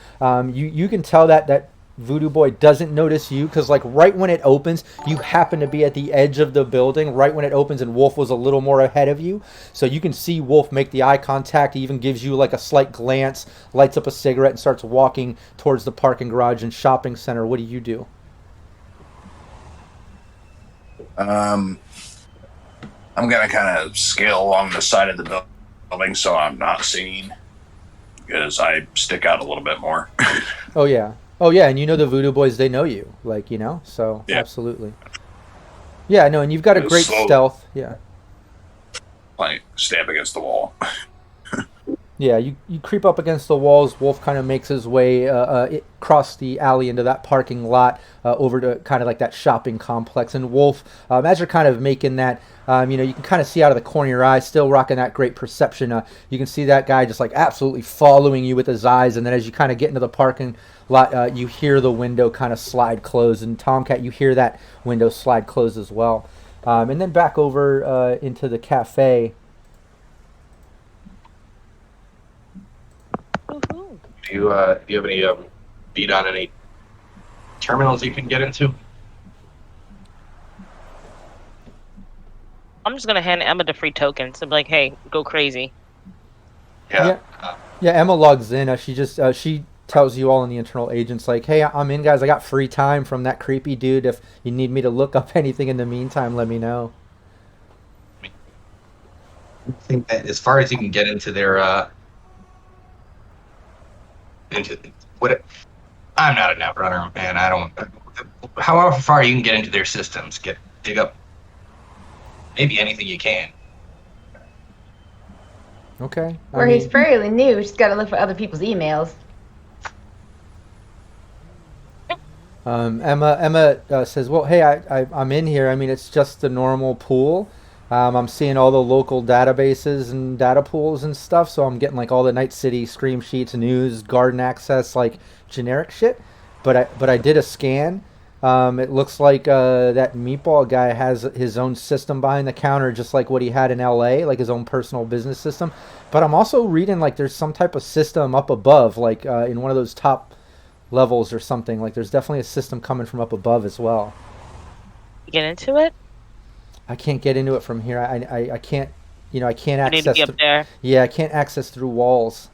You can tell that Voodoo Boy doesn't notice you because like right when it opens, you happen to be at the edge of the building right when it opens, and Wolf was a little more ahead of you. So you can see Wolf make the eye contact. He even gives you like a slight glance, lights up a cigarette, and starts walking towards the parking garage and shopping center. What do you do? I'm gonna kind of scale along the side of the building so I'm not seen, because I stick out a little bit more. Oh yeah, and you know the Voodoo Boys, they know you, like, so yeah. Absolutely. Yeah, no, and you've got a great stealth. Yeah. Like stamp against the wall. Yeah, you creep up against the walls. Wolf kind of makes his way across the alley into that parking lot over to kind of like that shopping complex. And Wolf, as you're kind of making that, you can kind of see out of the corner of your eye, still rocking that great perception. You can see that guy just like absolutely following you with his eyes. And then as you kind of get into the parking lot, you hear the window kind of slide close. And Tomcat, you hear that window slide close as well. And then back over into the cafe. Do you have any beat on any terminals you can get into? I'm just gonna hand Emma the free tokens and be like, "Hey, go crazy." Yeah. Yeah, Emma logs in. She tells you all in the internal agents, like, hey, I'm in, guys. I got free time from that creepy dude. If you need me to look up anything in the meantime, let me know. I think that as far as you can get into their into what I'm not a netrunner, man. I don't. However far you can get into their systems, dig up maybe anything you can. Okay. Where he's fairly new, just got to look for other people's emails. Emma says, well, hey, I'm in here. I mean, it's just a normal pool. I'm seeing all the local databases and data pools and stuff, so I'm getting like all the Night City scream sheets, news, garden access, like generic shit. But I did a scan. It looks like that meatball guy has his own system behind the counter, just like what he had in LA, like his own personal business system. But I'm also reading like there's some type of system up above, like in one of those top levels or something. Like there's definitely a system coming from up above as well. You get into it? I can't get into it from here. I can't, I can't access. You need to be up there. Yeah, I can't access through walls.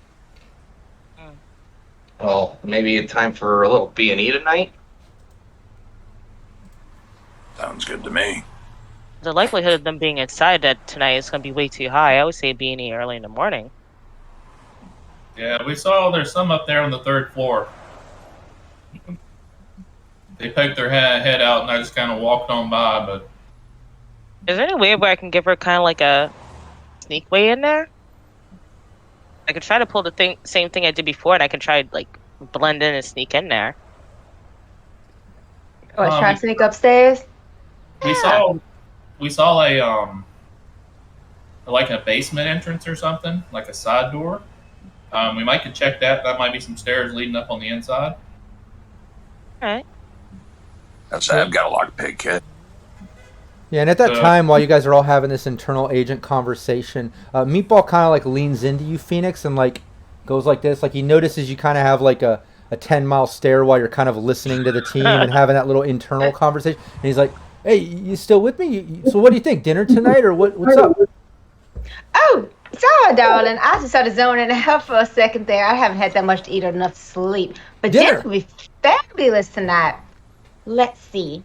Well, maybe it's time for a little B&E tonight. Sounds good to me. The likelihood of them being inside that tonight is going to be way too high. I would say B&E early in the morning. Yeah, we saw there's some up there on the 3rd floor. They poked their head out, and I just kind of walked on by, but... Is there any way where I can give her kind of like a sneak way in there? I could try to pull the same thing I did before, and I can try like blend in and sneak in there. Oh, try to sneak upstairs? We saw a like a basement entrance or something, like a side door. We might could check that. That might be some stairs leading up on the inside. All right. I've got a lockpick kit. Yeah, and at that time, while you guys are all having this internal agent conversation, Meatball kind of like leans into you, Phoenix, and like goes like this. Like he notices you kind of have like a 10-mile stare while you're kind of listening to the team and having that little internal conversation. And he's like, "Hey, you still with me? So what do you think? Dinner tonight or what's up?" Oh, sorry, darling. I just started zoning out for a second there. I haven't had that much to eat or enough to sleep. But dinner will be fabulous tonight. Let's see.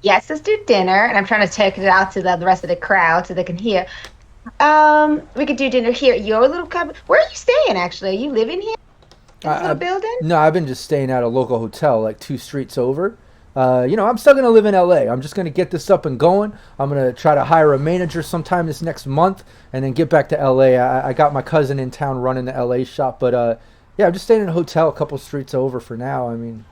Yes, let's do dinner. And I'm trying to check it out to the rest of the crowd so they can hear. We could do dinner here at your little cabin. Where are you staying, actually? Are you living here? In this little building? No, I've been just staying at a local hotel like 2 streets over. I'm still going to live in LA. I'm just going to get this up and going. I'm going to try to hire a manager sometime this next month and then get back to LA. I got my cousin in town running the LA shop. But, yeah, I'm just staying in a hotel a couple streets over for now. I mean...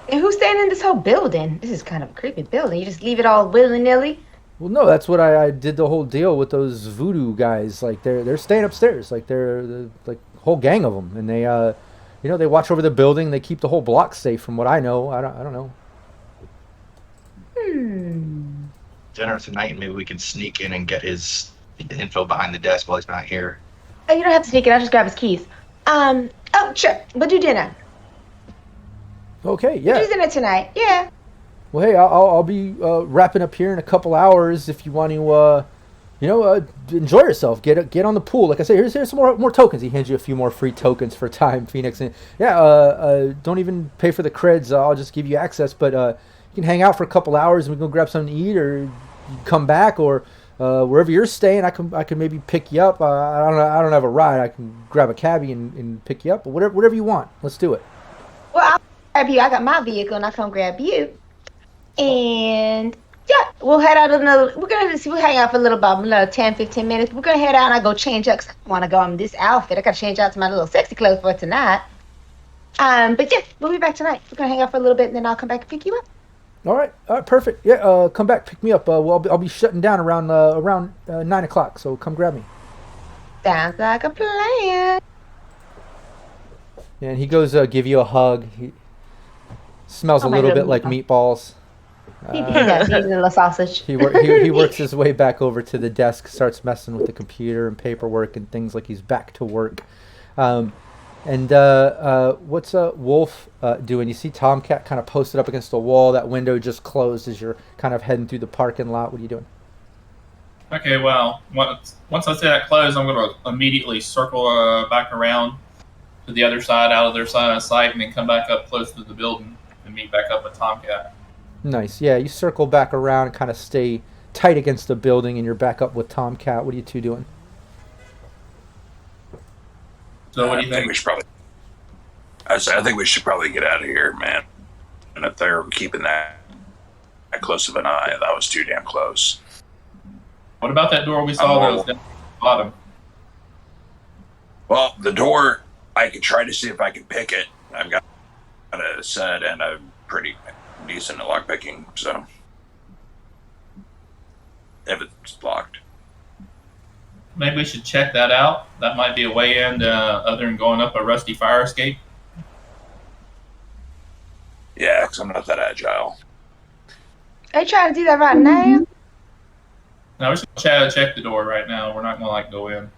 And who's staying in this whole building? This is kind of a creepy building. You just leave it all willy-nilly? Well, no, that's what I did the whole deal with those voodoo guys. Like, they're staying upstairs. Like, they're like a whole gang of them. And they, they watch over the building. They keep the whole block safe from what I know. I don't know. Dinner tonight, and maybe we can sneak in and get his info behind the desk while he's not here. Oh, you don't have to sneak in. I'll just grab his keys. Oh, sure. We'll do dinner. Okay, yeah. We'll do dinner tonight. Yeah. Well, hey, I'll be wrapping up here in a couple hours if you want to, enjoy yourself. Get on the pool. Like I say, here's some more tokens. He hands you a few more free tokens for time, Phoenix. And yeah, don't even pay for the creds. I'll just give you access. But you can hang out for a couple hours and we can go grab something to eat, or you come back, or wherever you're staying, I can maybe pick you up. I don't have a ride. I can grab a cabbie and pick you up. But whatever you want. Let's do it. Well, I'll grab you. I got my vehicle and I'll come grab you. And yeah, we'll head out we'll hang out for a little about another 10-15 minutes. We're gonna head out and I go change up because I want to go in this outfit. I gotta change out to my little sexy clothes for tonight. But yeah, we'll be back tonight. We're gonna hang out for a little bit and then I'll come back and pick you up. All right, perfect. Yeah, come back, pick me up. I'll be shutting down around 9 o'clock. So come grab me. Sounds like a plan. And he goes give you a hug. He smells a little bit like meatballs. He does. He's a little sausage. He works his way back over to the desk, starts messing with the computer and paperwork and things like he's back to work. What's Wolf doing? You see Tomcat kind of posted up against the wall. That window just closed as you're kind of heading through the parking lot. What are you doing? Okay, well, once I see that close, I'm going to immediately circle back around to the other side, out of their side of sight, and then come back up close to the building and meet back up with Tomcat. Nice. Yeah, you circle back around and kind of stay tight against the building, and you're back up with Tomcat. What are you two doing? So what do you think? We should probably. I think we should probably get out of here, man. And if they're keeping that close of an eye, that was too damn close. What about that door we saw that was down at the bottom? Well, the door, I could try to see if I can pick it. I've got a set and I'm pretty decent at lockpicking, so if it's locked. Maybe we should check that out. That might be a way in other than going up a rusty fire escape. Yeah, because I'm not that agile. Are you trying to do that right now? No, we're just going to check the door right now. We're not going to go in.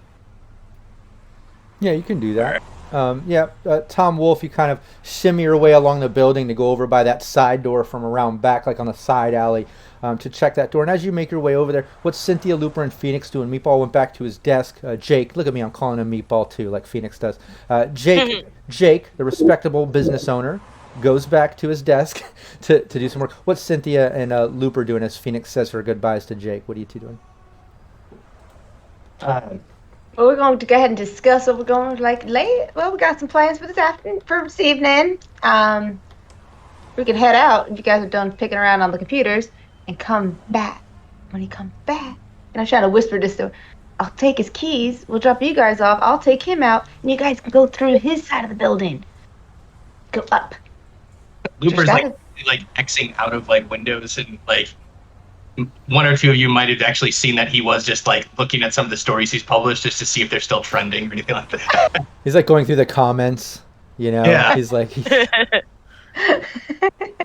Yeah, you can do that. Tom Wolf, you kind of shimmy your way along the building to go over by that side door from around back, like on the side alley, to check that door. And as you make your way over there, what's Cynthia, Looper, and Phoenix doing? Meatball went back to his desk. Jake, look at me, I'm calling him Meatball too, like Phoenix does. Jake, the respectable business owner, goes back to his desk to do some work. What's Cynthia and Looper doing as Phoenix says her goodbyes to Jake? What are you two doing? Well, we're going to go ahead and discuss what we're going to Well, we got some plans for this evening. We can head out if you guys are done picking around on the computers and come back. When he comes back, and I'm trying to whisper this to him, I'll take his keys. We'll drop you guys off. I'll take him out, and you guys can go through his side of the building. Go up. Looper's like Xing out of windows, and one or two of you might have actually seen that he was just looking at some of the stories he's published just to see if they're still trending or anything like that. He's going through the comments, Yeah. He's like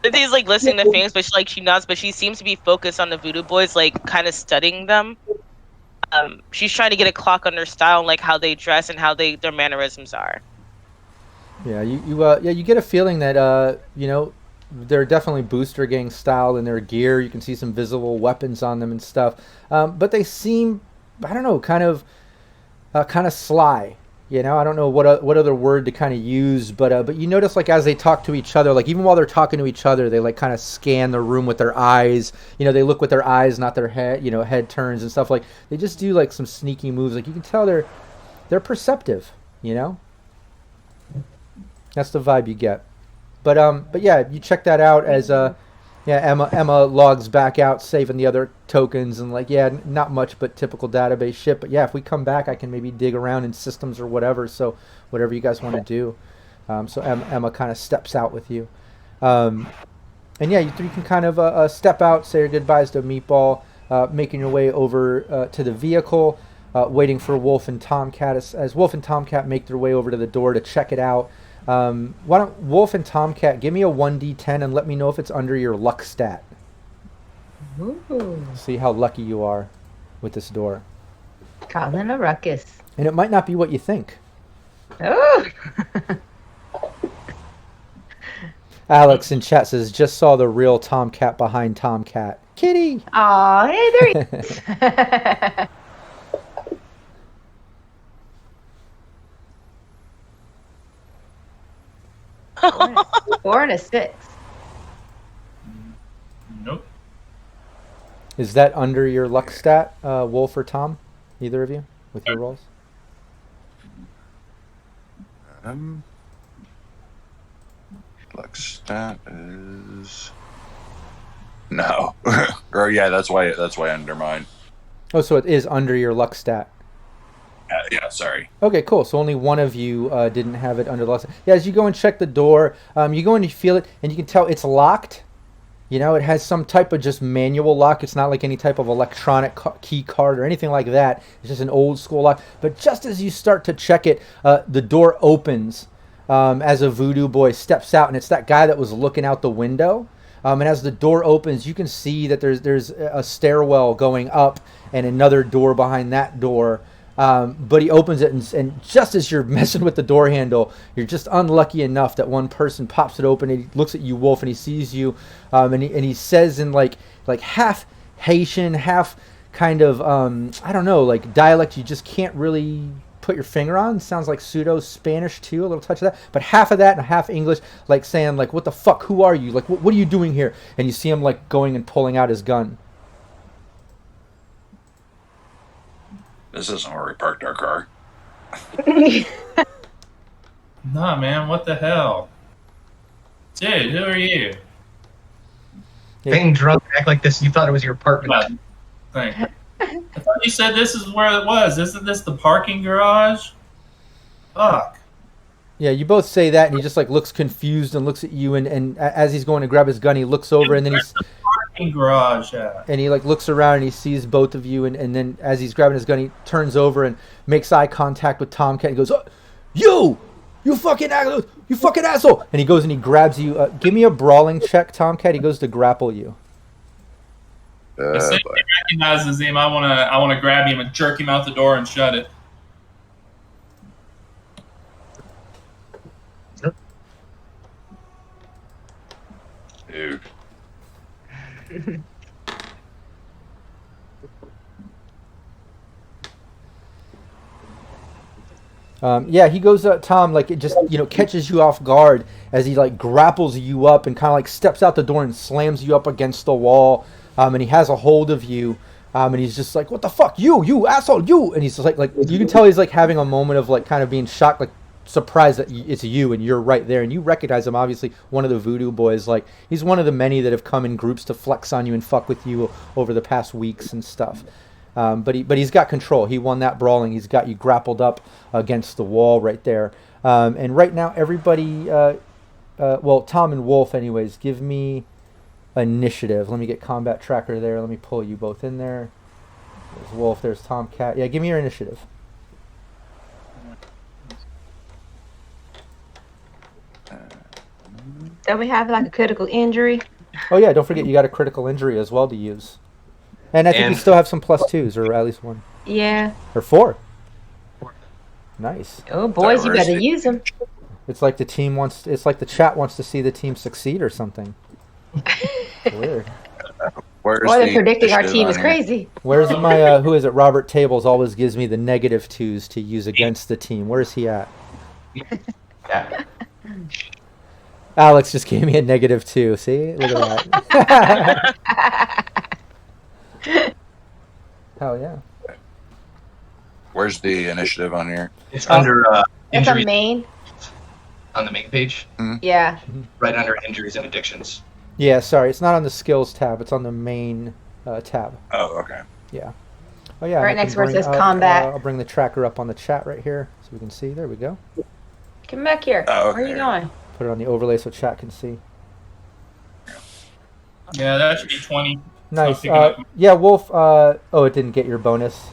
Cynthia's listening to things, but she nods, but she seems to be focused on the Voodoo Boys, kind of studying them. She's trying to get a clock on their style, and how they dress and how their mannerisms are. Yeah, you get a feeling that they're definitely booster gang style in their gear. You can see some visible weapons on them and stuff, but they seem, I don't know, kind of sly. I don't know what other word to kind of use, but you notice as they talk to each other, even while they're talking to each other, they kind of scan the room with their eyes. They look with their eyes, not their head. Head turns and stuff. They just do some sneaky moves. You can tell they're perceptive. That's the vibe you get. But yeah, you check that out as Emma logs back out, saving the other tokens, and not much but typical database shit. But yeah, if we come back, I can maybe dig around in systems or whatever. So whatever you guys want to do. So Emma kind of steps out with you, and yeah, you three can kind of step out, say your goodbyes to Meatball, making your way over to the vehicle, waiting for Wolf and Tomcat as Wolf and Tomcat make their way over to the door to check it out. Why don't Wolf and Tomcat give me a 1d10 and let me know if it's under your luck stat. Ooh. See how lucky you are with this door. Causing a ruckus. And it might not be what you think. Oh. Alex in chat says, just saw the real Tomcat behind Tomcat. Kitty! Aw, hey, there he is. 4 and a 6. Nope. Is that under your luck stat, Wolf or Tom? Either of you with your rolls? Luck stat is no. Or yeah, that's why under mine. Oh, so it is under your luck stat. Yeah, sorry. Okay, cool. So only one of you didn't have it under the lock. Yeah, as you go and check the door, you go and you feel it, and you can tell it's locked. It has some type of just manual lock. It's not like any type of electronic key card or anything like that. It's just an old school lock. But just as you start to check it, the door opens as a Voodoo boy steps out, and it's that guy that was looking out the window. And as the door opens, you can see that there's a stairwell going up and another door behind that door. But he opens it, and just as you're messing with the door handle, you're just unlucky enough that one person pops it open, and he looks at you, Wolf, and he sees you, and he says in like half Haitian, half kind of I don't know, dialect you just can't really put your finger on. It sounds like pseudo Spanish too, a little touch of that, but half of that and half English, like saying like, "What the fuck? Who are you? Like, what are you doing here?" And you see him like going and pulling out his gun. This isn't where we parked our car. Nah, man, what the hell? Dude, who are you? Getting drunk, act like this. You thought it was your apartment. Thing. I thought you said this is where it was. Isn't this the parking garage? Fuck. Yeah, you both say that, and he just like looks confused and looks at you, and as he's going to grab his gun, he looks over, and then Where's the parking garage at? and he like looks around and he sees both of you, and then as he's grabbing his gun, he turns over and makes eye contact with Tomcat and goes, "Oh, you fucking asshole!" And he goes and he grabs you. Give me a brawling check, Tomcat. He goes to grapple you. As soon as he recognizes him, I wanna grab him and jerk him out the door and shut it. Dude. Yeah, he goes, Tom, like it just, catches you off guard as he like grapples you up and kind of like steps out the door and slams you up against the wall. And he has a hold of you. And he's just like, "What the fuck? You asshole, you!" And he's just like you can tell he's like having a moment of like kind of being shocked, like surprised that it's you and you're right there. And you recognize him, obviously, one of the Voodoo boys. Like he's one of the many that have come in groups to flex on you and fuck with you over the past weeks and stuff. But he's got control. He won that brawling. He's got you grappled up against the wall right there. And right now, everybody, Tom and Wolf, anyways, give me initiative. Let me get combat tracker there. Let me pull you both in there. There's Wolf. There's Tomcat. Yeah, give me your initiative. Don't we have like a critical injury? Oh yeah, don't forget you got a critical injury as well to use. And I think you still have some +2s, or at least one. Yeah. Or 4. Nice. Oh, boys, you better use them. It's like the team wants. It's like the chat wants to see the team succeed or something. Weird. Or they're predicting our team is crazy. Where's my? Who is it? Robert Tables always gives me the -2s to use against the team. Where is he at? Yeah. Alex just gave me a -2. See, look at that. Hell yeah. Where's the initiative on here? It's under It's injuries on main. on the main page, Yeah. right under injuries and addictions. Yeah, sorry, it's not on the skills tab. It's on the main tab. Oh, okay. Yeah. Oh yeah. Right I can next where it bring says up, combat. I'll bring the tracker up on the chat right here so we can see. There we go. Come back here. Oh, Where are you okay. going? Put it on the overlay so chat can see. Yeah, that should be 20. Nice. It's not picking up- Yeah, Wolf. It didn't get your bonus.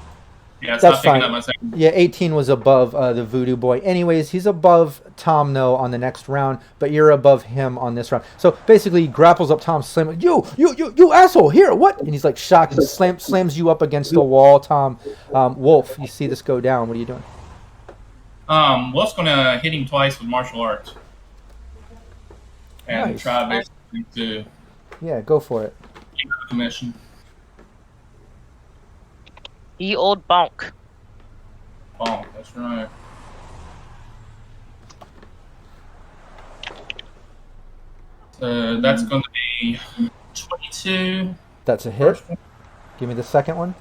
yeah, it's that's not picking fine. up my second. Yeah, 18 was above the Voodoo boy. Anyways, he's above Tom though on the next round, but you're above him on this round. So basically, he grapples up Tom, slam you asshole here, what? And he's like shocked and slams you up against the wall. Tom, Wolf, you see this go down. What are you doing? Wolf's gonna hit him twice with martial arts, and Nice. try basically to Yeah, go for it. keep the commission. Ye old bonk. Oh, that's right. So that's going to be 22. That's a hit. Give me the second one.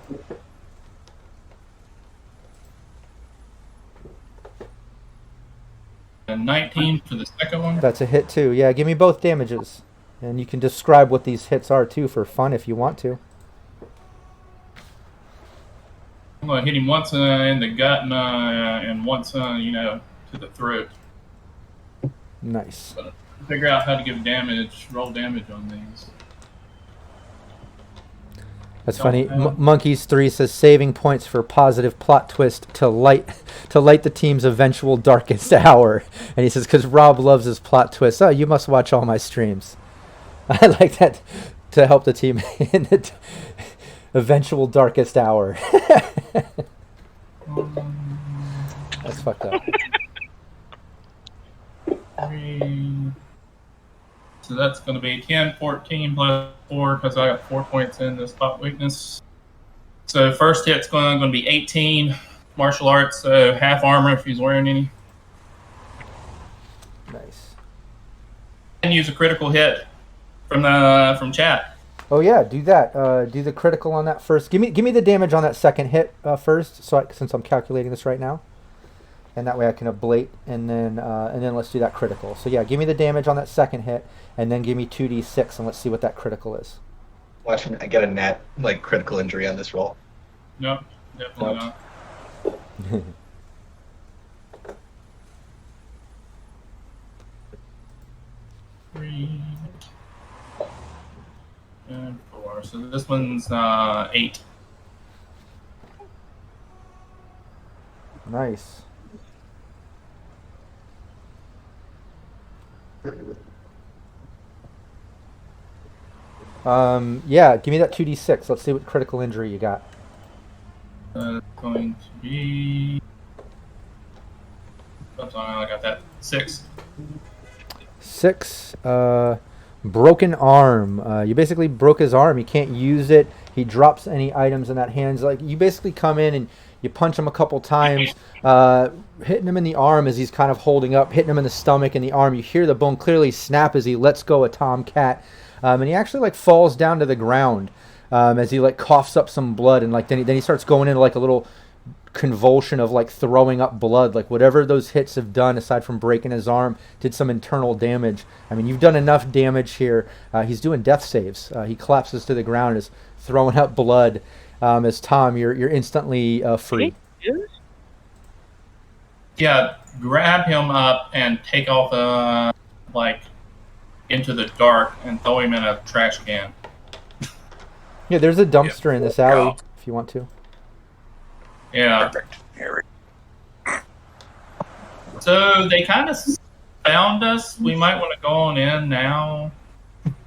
And 19 for the second one. That's a hit too. Yeah, give me both damages. And you can describe what these hits are too for fun if you want to. I'm going to hit him once in the gut and once, to the throat. Nice. But figure out how to give damage, roll damage on these. That's funny. Monkeys 3 says saving points for positive plot twist to light the team's eventual darkest hour. And he says because Rob loves his plot twists. Oh, you must watch all my streams. I like that to help the team in the eventual darkest hour. That's fucked up. So that's going to be 10, 14 plus 4 because I got 4 points in the spot weakness. So first hit's going to be 18 martial arts, so half armor if he's wearing any. Nice. And use a critical hit from chat. Oh yeah, do that. Do the critical on that first. Give me the damage on that second hit first, since I'm calculating this right now, and that way I can ablate, and then let's do that critical. So yeah, give me the damage on that second hit, and then give me 2d6, and let's see what that critical is. Watching, I get a net critical injury on this roll. Nope, definitely not. Three and 4. So this one's 8. Nice. Yeah, give me that 2d6. Let's see what critical injury you got. Going to be. I got that 6. 6. Broken arm. You basically broke his arm. He can't use it. He drops any items in that hands. Like, you basically come in and you punch him a couple times, hitting him in the arm as he's kind of holding up, hitting him in the stomach and the arm. You hear the bone clearly snap as he lets go of Tomcat, and he actually falls down to the ground as he coughs up some blood, and then he starts going into a little convulsion of throwing up blood. Whatever those hits have done, aside from breaking his arm, did some internal damage. I mean, you've done enough damage here. He's doing death saves. He collapses to the ground and is throwing up blood. As Tom, you're instantly free. Yeah, grab him up and take off into the dark and throw him in a trash can. Yeah, there's a dumpster in this alley if you want to. Yeah. Perfect. Here So they kind of found us. We might want to go on in now.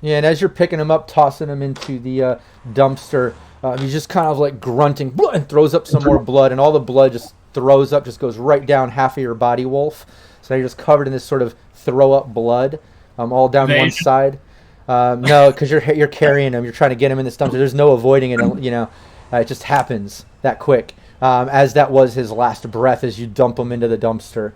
Yeah, and as you're picking him up, tossing him into the dumpster, he's just kind of grunting and throws up some more blood, and all the blood just throws up, just goes right down half of your body, Wolf. So now you're just covered in this sort of throw up blood, all down one side. No, because you're carrying him. You're trying to get him in this dumpster. There's no avoiding it. It just happens that quick. As that was his last breath, as you dump him into the dumpster.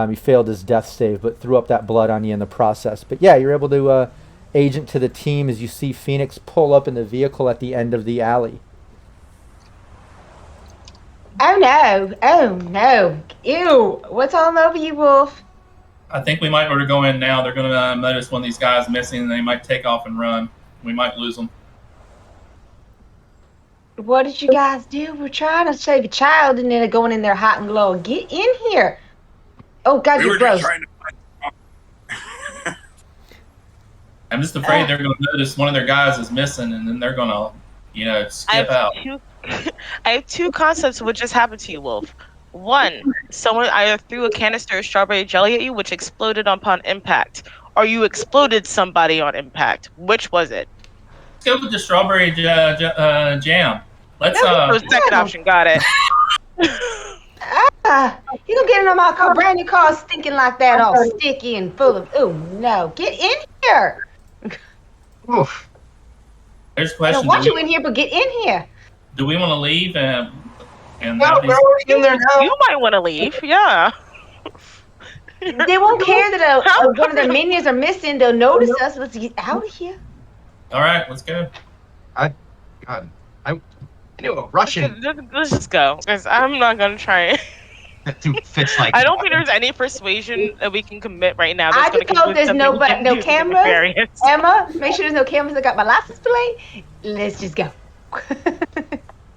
He failed his death save, but threw up that blood on you in the process. But yeah, you're able to agent to the team as you see Phoenix pull up in the vehicle at the end of the alley. Oh no, ew, what's all over you, Wolf? I think we might want to go in now. They're going to notice one of these guys missing, and they might take off and run. We might lose them. What did you guys do? We're trying to save a child, and then they're going in there hot and glowing. Get in here. Oh, God, you're gross. I'm just afraid they're going to notice one of their guys is missing, and then they're going to, skip out. I have 2 concepts of what just happened to you, Wolf. 1, someone either threw a canister of strawberry jelly at you, which exploded upon impact, or you exploded somebody on impact. Which was it? Let's go with the strawberry jam. Let's. Second option. Got it. You gonna get in my car, brand new car, stinking like that, all sticky and full of. Oh no! Get in here. Oof. There's a I question. don't want you in here, but get in here. Do we want to leave and No, we're in there now. You might want to leave. Yeah. They won't care that one of their minions are missing. They'll notice us. Let's get out of here. All right, let's go. I knew a Russian Let's just go, because I'm not gonna try. that fits like. I don't think there's any persuasion that we can commit right now. I just hope there's no cameras. Emma, make sure there's no cameras. I got my license plate. Let's just go.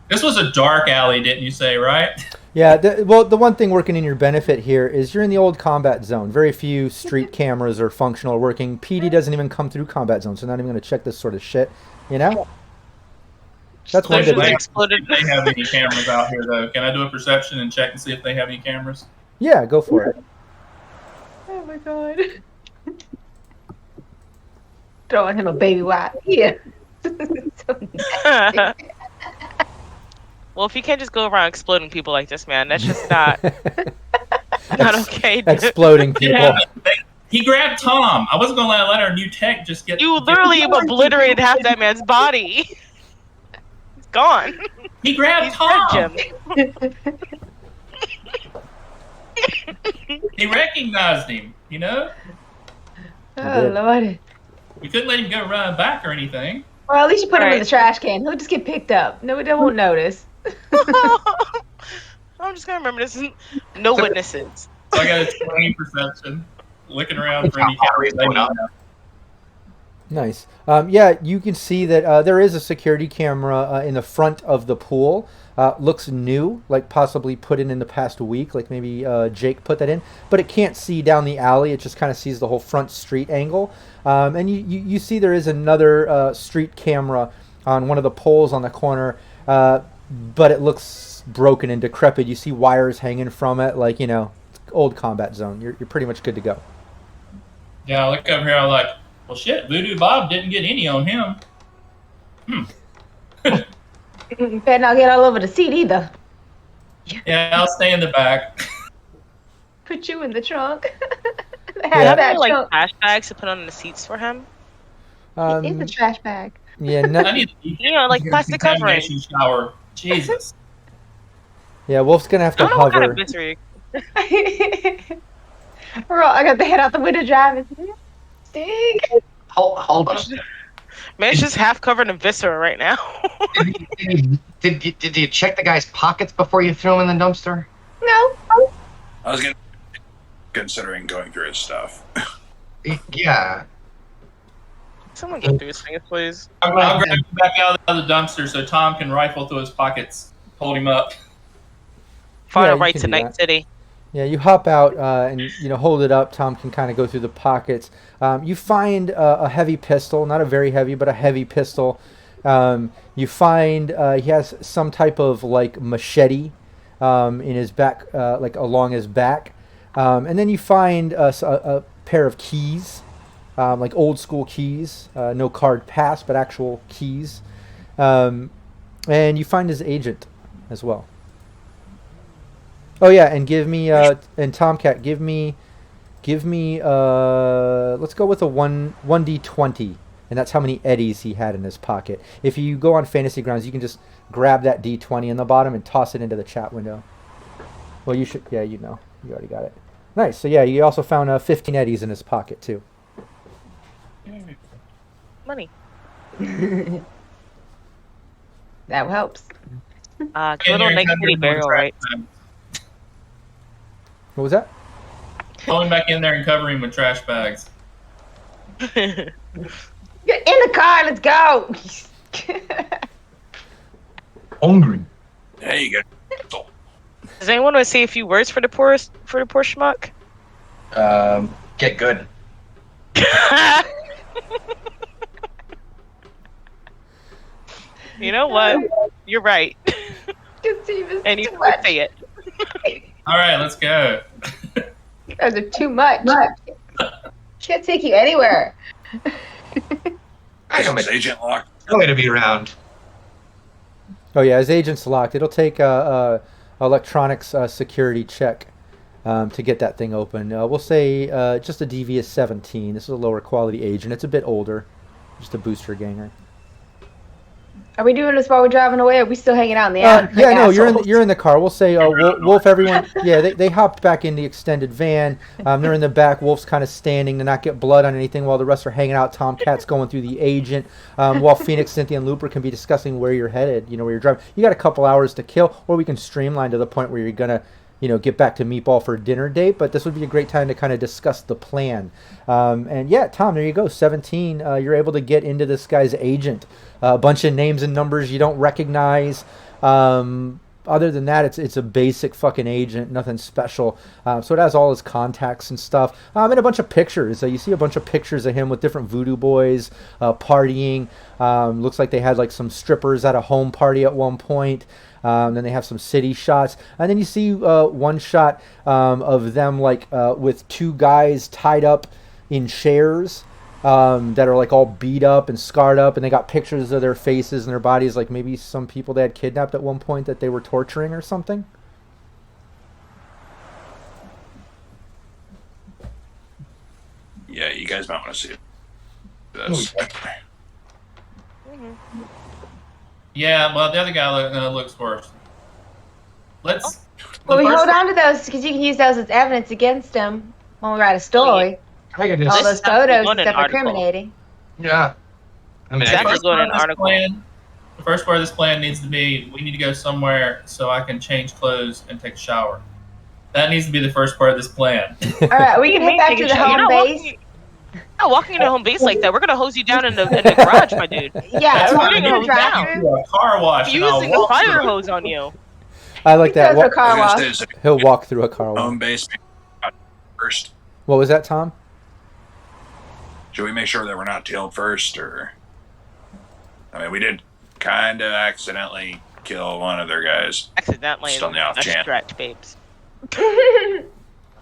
This was a dark alley, didn't you say, right? Yeah, the one thing working in your benefit here is you're in the old combat zone. Very few street cameras are functional or working. PD doesn't even come through combat zone, so not even going to check this sort of shit, That's one good thing. Exploded. They have any cameras out here, though. Can I do a perception and check and see if they have any cameras? Yeah, go for it. Oh my god. Throwing him a baby wipe. Yeah. So Well, if you can't just go around exploding people like this, man, that's just not okay. Exploding people. He grabbed Tom. I wasn't going to let our new tech just get... You literally obliterated half that man's body. He's gone. He grabbed Tom. Jim. He recognized him, you know? Oh, did. Lord. We couldn't let him go run back or anything. Well, at least you put him in Right. the trash can. He'll just get picked up. No, they won't notice. I'm just gonna remember this. No witnesses. So I got a 20 perception, looking around for any Batteries going up. Nice. Yeah, you can see that there is a security camera in the front of the pool. Looks new, like possibly put in the past week, like maybe Jake put that in. But it can't see down the alley. It just kind of sees the whole front street angle. And you see there is another street camera on one of the poles on the corner, but it looks broken and decrepit. You see wires hanging from it, like, old combat zone. You're pretty much good to go. Yeah, I look over here, I'm like, well, shit, Voodoo Bob didn't get any on him. Better not get all over the seat either. Yeah, I'll stay in the back. Put you in the trunk. Yeah. That Like trunk. trash bags to put on the seats for him. It is a trash bag. Yeah, I need Like plastic covering. contamination shower. Jesus. yeah. Wolf's gonna have I to don't know what kind hover. of misery. I got the head out the window driving. Stink. Hold on. Man, it's just half covered in viscera right now. Did you check the guy's pockets before you threw him in the dumpster? No. I was considering going through his stuff. Yeah. Someone go through his fingers, please. I'll grab him back out of the dumpster so Tom can rifle through his pockets, hold him up. Final you right can to do Night that. City. Yeah, you hop out and hold it up. Tom can kind of go through the pockets. You find a heavy pistol, not a very heavy, but a heavy pistol. You find he has some type of like machete in his back, like along his back, and then you find a pair of keys, like old school keys, no card pass, but actual keys, and you find his agent as well. Oh yeah, and give me and Tomcat, give me let's go with a 1d20, and that's how many eddies he had in his pocket. If you go on Fantasy Grounds, you can just grab that d20 in the bottom and toss it into the chat window. Well, you should, yeah, you already got it. Nice. So yeah, you also found 15 eddies in his pocket too. Money. That helps. Little Night City burial right. What was that? Going back in there and covering him with trash bags. Get in the car. Let's go. Hungry. There you go. Does anyone want to say a few words for the poor schmuck? Get good. You know what? You're right. And you too can much. say it. All right, let's go. You guys are too much. Can't take you anywhere. I am His agent locked. going to be around. Oh yeah, his agent's locked. It'll take a electronics security check to get that thing open. We'll say just a DV is 17. This is a lower quality agent. It's a bit older, just a booster ganger. Are we doing this while we're driving away? Or are we still hanging out in the alley? Yeah, like no, assholes? you're in the car. We'll say Wolf. Everyone, yeah, they hopped back in the extended van. They're in the back. Wolf's kind of standing to not get blood on anything while the rest are hanging out. Tomcat's going through the agent, while Phoenix, Cynthia, and Looper can be discussing where you're headed. Where you're driving. You got a couple hours to kill, or we can streamline to the point where you're gonna, get back to Meatball for a dinner date. But this would be a great time to kind of discuss the plan. And yeah, Tom, there you go. 17. You're able to get into this guy's agent. A bunch of names and numbers you don't recognize. Other than that, it's a basic fucking agent, nothing special. So it has all his contacts and stuff. And a bunch of pictures. You see a bunch of pictures of him with different voodoo boys partying. Looks like they had like some strippers at a home party at one point. Then they have some city shots. And then you see one shot of them like with two guys tied up in chairs. That are like all beat up and scarred up, and they got pictures of their faces and their bodies, like maybe some people they had kidnapped at one point that they were torturing or something. Yeah, you guys might want to see this. Yeah, well, the other guy looks worse. Let's Well, we first hold on to those because you can use those as evidence against them when we write a story. I could All just, those This photos going and in stuff an article. incriminating. yeah. I mean, It's I actually guess, going in an article. The first part of this plan needs to be, we need to go somewhere so I can change clothes and take a shower. That needs to be the first part of this plan. All right, we can head back to the home base. Not walking into home base like that. We're gonna hose you down in the garage, my dude. Yeah, That's we're fine. going to Hose drive down. through. Do a car wash. and I'll Using a walk fire through it. hose on you. I like that. Go for a car I was wash. gonna say, so He'll walk through a car wash. home base first. What was that, Tom? Should we make sure that we're not tailed first, or? I mean, we did kind of accidentally kill one of their guys. Accidentally. Just on the off That's chance. stretch, babes.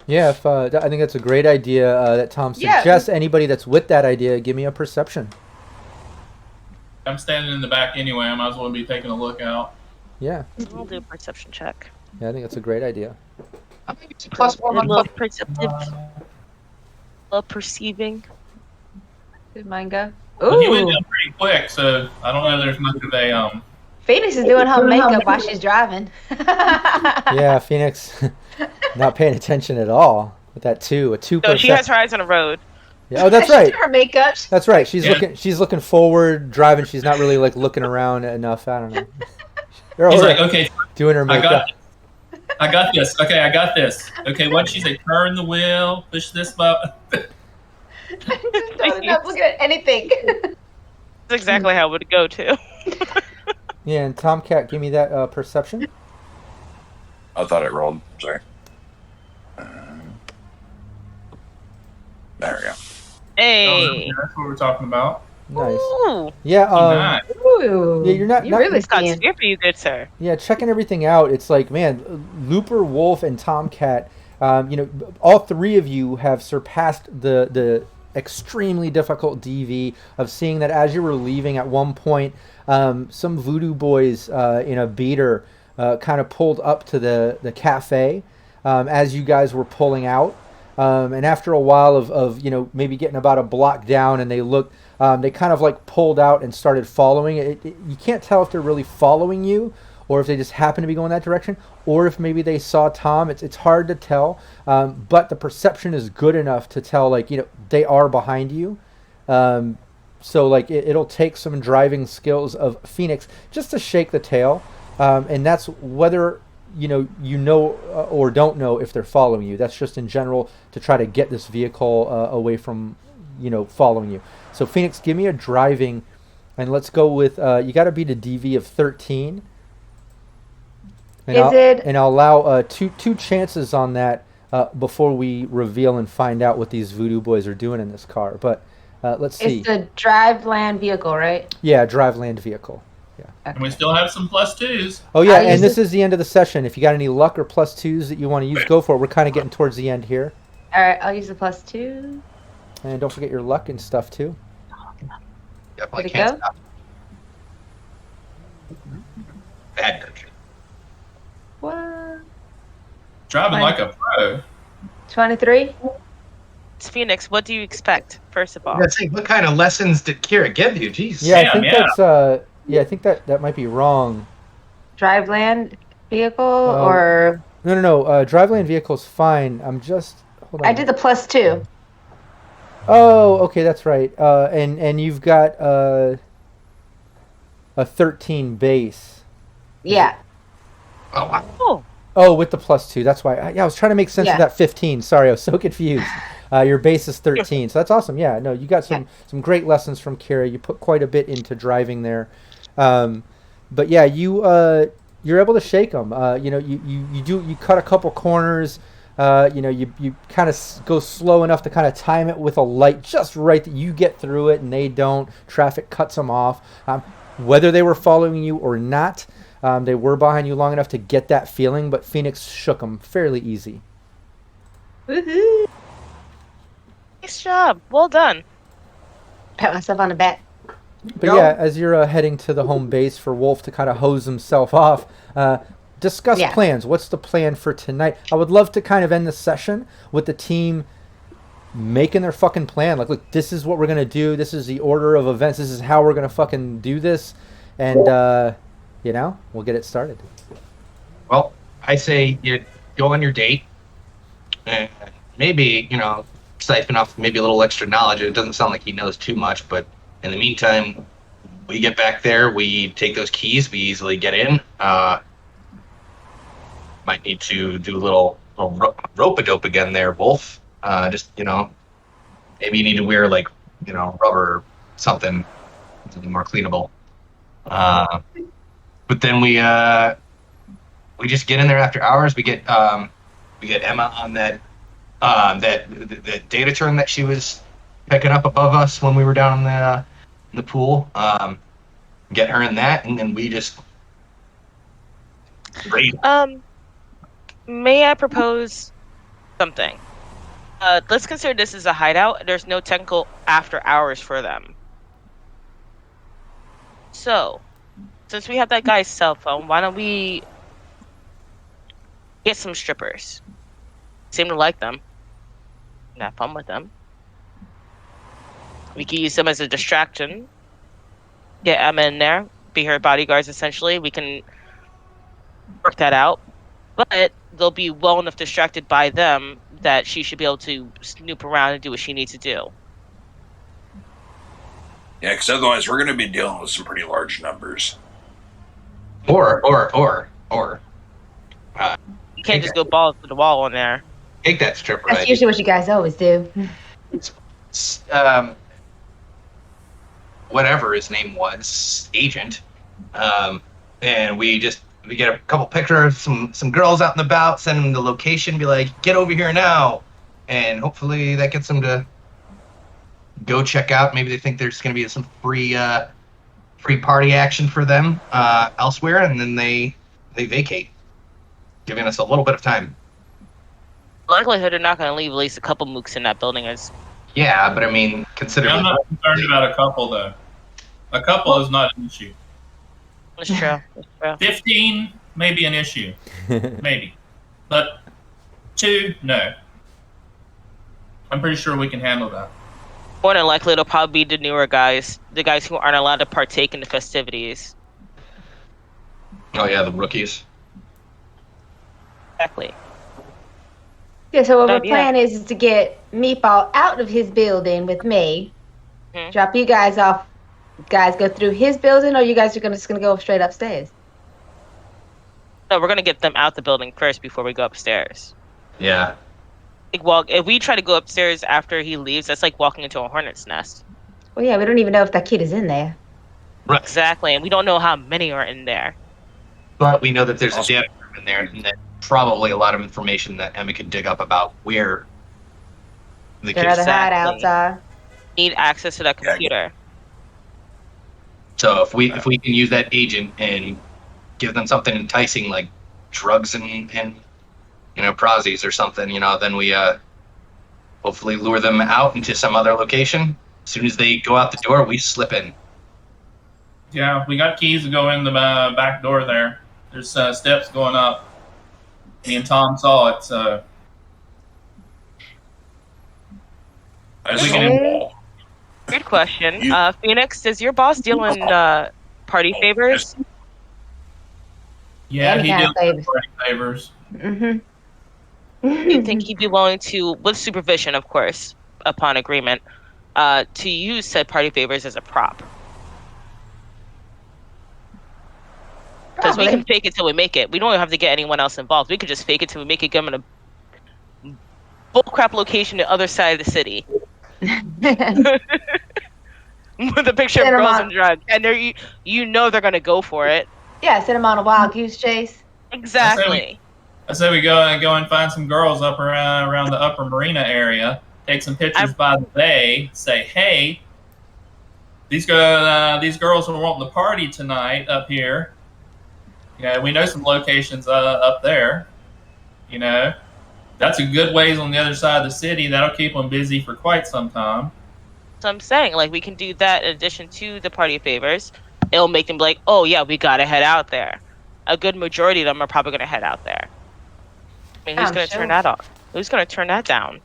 Yeah, if I think that's a great idea that Tom Yeah. suggests. Anybody that's with that idea, give me a perception. I'm standing in the back anyway. I might as well be taking a look out. Yeah, I'll do a perception check. yeah, I think that's a great idea. I think it's a +1 I on love perceptive. Love perceiving. Did mine go? But he went Ooh, down pretty quick, so I don't know. There's much of a Phoenix is doing her makeup while she's driving. Yeah, Phoenix, not paying attention at all with that a 2%. So she has her eyes on the road. Yeah, oh, that's She's right. doing her makeup. That's right. She's Yeah. looking forward, driving. She's not really like looking around enough. I don't know. They're He's all like, right. okay, Doing her makeup. I got this. Okay, I got this. Okay, what she say? Turn the wheel, push this button. Don't stop looking at anything. That's exactly how it would go too. Yeah, and Tomcat, give me that perception. I thought it rolled. Sorry. There we go. Hey. That's what we're talking about. Nice. Ooh. Yeah. Nice. Ooh, Yeah, you're not- really It's got seeing. spear for you, good sir. Yeah, checking everything out. It's like, man, Looper, Wolf, and Tomcat. All three of you have surpassed the extremely difficult DV of seeing that as you were leaving at one point, some voodoo boys in a beater kind of pulled up to the cafe as you guys were pulling out. And after a while of maybe getting about a block down, and they looked, they kind of like pulled out and started following. You can't tell if they're really following you, or if they just happen to be going that direction, or if maybe they saw Tom. It's hard to tell, but the perception is good enough to tell, like, they are behind you. So like it'll take some driving skills of Phoenix just to shake the tail, and that's whether or don't know if they're following you. That's just in general to try to get this vehicle away from following you. So Phoenix, give me a driving, and let's go with you got to beat a DV of 13. And I'll allow two chances on that before we reveal and find out what these voodoo boys are doing in this car. But let's see. It's the drive land vehicle, right? Yeah, drive land vehicle. And we still have some +2s. Oh yeah, I'll use and this is the end of the session. If you got any luck or +2s that you want to use, go for it. We're kind of getting towards the end here. All right, I'll use the +2. And don't forget your luck and stuff too. Yep, Where'd I it can't go? stop. Bad country. What? Driving like a pro. 23. It's Phoenix. What do you expect, first of all? Let's see, what kind of lessons did Kira give you? Jeez. Yeah, I Damn, think yeah. that's I think that might be wrong. Drive land vehicle Oh. or No. Drive land vehicle's fine. I'm just hold on. I did the +2. Oh, okay, that's right. And you've got a 13 base. Yeah. Oh, wow. Oh, Oh, with the +2. That's why. I was trying to make sense of Yeah. that 15. Sorry, I was so confused. Your base is 13, so that's awesome. Yeah, no, you got some great lessons from Kira. You put quite a bit into driving there. But yeah, you're able to shake them. You cut a couple corners. You kind of go slow enough to kind of time it with a light just right that you get through it and they don't. Traffic cuts them off. Whether they were following you or not, they were behind you long enough to get that feeling, but Phoenix shook them fairly easy. Woohoo! nice job. Well done. Pat myself on the back. But yeah, as you're heading to the home base for Wolf to kind of hose himself off, discuss Yeah. plans. What's the plan for tonight? I would love to kind of end the session with the team making their fucking plan. Like, look, this is what we're going to do. This is the order of events. This is how we're going to fucking do this. And, we'll get it started. Well, I say you go on your date, and maybe, siphon off maybe a little extra knowledge. It doesn't sound like he knows too much, but in the meantime, we get back there, we take those keys, we easily get in. Might need to do a little rope-a-dope again there, Wolf. Just, maybe you need to wear, like, rubber something more cleanable. But then we just get in there after hours. We get Emma on that data turn that she was picking up above us when we were down in the pool. Get her in that, and then we just raid. May I propose something? Let's consider this as a hideout. There's no technical after hours for them. So, since we have that guy's cell phone, why don't we get some strippers? Seem to like them. And have fun with them. We can use them as a distraction. Get Emma in there. Be her bodyguards, essentially. We can work that out. But they'll be well enough distracted by them that she should be able to snoop around and do what she needs to do. Yeah, because otherwise we're going to be dealing with some pretty large numbers. Or. You can't just go balls to the wall on there. Take that stripper. That's usually what you guys always do. Whatever his name was, agent, and we get a couple pictures, some girls out and about, send them the location, be like, get over here now, and hopefully that gets them to go check out. Maybe they think there's going to be some free party action for them elsewhere, and then they vacate, giving us a little bit of time. Likelihood they're not going to leave at least a couple mooks in that building is. Yeah, but I mean, consider. I'm not concerned about a couple though. A couple is not an issue. That's true. 15 may be an issue, maybe, but 2, no. I'm pretty sure we can handle that. More than likely, it'll probably be the newer guys, the guys who aren't allowed to partake in the festivities. Oh yeah, the rookies. Exactly. Yeah, so what But, our plan is to get Meatball out of his building with me. Mhm. Drop you guys off. Guys go through his building, or you guys are just gonna go straight upstairs? No, we're gonna get them out the building first before we go upstairs. Yeah. Like, well, if we try to go upstairs after he leaves, that's like walking into a hornet's nest. Well, yeah, we don't even know if that kid is in there. Right. Exactly, and we don't know how many are in there. But we know that there's a data room in there, and that probably a lot of information that Emma could dig up about where the Their kids. other hideouts are. Need access to that computer. So if we can use that agent and give them something enticing like drugs and prozzies or something, then we hopefully lure them out into some other location. As soon as they go out the door, we slip in. Yeah, we got keys to go in the back door there. There's steps going up. Me and Tom saw it, so. Good question. Phoenix, does your boss deal in party favors? Yeah, he Any kind did of favors. Mm-hmm. Do you think he'd be willing to, with supervision, of course, upon agreement, to use said party favors as a prop? Because we can fake it till we make it. We don't have to get anyone else involved. We could just fake it till we make it, give them a bullcrap location the other side of the city. With a picture of girls and drugs. And they're, they're going to go for it. Yeah, send them on a wild goose chase. Exactly. I say we go and find some girls up around the upper marina area, take some pictures by the bay, say, hey, these girls are wanting to party tonight up here. Yeah, we know some locations up there. That's a good ways on the other side of the city. That'll keep them busy for quite some time. So I'm saying, we can do that in addition to the party favors. It'll make them be like, oh, yeah, we got to head out there. A good majority of them are probably going to head out there. I mean, who's going to turn that off? Who's going to turn that down?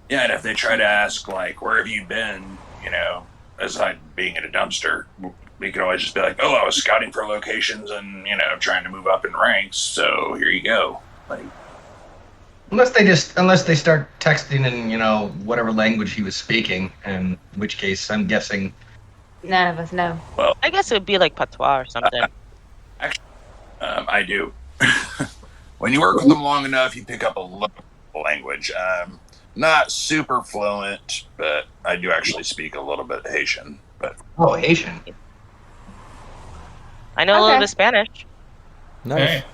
Yeah, and if they try to ask, where have you been, aside being in a dumpster, we could always just be like, "Oh, I was scouting for locations and trying to move up in ranks, so here you go." Like, unless they start texting in whatever language he was speaking, in which case I'm guessing None of us know. well, I guess it would be like patois or something. I do. When you work with them long enough, you pick up a local language. Not super fluent, but I do actually speak a little bit Haitian. But Haitian. I know a little bit of Spanish. Nice. Hey.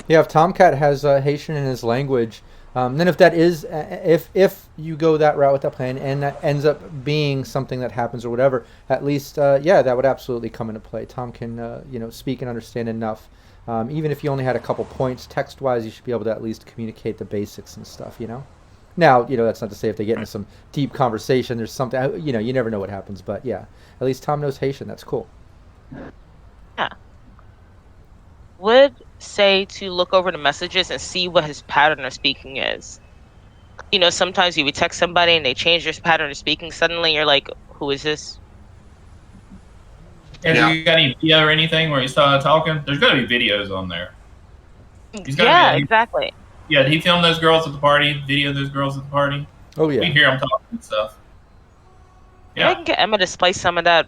Yeah, if Tomcat has Haitian in his language, then if that is, if you go that route with that plan and that ends up being something that happens or whatever, at least, that would absolutely come into play. Tom can, speak and understand enough. Even if you only had a couple points text-wise, you should be able to at least communicate the basics and stuff, Now, that's not to say if they get into some deep conversation, there's something, you never know what happens. But, yeah, at least Tom knows Haitian. That's cool. Yeah. Would say to look over the messages and see what his pattern of speaking is. Sometimes you would text somebody and they change their pattern of speaking. Suddenly you're like, who is this? And you got any video or anything where he started talking? There's got to be videos on there. Exactly. Yeah, did he film those girls at the party? Video those girls at the party? Oh, yeah. We hear him talking and stuff. Yeah. I can get Emma to splice some of that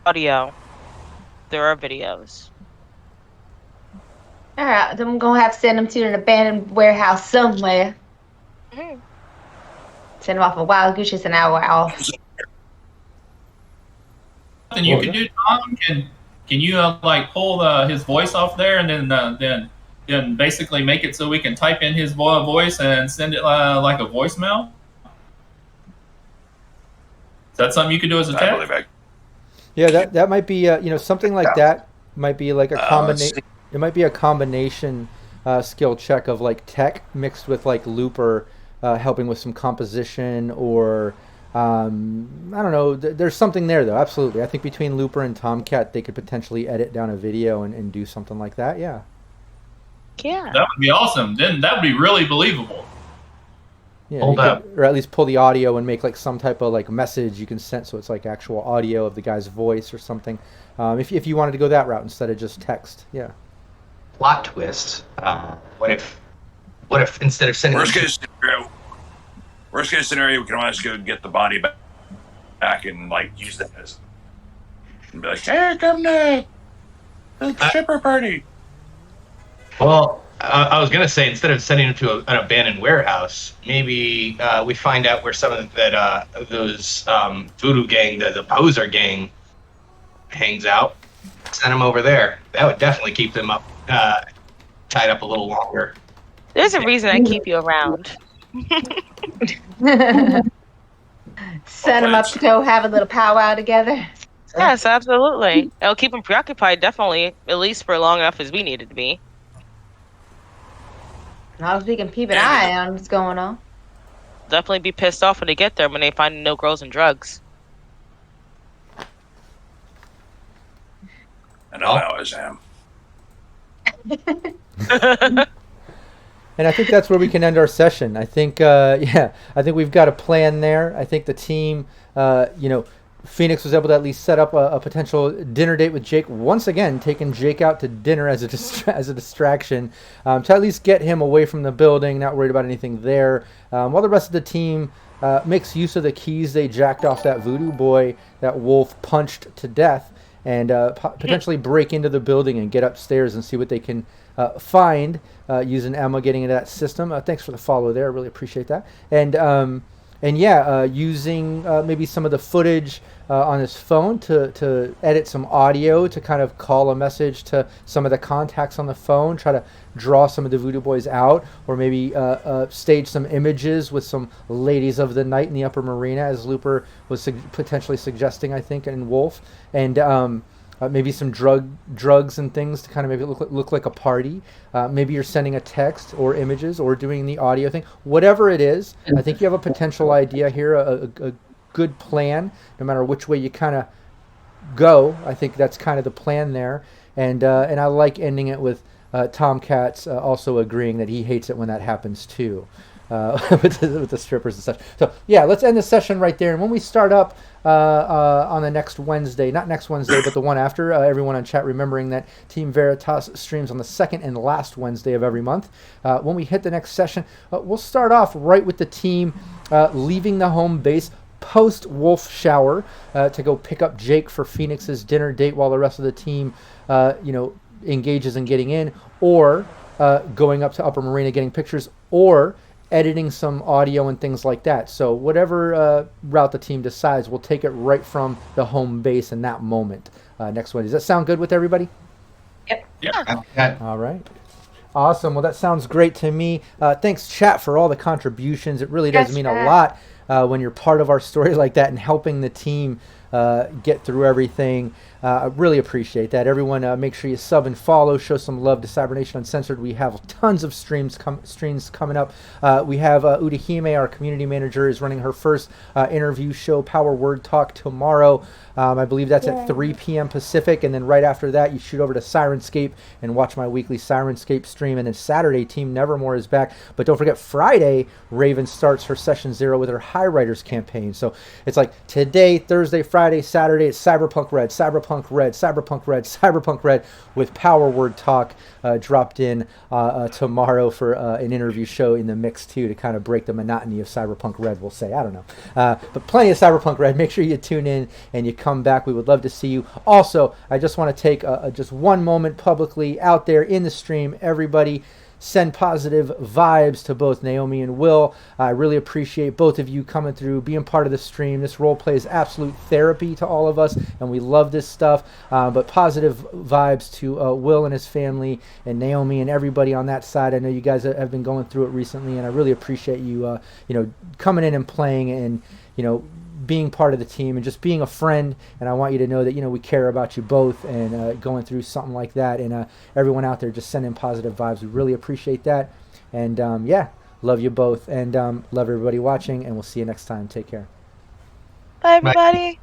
audio. There are videos. All right, then I'm going to have to send them to an abandoned warehouse somewhere. Mm-hmm. Send them off of Wild Goose an hour off. Something you can do, Tom? Can you pull his voice off there and then basically make it so we can type in his voice and send it like a voicemail? Is that something you could do as a tech? Yeah, that might be something like that might be like a combination. It might be a combination skill check of like tech mixed with like Looper helping with some composition or I don't know. There's something there though. Absolutely, I think between Looper and Tomcat, they could potentially edit down a video and do something like that. Yeah. Yeah. That would be awesome. Then that would be really believable. Yeah, or at least pull the audio and make like some type of like message you can send, so it's like actual audio of the guy's voice or something. If you wanted to go that route instead of just text, yeah. Plot twist. What if instead of sending worst case scenario, we can always go get the body back and like use that as and be like, "Hey, come to the shipper party." Well, I was gonna say instead of sending him to an abandoned warehouse, maybe we find out where some of those Voodoo gang, the poser gang, hangs out. Send him over there. That would definitely keep them up, tied up a little longer. There's a reason I keep you around. Set them up to go have a little powwow together. Yes, absolutely. It'll keep them preoccupied, definitely, at least for long enough as we need it to be. As long as we can keep an eye on what's going on. Definitely be pissed off when they get there when they find no girls and drugs. And I always am. And I think that's where we can end our session. I think, I think we've got a plan there. I think the team, Phoenix was able to at least set up a potential dinner date with Jake. Once again, taking Jake out to dinner as a distraction to at least get him away from the building, not worried about anything there. While the rest of the team makes use of the keys they jacked off that voodoo boy that Wolf punched to death, and potentially break into the building and get upstairs and see what they can find using Emma getting into that system. Thanks for the follow there. I really appreciate that. And using maybe some of the footage on his phone to edit some audio to kind of call a message to some of the contacts on the phone, try to draw some of the Voodoo Boys out, or maybe stage some images with some ladies of the night in the upper marina, as Looper was potentially suggesting, I think, in Wolf. And maybe some drugs and things to kind of make it look like a party. Maybe you're sending a text or images or doing the audio thing. Whatever it is, I think you have a potential idea here, a good plan, no matter which way you kind of go. I think that's kind of the plan there. And I like ending it with Tomcat's also agreeing that he hates it when that happens too. with the strippers and such. So yeah, let's end the session right there. And when we start up on the next Wednesday, not next Wednesday, but the one after, everyone on chat remembering that Team Veritas streams on the second and last Wednesday of every month. When we hit the next session, we'll start off right with the team leaving the home base post Wolf shower to go pick up Jake for Phoenix's dinner date while the rest of the team, engages in getting in, or going up to Upper Marina getting pictures, or editing some audio and things like that. So whatever route the team decides, we'll take it right from the home base in that moment next Wednesday. Does that sound good with everybody? Yep. Yeah. All right. Awesome. Well, that sounds great to me. Thanks, chat, for all the contributions. It really does mean a lot when you're part of our story like that and helping the team get through everything. I really appreciate that. Everyone, make sure you sub and follow. Show some love to Cybernation Uncensored. We have tons of streams coming up. We have Udahime, our community manager, is running her first interview show, Power Word Talk, tomorrow. I believe that's at 3 p.m. Pacific, and then right after that, you shoot over to Sirenscape and watch my weekly Sirenscape stream. And then Saturday, Team Nevermore is back. But don't forget, Friday, Raven starts her Session 0 with her High Riders campaign. So it's like today, Thursday, Friday, Saturday, it's Cyberpunk RED, Cyberpunk RED, Cyberpunk RED, Cyberpunk RED, with Power Word Talk dropped in tomorrow for an interview show in the mix too, to kind of break the monotony of Cyberpunk RED, we'll say. I don't know. But plenty of Cyberpunk RED. Make sure you tune in and you come back. We would love to see you. Also, I just want to take just one moment publicly out there in the stream. Everybody, send positive vibes to both Naomi and Will. I really appreciate both of you coming through, being part of the stream. This role play is absolute therapy to all of us, and we love this stuff. But positive vibes to Will and his family, and Naomi and everybody on that side. I know you guys have been going through it recently, and I really appreciate you, coming in and playing and, being part of the team and just being a friend. And I want you to know that, we care about you both, and going through something like that. And everyone out there, just sending positive vibes. We really appreciate that. And love you both, and love everybody watching, and we'll see you next time. Take care. Bye, everybody.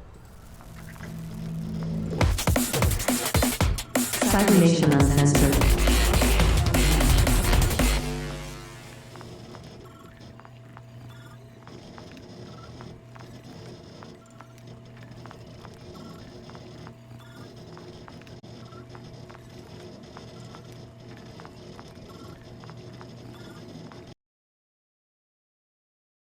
Cybernation Uncensored.